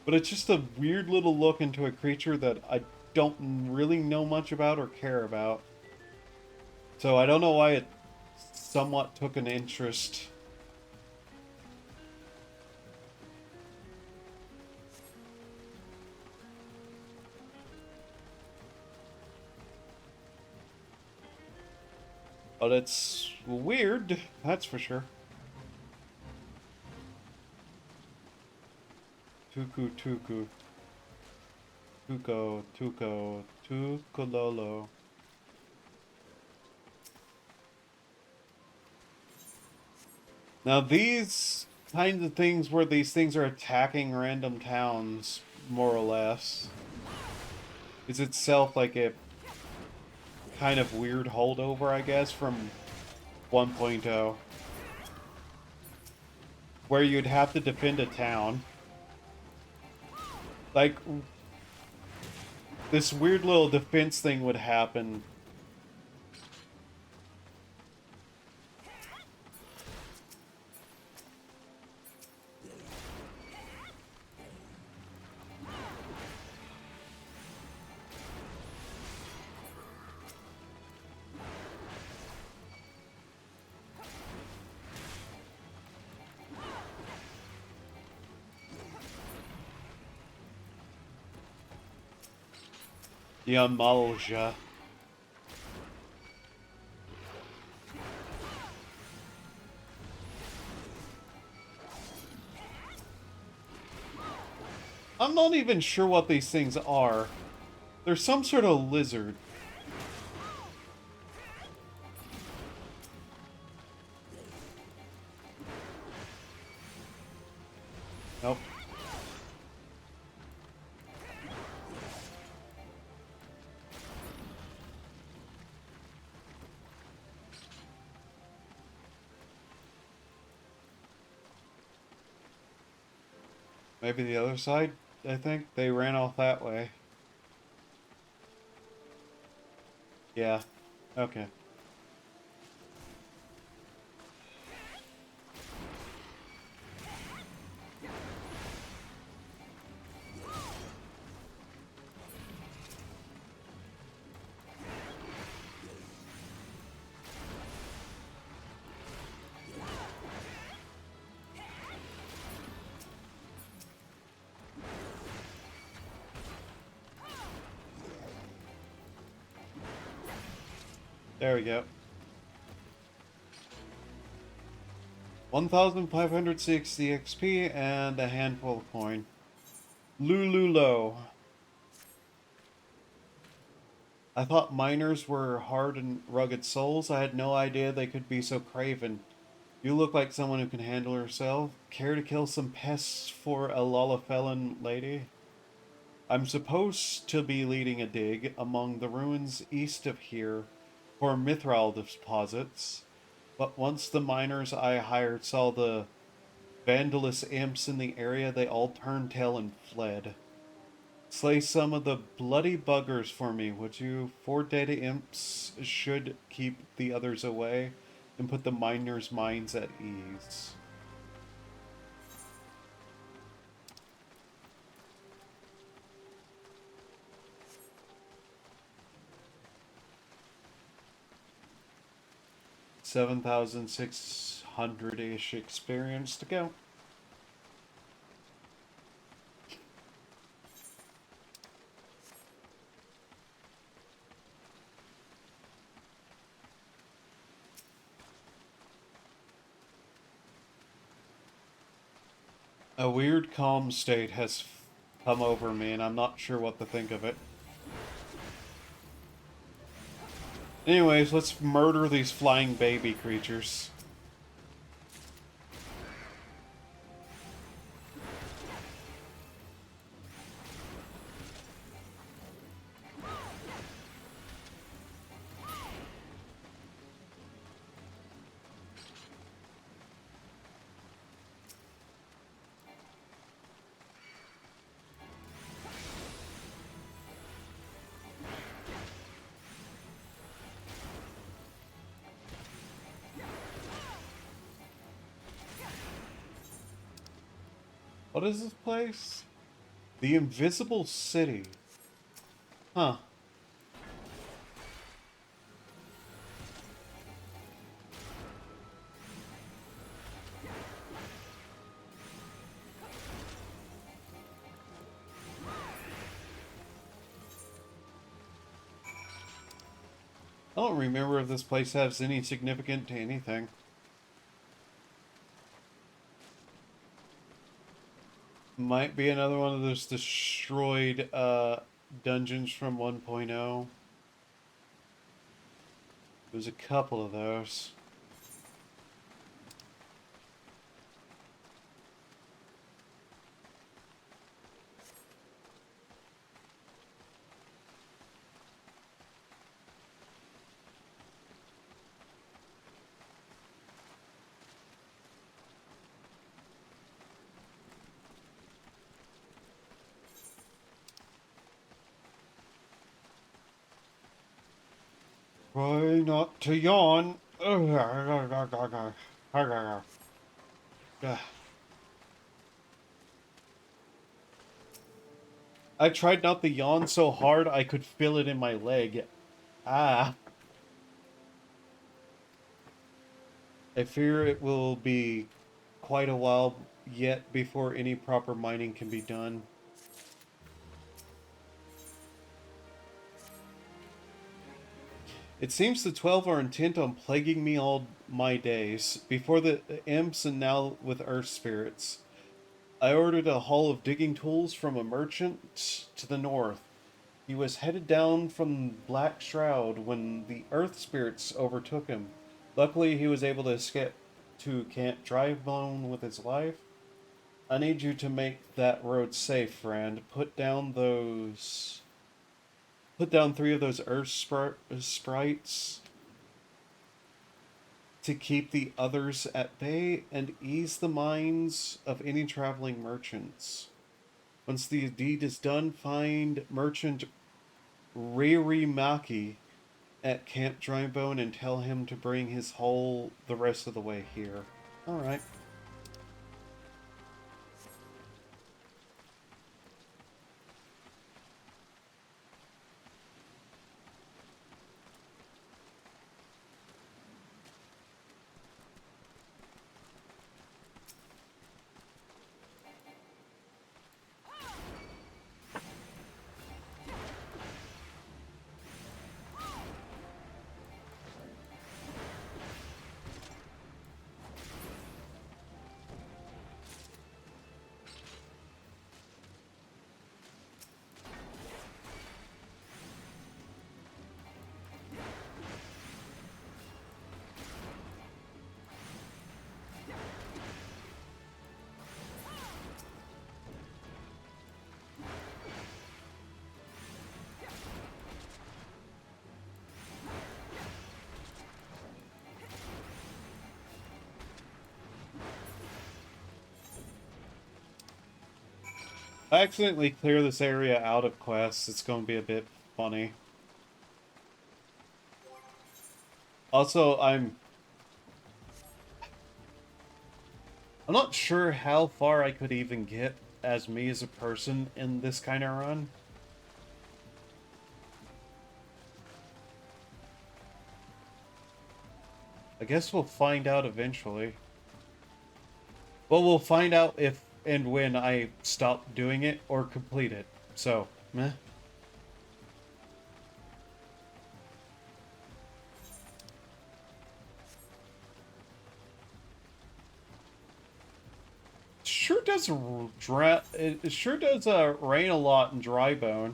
But it's just a weird little look into a creature that I don't really know much about or care about. So I don't know why it somewhat took an interest. But it's weird, that's for sure. Tuku Tuku. Tuko Tuko Tukololo. Now these kinds of things where these things are attacking random towns, more or less, is itself like a kind of weird holdover, I guess, from 1.0, where you'd have to defend a town. Like, this weird little defense thing would happen. Yamalja. I'm not even sure what these things are. They're some sort of lizard. Nope. Maybe the other side, I think. They ran off that way. Yeah. Okay. There we go. 1,560 XP and a handful of coin. Lululo. I thought miners were hard and rugged souls. I had no idea they could be so craven. You look like someone who can handle herself. Care to kill some pests for a Lalafellan lady? I'm supposed to be leading a dig among the ruins east of here for mithril deposits, but once the miners I hired saw the vandalous imps in the area, they all turned tail and fled. Slay some of the bloody buggers for me, would you? 4 dead imps should keep the others away and put the miners' minds at ease. $7,600-ish experience to go. A weird calm state has come over me, and I'm not sure what to think of it. Anyways, let's murder these flying baby creatures. What is this place? The Invisible City. Huh. I don't remember if this place has any significance to anything. Might be another one of those destroyed dungeons from 1.0. There's a couple of those. Try not to yawn. I tried not to yawn so hard I could feel it in my leg. Ah. I fear it will be quite a while yet before any proper mining can be done. It seems the 12 are intent on plaguing me all my days, before the imps and now with earth spirits. I ordered a haul of digging tools from a merchant to the north. He was headed down from Black Shroud when the earth spirits overtook him. Luckily, he was able to escape to Camp Drybone with his life. I need you to make that road safe, friend. Put down 3 of those earth sprites to keep the others at bay and ease the minds of any traveling merchants. Once the deed is done, find merchant Ririmaki at Camp Drybone and tell him to bring his haul the rest of the way here. Alright. I accidentally clear this area out of quests. It's going to be a bit funny. Also, I'm not sure how far I could even get as me as a person in this kind of run. I guess we'll find out eventually. Well, we'll find out if and when I stop doing it or complete it. So, meh. Sure does it sure does rain a lot in Drybone.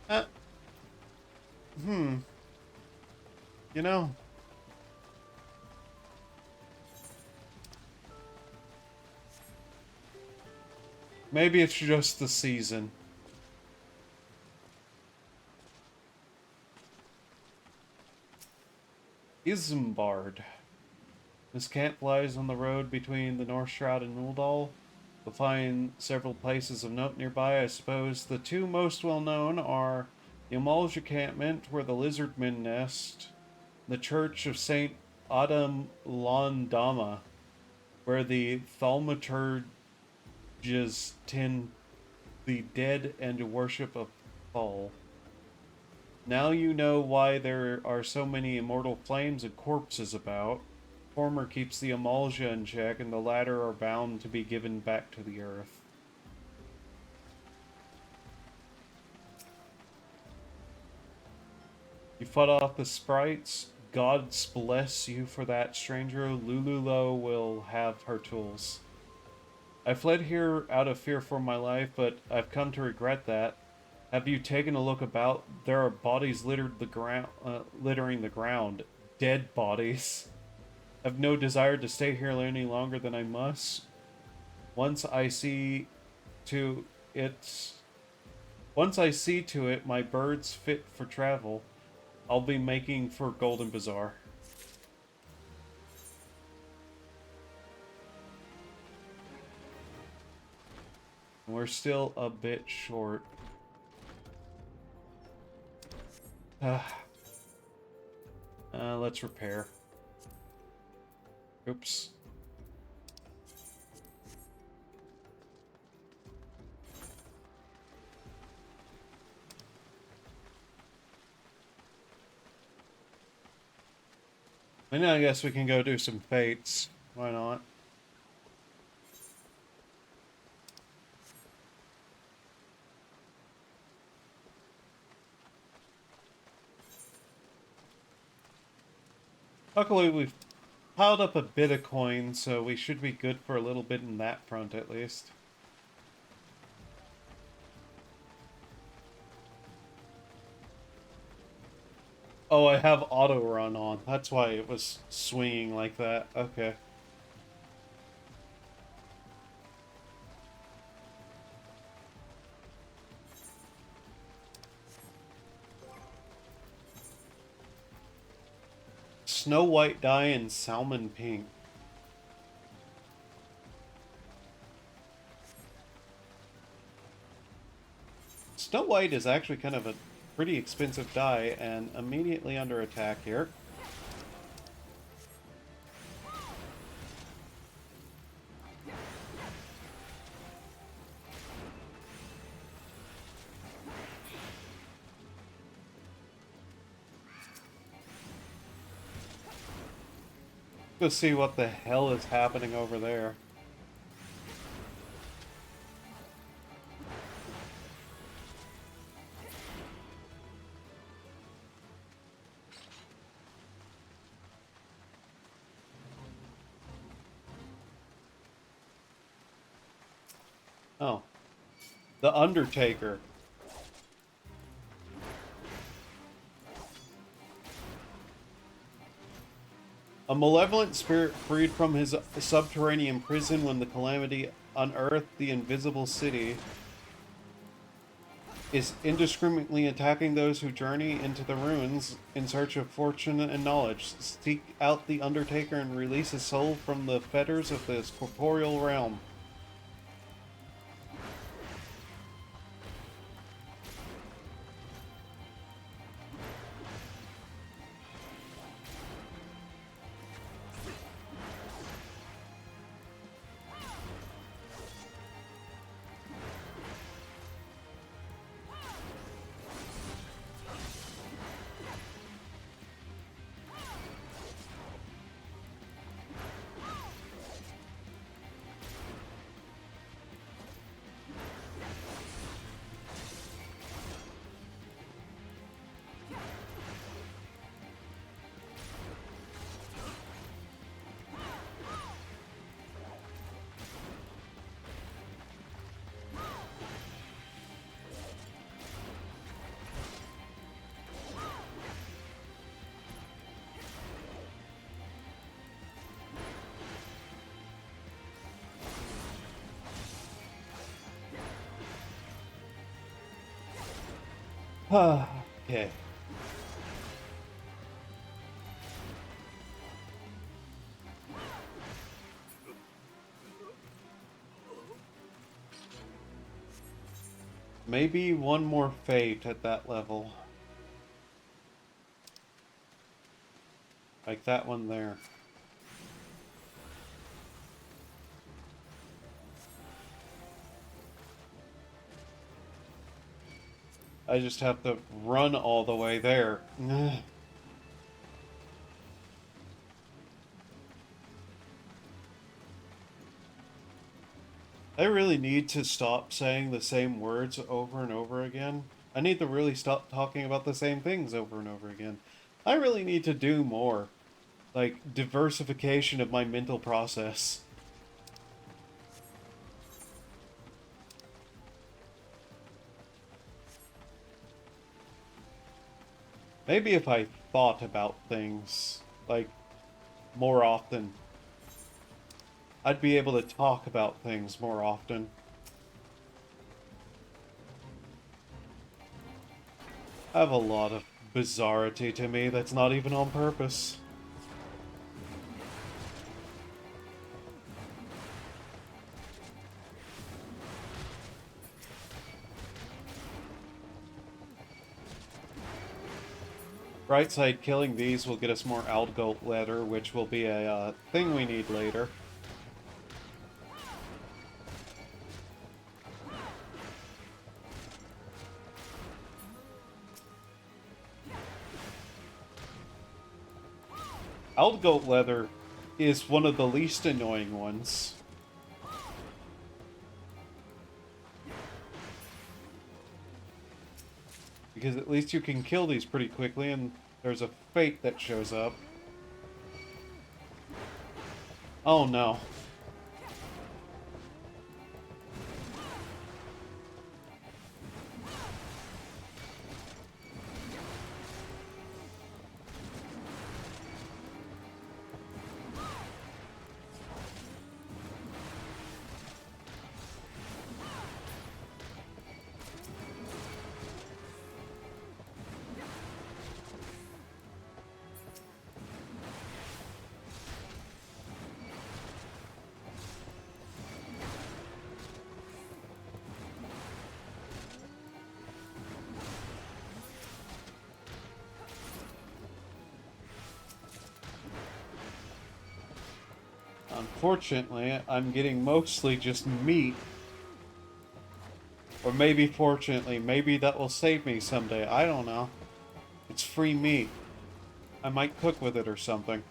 Uh, hmm. You know, maybe it's just the season. Isambard. This camp lies on the road between the North Shroud and Uldal. You'll find several places of note nearby. I suppose the 2 most well known are the Amalj encampment, where the lizardmen nest, the Church of Saint Adam Londama, where the thaumaturges tend the dead and worship of Thal. Now you know why there are so many immortal flames and corpses about. The former keeps the Amalja in check, and the latter are bound to be given back to the earth. You fought off the sprites? God's bless you for that, stranger. Lululo will have her tools. I fled here out of fear for my life, but I've come to regret that. Have you taken a look about? There are bodies littering the ground. Dead bodies. I've no desire to stay here any longer than I must. Once I see to it, Once I see to it, my bird's fit for travel. I'll be making for Golden Bazaar. We're still a bit short. Let's repair. Oops. And I guess we can go do some fates. Why not? Luckily, we've piled up a bit of coin, so we should be good for a little bit in that front at least. Oh, I have auto run on. That's why it was swinging like that. Okay. Snow White dye and salmon pink. Snow White is actually kind of a pretty expensive dye and immediately under attack here. Go see what the hell is happening over there. Oh. The Undertaker. A malevolent spirit freed from his subterranean prison when the calamity unearthed the invisible city is indiscriminately attacking those who journey into the ruins in search of fortune and knowledge. Seek out the Undertaker and release his soul from the fetters of this corporeal realm. Okay. Maybe one more fate at that level. Like that one there. I just have to run all the way there. I really need to stop saying the same words over and over again. I need to really stop talking about the same things over and over again. I really need to do more. Like, diversification of my mental process. Maybe if I thought about things, like, more often, I'd be able to talk about things more often. I have a lot of bizarrity to me that's not even on purpose. Right side, killing these will get us more Aldgold leather, which will be a thing we need later. Aldgold leather is one of the least annoying ones. Because at least you can kill these pretty quickly, and there's a fate that shows up. Oh no. Unfortunately, I'm getting mostly just meat. Or maybe fortunately, maybe that will save me someday. I don't know. It's free meat. I might cook with it or something.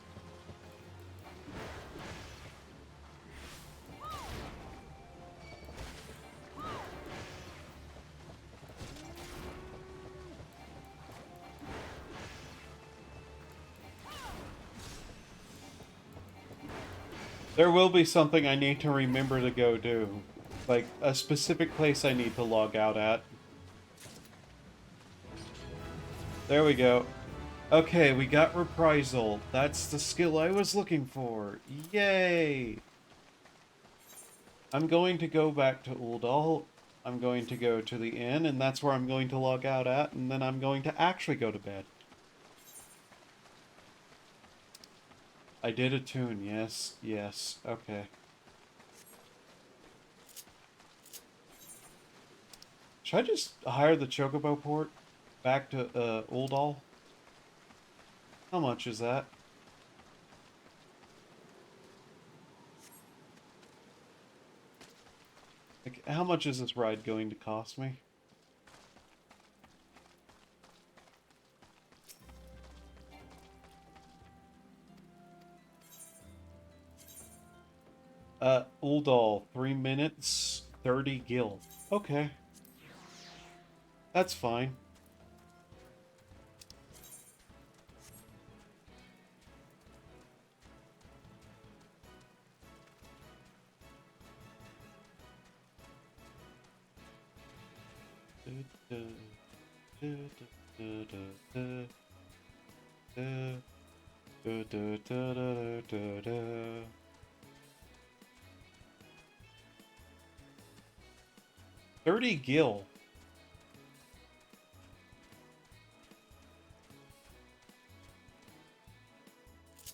There will be something I need to remember to go do. Like, a specific place I need to log out at. There we go. Okay, we got Reprisal. That's the skill I was looking for. Yay! I'm going to go back to Uldal. I'm going to go to the inn, and that's where I'm going to log out at, and then I'm going to actually go to bed. I did attune, yes, yes, okay. Should I just hire the Chocobo port back to Uldal? How much is that? Like, how much is this ride going to cost me? Uldal, 3 minutes, 30 gil. Okay. That's fine. $30 gil.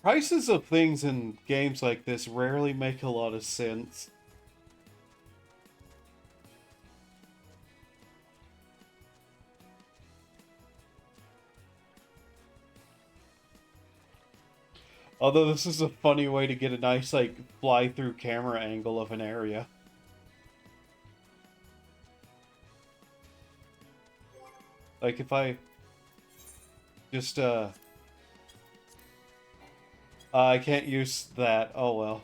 Prices of things in games like this rarely make a lot of sense. Although this is a funny way to get a nice, like, fly-through camera angle of an area. Like, if I just, I can't use that. Oh, well.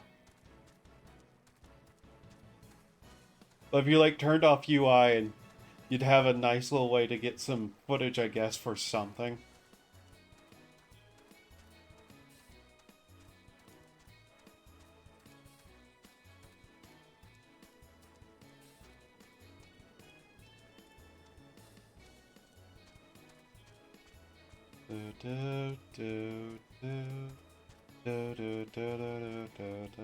But if you, like, turned off UI, and you'd have a nice little way to get some footage, I guess, for something. Do, do, do, do. Do, do, do, do, do, do.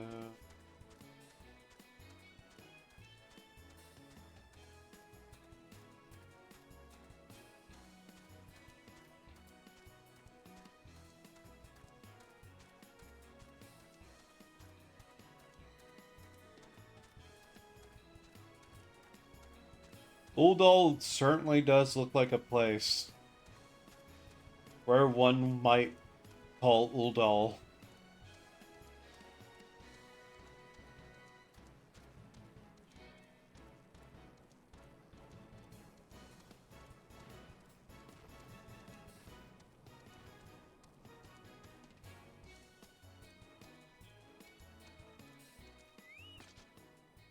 Uldal certainly does look like a place where one might call Uldal.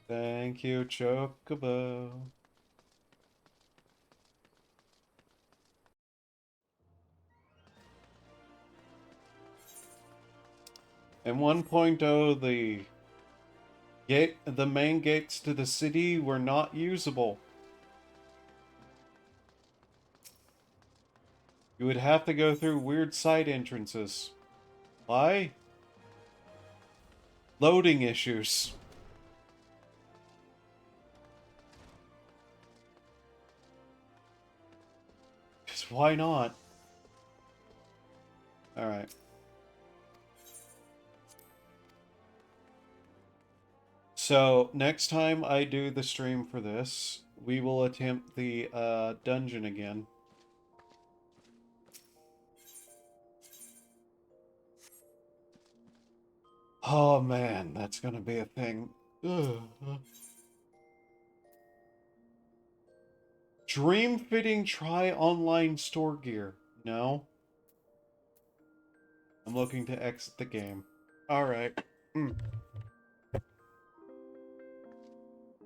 Thank you, Chocobo. In 1.0, the main gates to the city were not usable. You would have to go through weird side entrances. Why? Loading issues. Just why not? Alright. So, next time I do the stream for this, we will attempt the dungeon again. Oh man, that's gonna be a thing. Ugh. Dream fitting try online store gear. No. I'm looking to exit the game. Alright.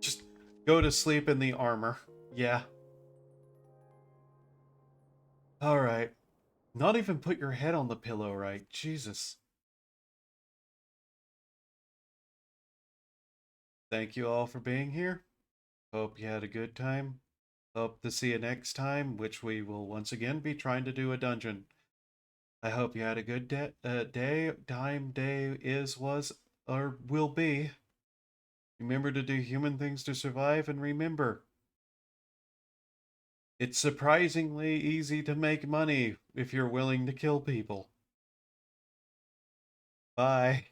Just go to sleep in the armor. Yeah. Alright. Not even put your head on the pillow right. Jesus. Thank you all for being here. Hope you had a good time. Hope to see you next time, which we will once again be trying to do a dungeon. I hope you had a good day, time, day, is, was, or will be. Remember to do human things to survive, and remember, it's surprisingly easy to make money if you're willing to kill people. Bye.